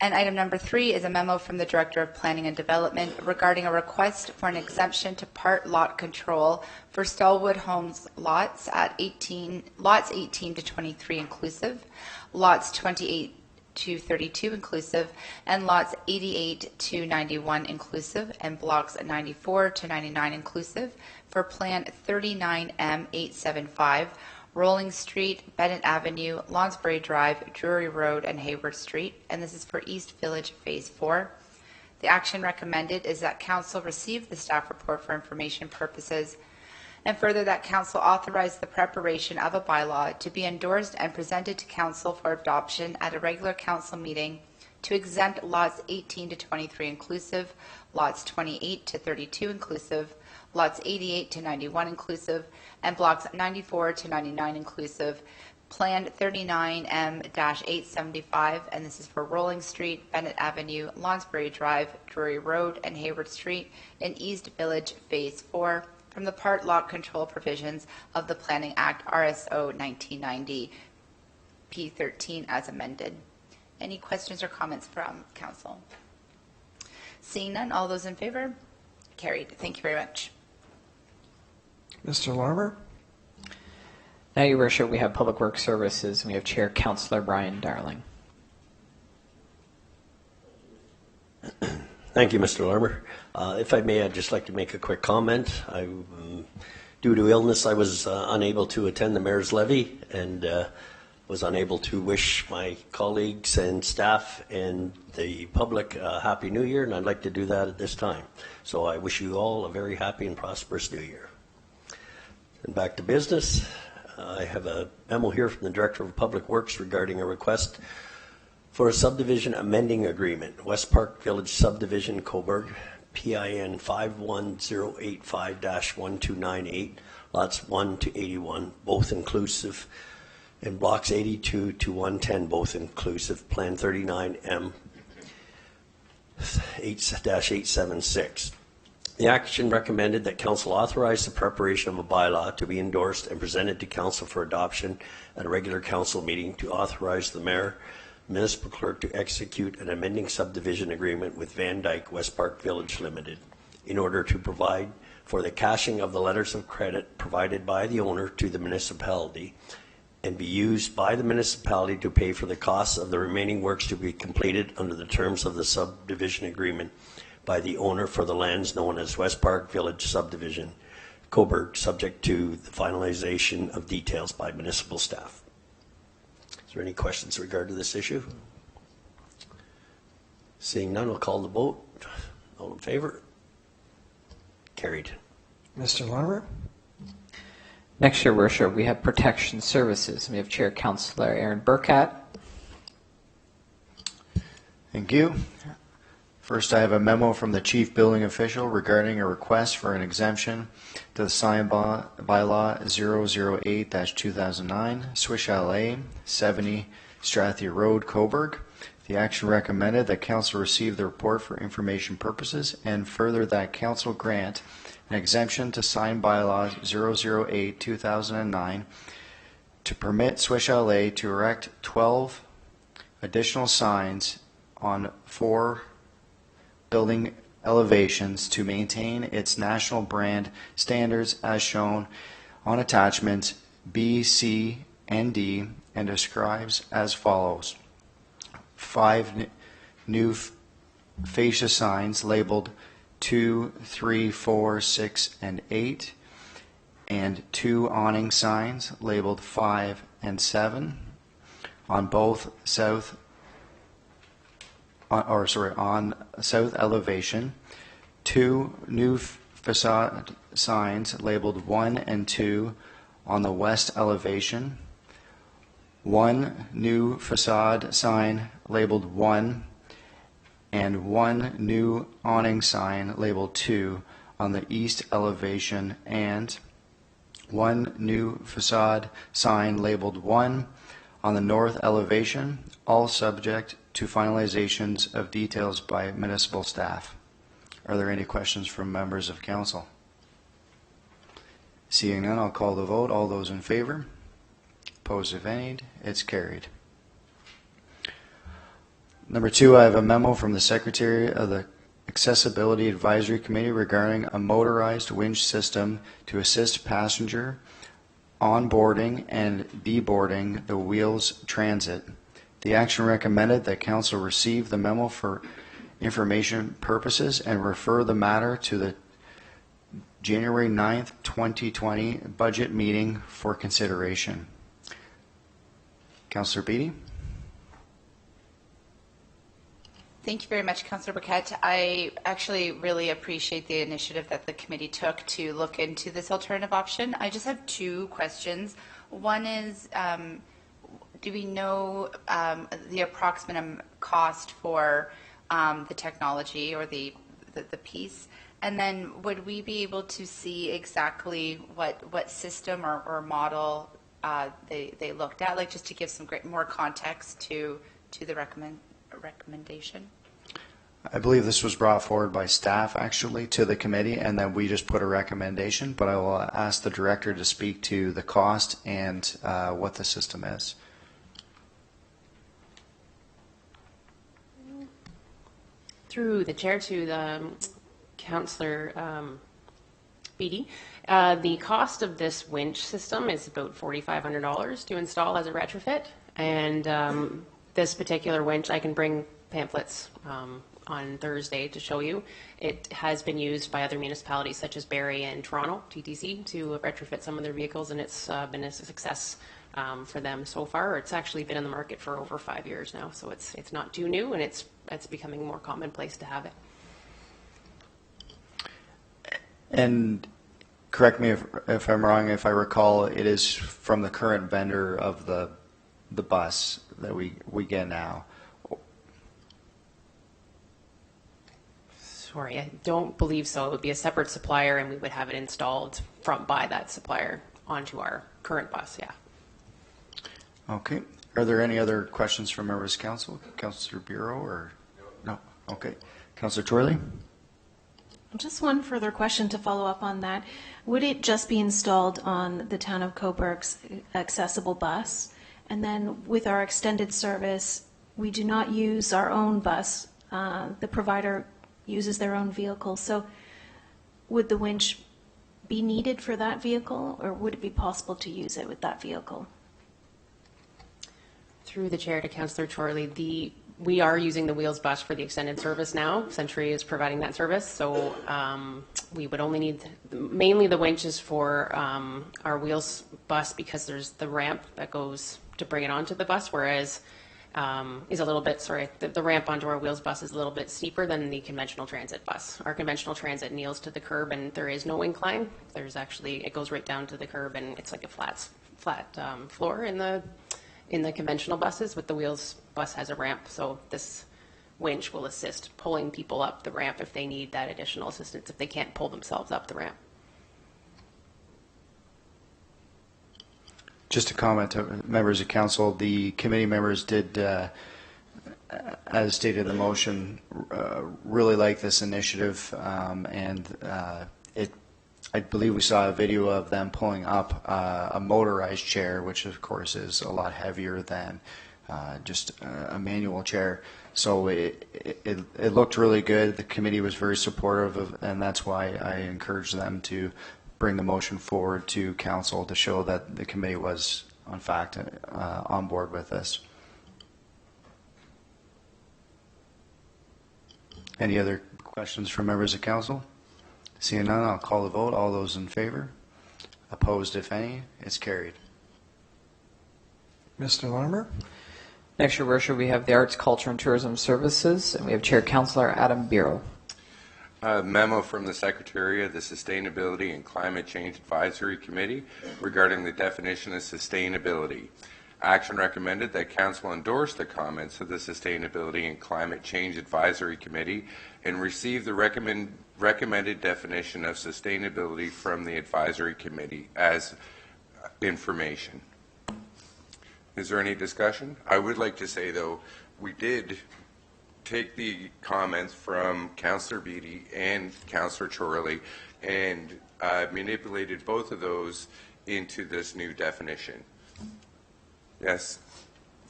And item number 3 is a memo from the Director of Planning and Development regarding a request for an exemption to part lot control for Stallwood Homes lots at 18 to 23 inclusive, lots 28 to 32 inclusive, and lots 88 to 91 inclusive, and blocks 94 to 99 inclusive for Plan 39M875, Rolling Street, Bennett Avenue, Lonsbury Drive, Drury Road, and Hayward Street, and this is for East Village Phase 4. The action recommended is that Council receive the staff report for information purposes, and further that Council authorize the preparation of a bylaw to be endorsed and presented to Council for adoption at a regular Council meeting to exempt lots 18 to 23 inclusive, lots 28 to 32 inclusive, lots 88 to 91 inclusive, and blocks 94 to 99 inclusive, Plan 39M-875, and this is for Rolling Street, Bennett Avenue, Lonsbury Drive, Drury Road, and Hayward Street in East Village Phase 4 from the part lot control provisions of the Planning Act, RSO 1990, P13 as amended. Any questions or comments from Council? Seeing none, all those in favor? Carried. Thank you very much. Mr. Larmer? Now, Your Worship, we have Public Works Services, and we have Chair Councillor Brian Darling. Thank you, Mr. Larmer. If I may, I'd just like to make a quick comment. Due to illness, I was unable to attend the Mayor's Levy and was unable to wish my colleagues and staff and the public a Happy New Year, and I'd like to do that at this time. So I wish you all a very happy and prosperous New Year. And back to business. I have a memo here from the Director of Public Works regarding a request for a subdivision amending agreement, West Park Village Subdivision, Cobourg, PIN 51085-1298, lots 1 to 81, both inclusive, and blocks 82 to 110, both inclusive, Plan 39M 8-876. The action recommended that Council authorize the preparation of a bylaw to be endorsed and presented to Council for adoption at a regular Council meeting to authorize the Mayor, Municipal Clerk to execute an amending subdivision agreement with Van Dyke West Park Village Limited in order to provide for the cashing of the letters of credit provided by the owner to the municipality and be used by the municipality to pay for the costs of the remaining works to be completed under the terms of the subdivision agreement by the owner for the lands known as West Park Village Subdivision, Cobourg, subject to the finalization of details by municipal staff. Is there any questions in regard to this issue? Seeing none, I'll call the vote. All in favor? Carried. Mr. Lundberg? Next, Your Worship, we have Protection Services. We have Chair Councillor Aaron Burkett. Thank you. First, I have a memo from the Chief Building Official regarding a request for an exemption to the sign bylaw 008-2009, Swish LA, 70 Strathie Road, Cobourg. The action recommended that Council receive the report for information purposes and further that Council grant an exemption to sign bylaw 008-2009 to permit Swish LA to erect 12 additional signs on 4 building elevations to maintain its national brand standards as shown on attachment B, C, and D, and describes as follows. 5 new fascia signs labeled 2, 3, 4, 6, and 8, and 2 awning signs labeled 5 and 7 on both on south elevation, 2 new facade signs labeled 1 and 2 on the west elevation, 1 new facade sign labeled 1, and 1 new awning sign labeled 2 on the east elevation, and 1 new facade sign labeled 1 on the north elevation, all subject to finalizations of details by municipal staff. Are there any questions from members of council? Seeing none, I'll call the vote. All those in favor? Opposed, if any? It's carried. Number 2, I have a memo from the Secretary of the Accessibility Advisory Committee regarding a motorized winch system to assist passenger onboarding and deboarding the Wheels Transit. The action recommended that Council receive the memo for information purposes and refer the matter to the January 9th, 2020 budget meeting for consideration. Councillor Beattie? Thank you very much, Councillor Burkett. I actually really appreciate the initiative that the committee took to look into this alternative option. I just have 2 questions. One is, do we know the approximate cost for the technology or the piece? And then would we be able to see exactly what system or model they looked at, like just to give some more context to the recommendation? I believe this was brought forward by staff actually to the committee, and then we just put a recommendation, but I will ask the director to speak to the cost and what the system is. Through the chair to the Councillor Beattie, the cost of this winch system is about $4,500 to install as a retrofit, and this particular winch, I can bring pamphlets on Thursday to show you. It has been used by other municipalities such as Barrie and Toronto, TTC, to retrofit some of their vehicles, and it's been a success for them so far. It's actually been in the market for over 5 years now, so it's not too new, and it's becoming more commonplace to have it. And correct me if I'm wrong, if I recall, it is from the current vendor of the bus that we get now. Sorry, I don't believe so. It would be a separate supplier, and we would have it installed by that supplier onto our current bus, yeah. Okay. Are there any other questions from members of council? Councillor Bureau or no? Okay. Councillor Torley? Just one further question to follow up on that. Would it just be installed on the Town of Cobourg's accessible bus? And then with our extended service, we do not use our own bus. The provider uses their own vehicle. So would the winch be needed for that vehicle, or would it be possible to use it with that vehicle? Through the chair to Councillor Chorley, we are using the Wheels bus for the extended service now. Century is providing that service, so we would only need mainly the winches for our Wheels bus because there's the ramp that goes to bring it onto the bus, whereas is a little bit, the ramp onto our Wheels bus is a little bit steeper than the conventional transit bus. Our conventional transit kneels to the curb and there is no incline. There's actually, it goes right down to the curb and it's like a flat floor in the conventional buses. With the Wheels bus has a ramp, so this winch will assist pulling people up the ramp if they need that additional assistance, if they can't pull themselves up the ramp. Just a comment to members of council, the committee members did, as stated in the motion, really like this initiative, and I believe we saw a video of them pulling up a motorized chair, which of course is a lot heavier than just a manual chair. So it looked really good. The committee was very supportive of, and that's why I encouraged them to bring the motion forward to council to show that the committee was, in fact, on board with this. Any other questions from members of council? Seeing none, I'll call the vote. All those in favor? Opposed, if any? It's carried. Mr. Larmer? Next, Your Worship, we have the Arts, Culture, and Tourism Services, and we have Chair Councillor Adam Biro. A memo from the Secretary of the Sustainability and Climate Change Advisory Committee regarding the definition of sustainability. Action recommended that Council endorse the comments of the Sustainability and Climate Change Advisory Committee and receive the recommended definition of sustainability from the Advisory Committee as information. Is there any discussion? I would like to say, though, we did take the comments from Councillor Beattie and Councillor Chorley and manipulated both of those into this new definition. Yes,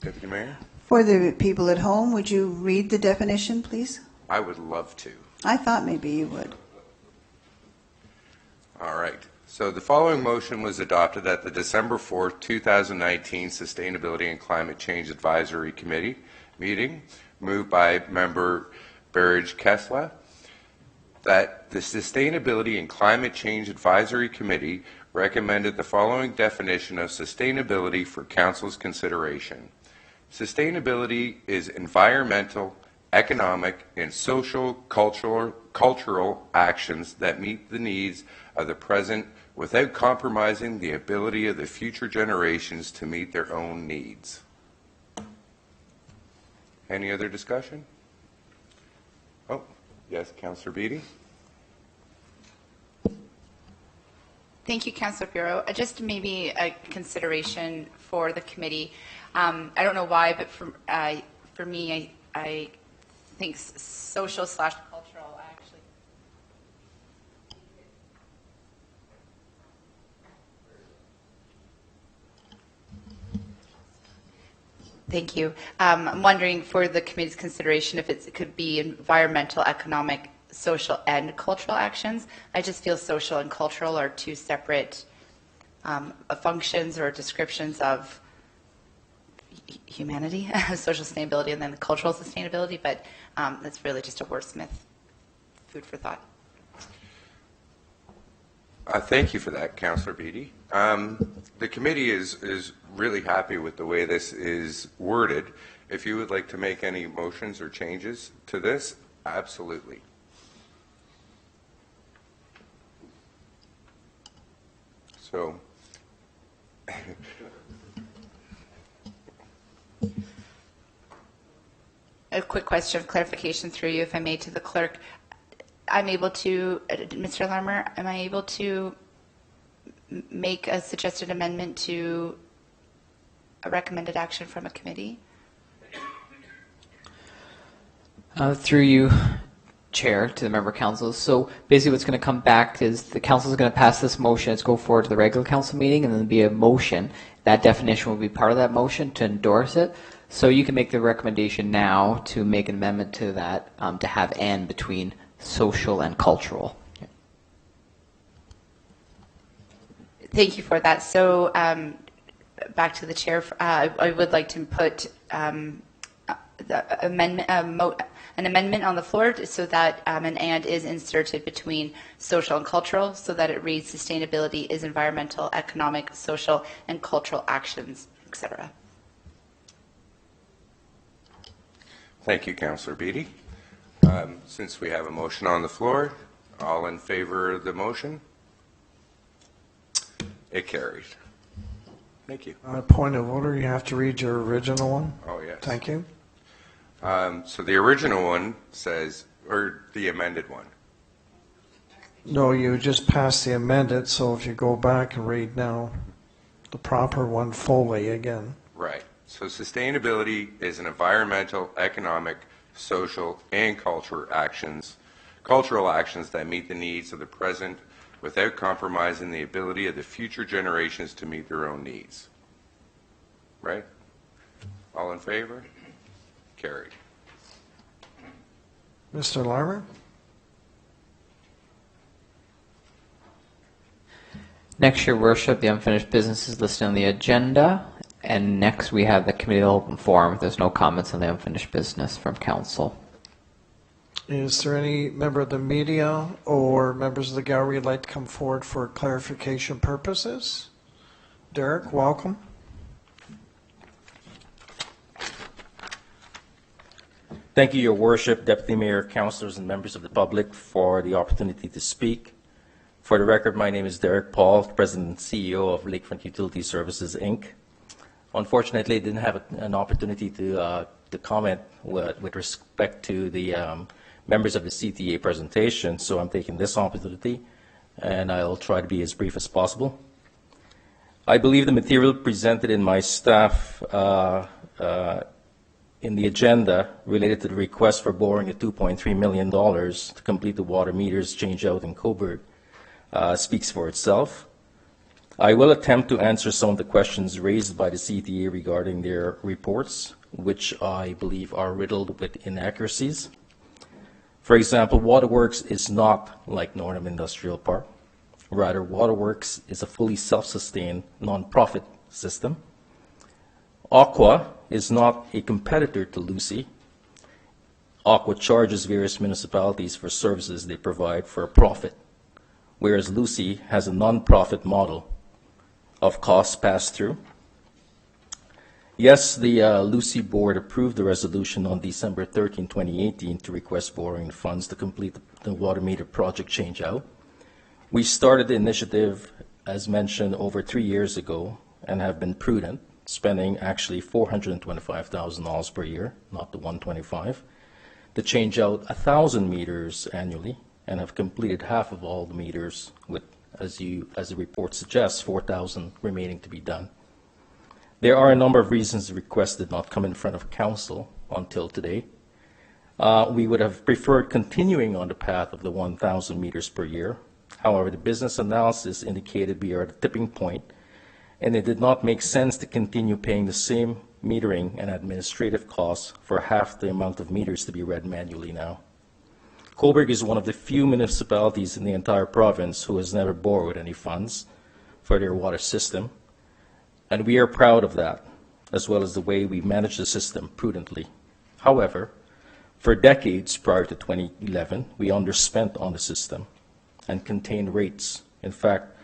Deputy Mayor? For the people at home, would you read the definition, please? I would love to. I thought maybe you would. All right. So the following motion was adopted at the December 4th, 2019 Sustainability and Climate Change Advisory Committee meeting, moved by Member Burridge Kessler, that the Sustainability and Climate Change Advisory Committee recommended the following definition of sustainability for Council's consideration. Sustainability is environmental, economic, and social cultural actions that meet the needs of the present without compromising the ability of the future generations to meet their own needs. Any other discussion? Oh, yes, Councillor Beattie. Thank you, Councillor Bureau. Just maybe a consideration for the committee. I don't know why, but for me, I think social/cultural actually. Thank you. I'm wondering for the committee's consideration if it could be environmental, economic, social, and cultural actions. I just feel social and cultural are two separate functions or descriptions of humanity, social sustainability, and then the cultural sustainability, but that's really just a wordsmith, food for thought. Thank you for that, Councillor Beattie. The committee is really happy with the way this is worded. If you would like to make any motions or changes to this, absolutely. So, a quick question of clarification through you, if I may, to the clerk. I'm able to, Mr. Larmer, am I able to make a suggested amendment to a recommended action from a committee? Through you, Chair, to the member councils. So basically what's going to come back is the council is going to pass this motion. It's go forward to the regular council meeting, and then there'll be a motion. That definition will be part of that motion to endorse it. So you can make the recommendation now to make an amendment to that to have "and" between social and cultural. Thank you for that. So back to the chair, I would like to put the amendment, an amendment on the floor so that an "and" is inserted between social and cultural, so that it reads sustainability is environmental, economic, social, and cultural actions, etc. Thank you, Councillor Beattie. Since we have a motion on the floor, all in favor of the motion? It carries. Thank you. On a point of order, you have to read your original one. Oh, yes. Thank you. So the original one says, or the amended one? No, you just passed the amended, so if you go back and read now the proper one fully again. Right. So sustainability is an environmental, economic, social, and cultural actions that meet the needs of the present without compromising the ability of the future generations to meet their own needs. Right? All in favor? Carried. Mr. Larmer? Next, Your Worship, the unfinished business is listed on the agenda. And next we have the committee of open forum. There's no comments on the unfinished business from council. Is there any member of the media or members of the gallery who'd like to come forward for clarification purposes? Derek, welcome. Thank you, Your Worship, Deputy Mayor, councillors, and members of the public for the opportunity to speak. For the record, my name is Derek Paul, President and CEO of Lakefront Utility Services, Inc. Unfortunately, I didn't have an opportunity to comment with respect to the members of the CTA presentation, so I'm taking this opportunity, and I'll try to be as brief as possible. I believe the material presented in my staff in the agenda related to the request for borrowing of $2.3 million to complete the water meters change out in Cobourg speaks for itself. I will attempt to answer some of the questions raised by the CTA regarding their reports, which I believe are riddled with inaccuracies. For example, Waterworks is not like Northam Industrial Park. Rather, Waterworks is a fully self-sustained, non-profit system. Aqua is not a competitor to Lucy. Aqua charges various municipalities for services they provide for a profit, whereas Lucy has a non-profit model of cost pass-through. Yes, the Lucy board approved the resolution on December 13, 2018 to request borrowing funds to complete the water meter project change-out. We started the initiative, as mentioned, over 3 years ago and have been prudent, spending actually $425,000 per year, not the $125,000, to change out 1,000 meters annually and have completed half of all the meters with, as the report suggests, 4,000 remaining to be done. There are a number of reasons the request did not come in front of council until today. We would have preferred continuing on the path of the 1,000 meters per year. However, the business analysis indicated we are at a tipping point, and it did not make sense to continue paying the same metering and administrative costs for half the amount of meters to be read manually now. Cobourg is one of the few municipalities in the entire province who has never borrowed any funds for their water system, and we are proud of that, as well as the way we manage the system prudently. However, for decades prior to 2011, we underspent on the system and contained rates. In fact,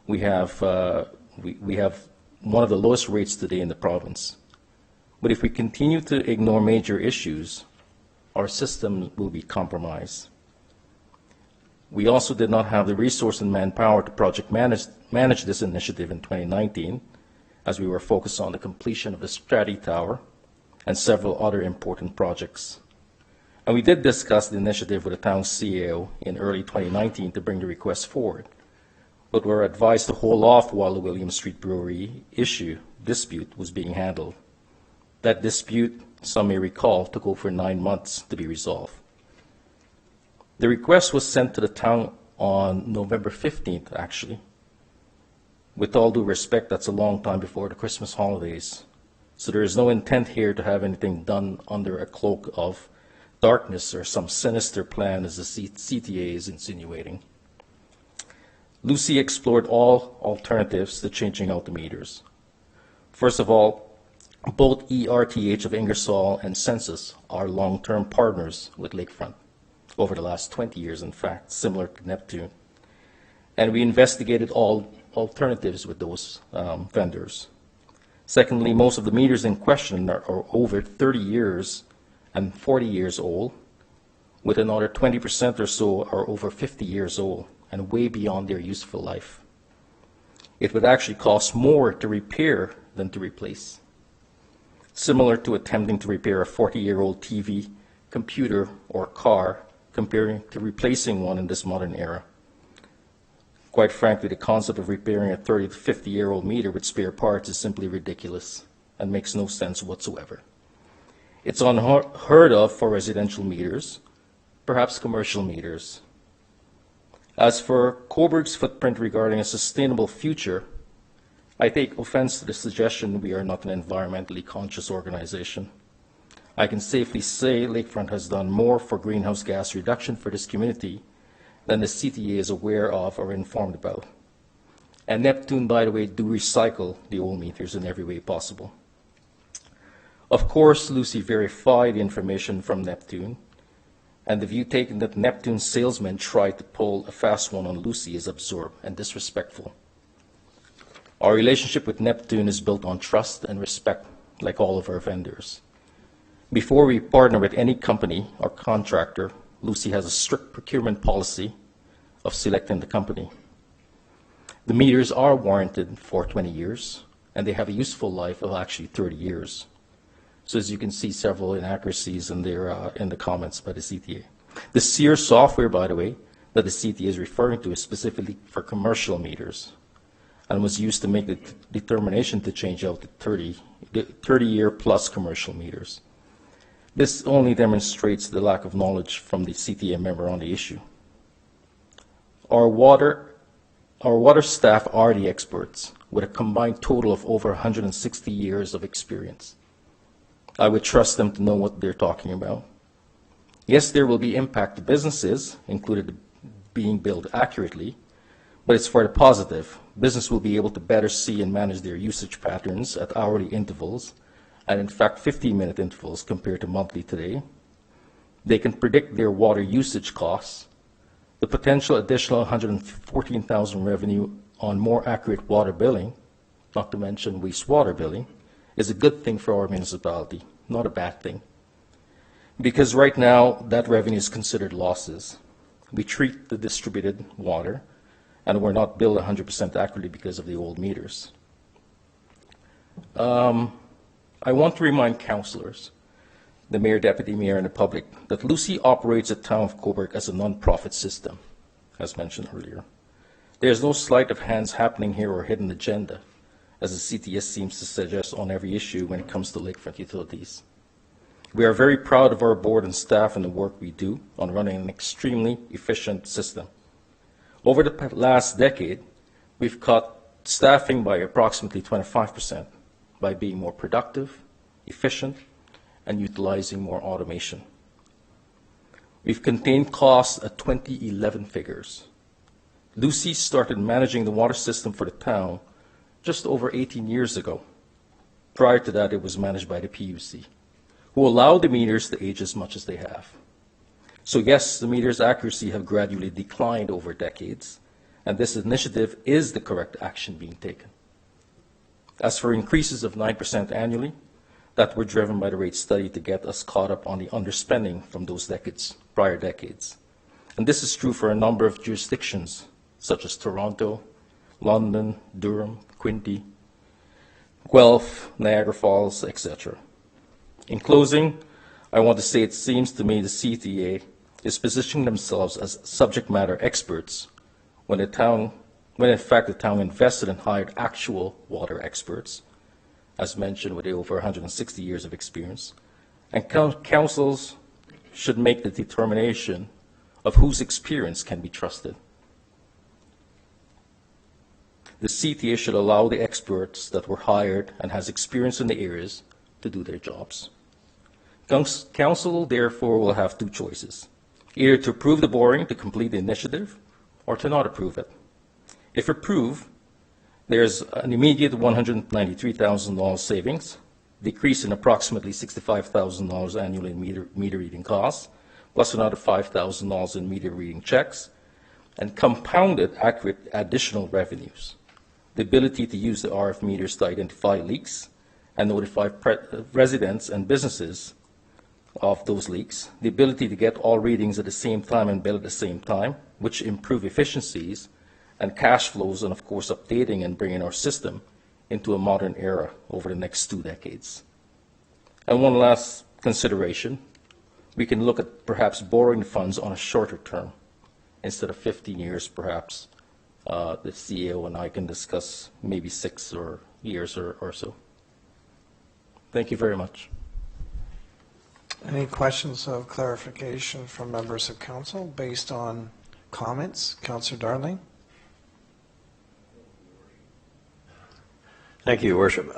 we have one of the lowest rates today in the province. But if we continue to ignore major issues, our system will be compromised. We also did not have the resource and manpower to project manage this initiative in 2019, as we were focused on the completion of the Strati Tower and several other important projects. And we did discuss the initiative with the town's CEO in early 2019 to bring the request forward, but were advised to hold off while the William Street Brewery dispute was being handled. That dispute some may recall, took over 9 months to be resolved. The request was sent to the town on November 15th, actually. With all due respect, that's a long time before the Christmas holidays. So there is no intent here to have anything done under a cloak of darkness or some sinister plan, as the CTA is insinuating. Lucy explored all alternatives to changing out the meters. First of all, both ERTH of Ingersoll and Census are long-term partners with Lakefront, over the last 20 years, in fact, similar to Neptune. And we investigated all alternatives with those vendors. Secondly, most of the meters in question are over 30 years and 40 years old, with another 20% or so are over 50 years old and way beyond their useful life. It would actually cost more to repair than to replace, similar to attempting to repair a 40-year-old TV, computer, or car comparing to replacing one in this modern era. Quite frankly, the concept of repairing a 30 to 50-year-old meter with spare parts is simply ridiculous and makes no sense whatsoever. It's unheard of for residential meters, perhaps commercial meters. As for Cobourg's footprint regarding a sustainable future, I take offense to the suggestion we are not an environmentally conscious organization. I can safely say Lakefront has done more for greenhouse gas reduction for this community than the CTA is aware of or informed about. And Neptune, by the way, do recycle the old meters in every way possible. Of course, Lucy verified the information from Neptune, and the view taken that Neptune's salesmen tried to pull a fast one on Lucy is absurd and disrespectful. Our relationship with Neptune is built on trust and respect, like all of our vendors. Before we partner with any company or contractor, Lucy has a strict procurement policy of selecting the company. The meters are warranted for 20 years, and they have a useful life of actually 30 years. So as you can see, several inaccuracies in the comments by the CTA. The SEER software, by the way, that the CTA is referring to is specifically for commercial meters and was used to make the determination to change out the 30-year plus commercial meters. This only demonstrates the lack of knowledge from the CTA member on the issue. Our water staff are the experts, with a combined total of over 160 years of experience. I would trust them to know what they're talking about. Yes, there will be impact to businesses, included being billed accurately, but it's for the positive. Business will be able to better see and manage their usage patterns at hourly intervals, and in fact 15-minute intervals compared to monthly today. They can predict their water usage costs. The potential additional $114,000 revenue on more accurate water billing, not to mention wastewater billing, is a good thing for our municipality, not a bad thing. Because right now, that revenue is considered losses. We treat the distributed water, and we're not billed 100% accurately because of the old meters. I want to remind councillors, the mayor, deputy mayor, and the public that Lucy operates the Town of Cobourg as a non-profit system, as mentioned earlier. There's no sleight of hands happening here or hidden agenda, as the CTS seems to suggest on every issue when it comes to lakefront utilities. We are very proud of our board and staff and the work we do on running an extremely efficient system. Over the last decade, we've cut staffing by approximately 25% by being more productive, efficient, and utilizing more automation. We've contained costs at 2011 figures. Lucy started managing the water system for the town just over 18 years ago. Prior to that, it was managed by the PUC, who allowed the meters to age as much as they have. So yes, the meters' accuracy have gradually declined over decades, and this initiative is the correct action being taken. As for increases of 9% annually, that were driven by the rate study to get us caught up on the underspending from those prior decades. And this is true for a number of jurisdictions, such as Toronto, London, Durham, Quinte, Guelph, Niagara Falls, etc. In closing, I want to say it seems to me the CTA is positioning themselves as subject matter experts when in fact the town invested and hired actual water experts, as mentioned, with over 160 years of experience, and councils should make the determination of whose experience can be trusted. The CTA should allow the experts that were hired and has experience in the areas to do their jobs. Council, therefore, will have two choices, either to approve the borrowing to complete the initiative or to not approve it. If approved, there's an immediate $193,000 savings, decrease in approximately $65,000 annually in meter reading costs, plus another $5,000 in meter reading checks, and compounded accurate additional revenues. The ability to use the RF meters to identify leaks and notify residents and businesses of those leaks, the ability to get all readings at the same time and bill at the same time, which improve efficiencies and cash flows, and of course updating and bringing our system into a modern era over the next 2 decades. And one last consideration, we can look at perhaps borrowing funds on a shorter term. Instead of 15 years, perhaps the CEO and I can discuss maybe 6 years or so. Thank you very much. Any questions of clarification from members of council based on comments? Councillor Darling? Thank you, Your Worship.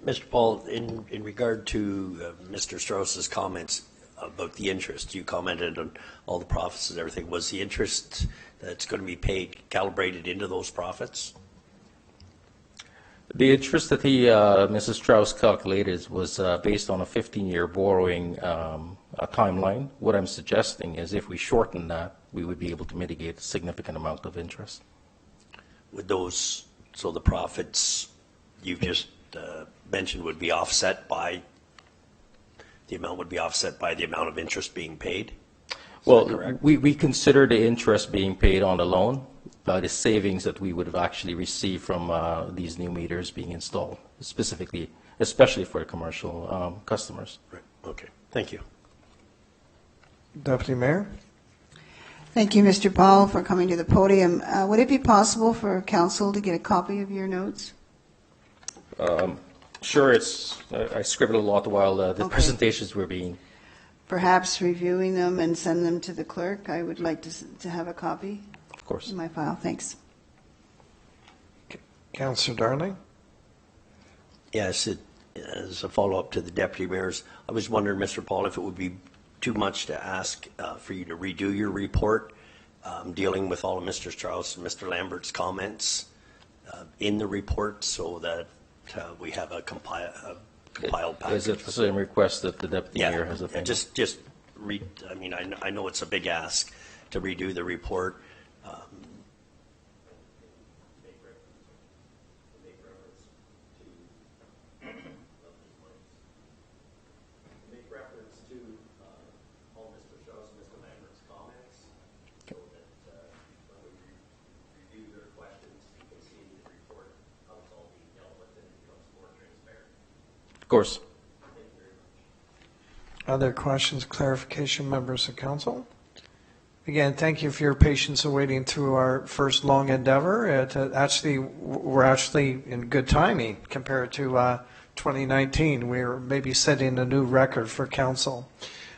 Mr. Paul, in regard to Mr. Strauss's comments about the interest, you commented on all the profits and everything. Was the interest that's going to be paid calibrated into those profits? The interest that Mrs. Strauss calculated was based on a 15-year borrowing timeline. What I'm suggesting is if we shorten that, we would be able to mitigate a significant amount of interest. With those, so the profits you've just mentioned would be offset by, the amount would be offset by the amount of interest being paid? Well, we consider the interest being paid on the loan by the savings that we would have actually received from these new meters being installed, specifically, especially for commercial customers. Right. Okay. Thank you. Deputy Mayor? Thank you, Mr. Paul, for coming to the podium. Would it be possible for council to get a copy of your notes? Sure. I scribbled a lot while the presentations were being. Perhaps reviewing them and send them to the clerk. I would like to have a copy. Of course. In my file. Thanks. Councillor Darling? Yes, as a follow-up to the Deputy Mayor's, I was wondering, Mr. Paul, if it would be too much to ask for you to redo your report dealing with all of Mr. Strauss and Mr. Lambert's comments in the report so that we have a compiled package. Is it the same request that the Deputy Mayor has? Just read. I mean, I know it's a big ask to redo the report. Make reference to all Mr. Strauss and Mr. Lambert's comments so that when we review their questions, you can see in the report how it's all being dealt with and it becomes more transparent. Of course. Other questions, clarification, members of council? Again, thank you for your patience in waiting through our first long endeavor. We're actually in good timing compared to 2019. We're maybe setting a new record for council.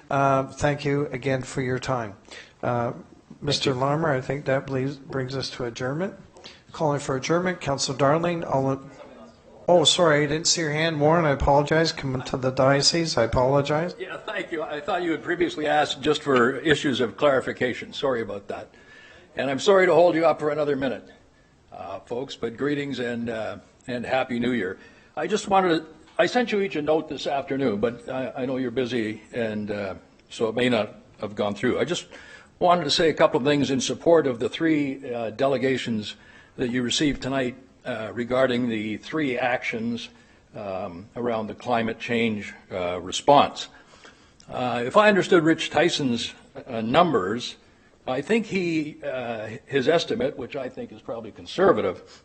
Thank you again for your time. Mr. Larmer, I think that brings us to adjournment. Calling for adjournment, Councillor Darling. Oh, sorry, I didn't see your hand. Warren, I apologize. Coming to the diocese, I apologize. Yeah, thank you. I thought you had previously asked just for issues of clarification. Sorry about that. And I'm sorry to hold you up for another minute, folks, but greetings and Happy New Year. I sent you each a note this afternoon, but I know you're busy, and so it may not have gone through. I just wanted to say a couple of things in support of the 3 delegations that you received tonight regarding the 3 actions around the climate change response. If I understood Rich Tyson's numbers, I think his estimate, which I think is probably conservative,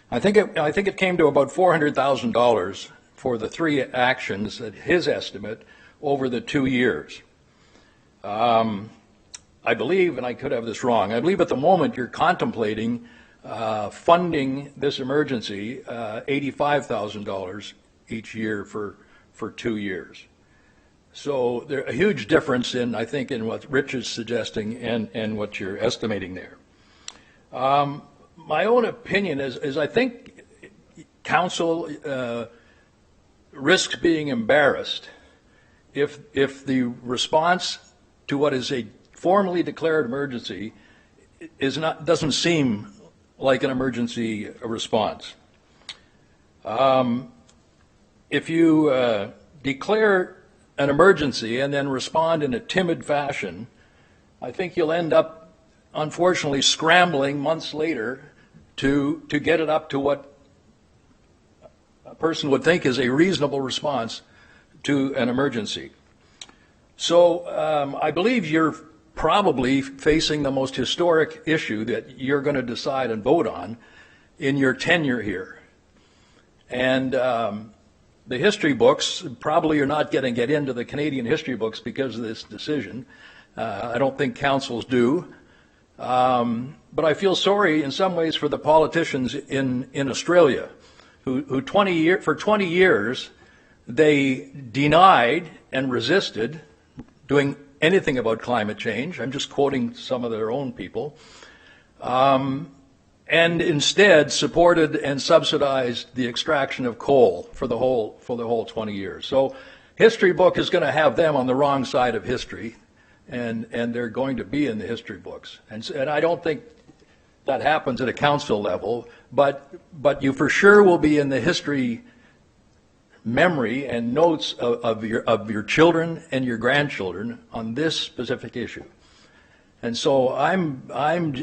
I think it came to about $400,000 for the 3 actions at his estimate over the 2 years. I believe, and I could have this wrong, I believe at the moment you're contemplating funding this emergency $85,000 each year for 2 years. So there's a huge difference in, I think, in what Rich is suggesting and what you're estimating there. My own opinion is I think council risks being embarrassed if the response to what is a formally declared emergency doesn't seem like an emergency response. If you declare an emergency and then respond in a timid fashion, I think you'll end up, unfortunately, scrambling months later to get it up to what a person would think is a reasonable response to an emergency. So I believe you're probably facing the most historic issue that you're going to decide and vote on in your tenure here. And the history books, probably you're not going to get into the Canadian history books because of this decision. I don't think councils do. But I feel sorry in some ways for the politicians in Australia who for 20 years they denied and resisted doing anything about climate change. I'm just quoting some of their own people. And instead supported and subsidized the extraction of coal for the whole 20 years. So history book is going to have them on the wrong side of history, and they're going to be in the history books. And I don't think that happens at a council level, but you for sure will be in the history memory and notes of your children and your grandchildren on this specific issue. And so I'm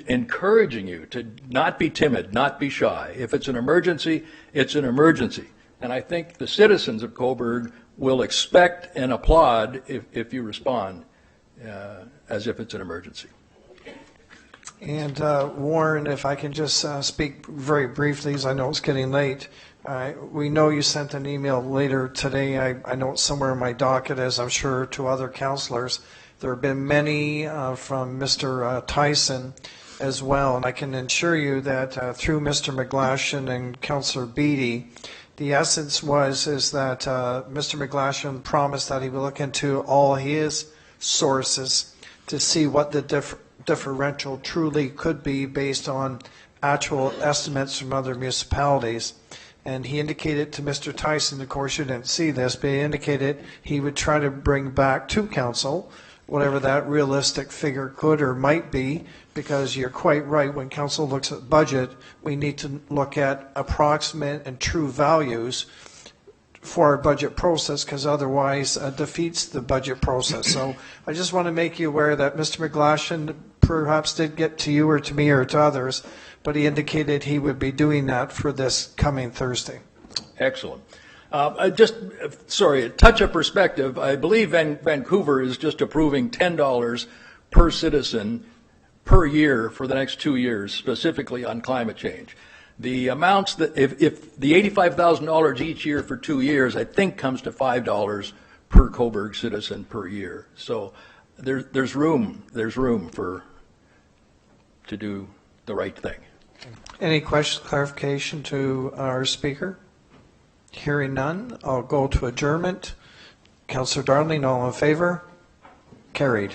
encouraging you to not be timid, not be shy. If it's an emergency, it's an emergency. And I think the citizens of Cobourg will expect and applaud if you respond as if it's an emergency. And Warren, if I can just speak very briefly, as I know it's getting late. We know you sent an email later today. I know it's somewhere in my docket, as I'm sure to other councillors. There have been many from Mr. Tyson as well, and I can assure you that through Mr. McGlashan and Councillor Beattie, the essence is that Mr. McGlashan promised that he would look into all his sources to see what the differential truly could be based on actual estimates from other municipalities. And he indicated to Mr. Tyson, of course you didn't see this, but he indicated he would try to bring back to council whatever that realistic figure could or might be, because you're quite right, when council looks at budget, we need to look at approximate and true values for our budget process, because otherwise defeats the budget process. So I just want to make you aware that Mr. McGlashan perhaps did get to you or to me or to others, but he indicated he would be doing that for this coming Thursday. Excellent. A touch of perspective. I believe Vancouver is just approving $10 per citizen per year for the next 2 years, specifically on climate change. The amounts that, if the $85,000 each year for 2 years, I think comes to $5 per Cobourg citizen per year. So there's room to do the right thing. Any questions, clarification to our speaker? Hearing none, I'll go to adjournment. Councillor Darling, all in favor? Carried.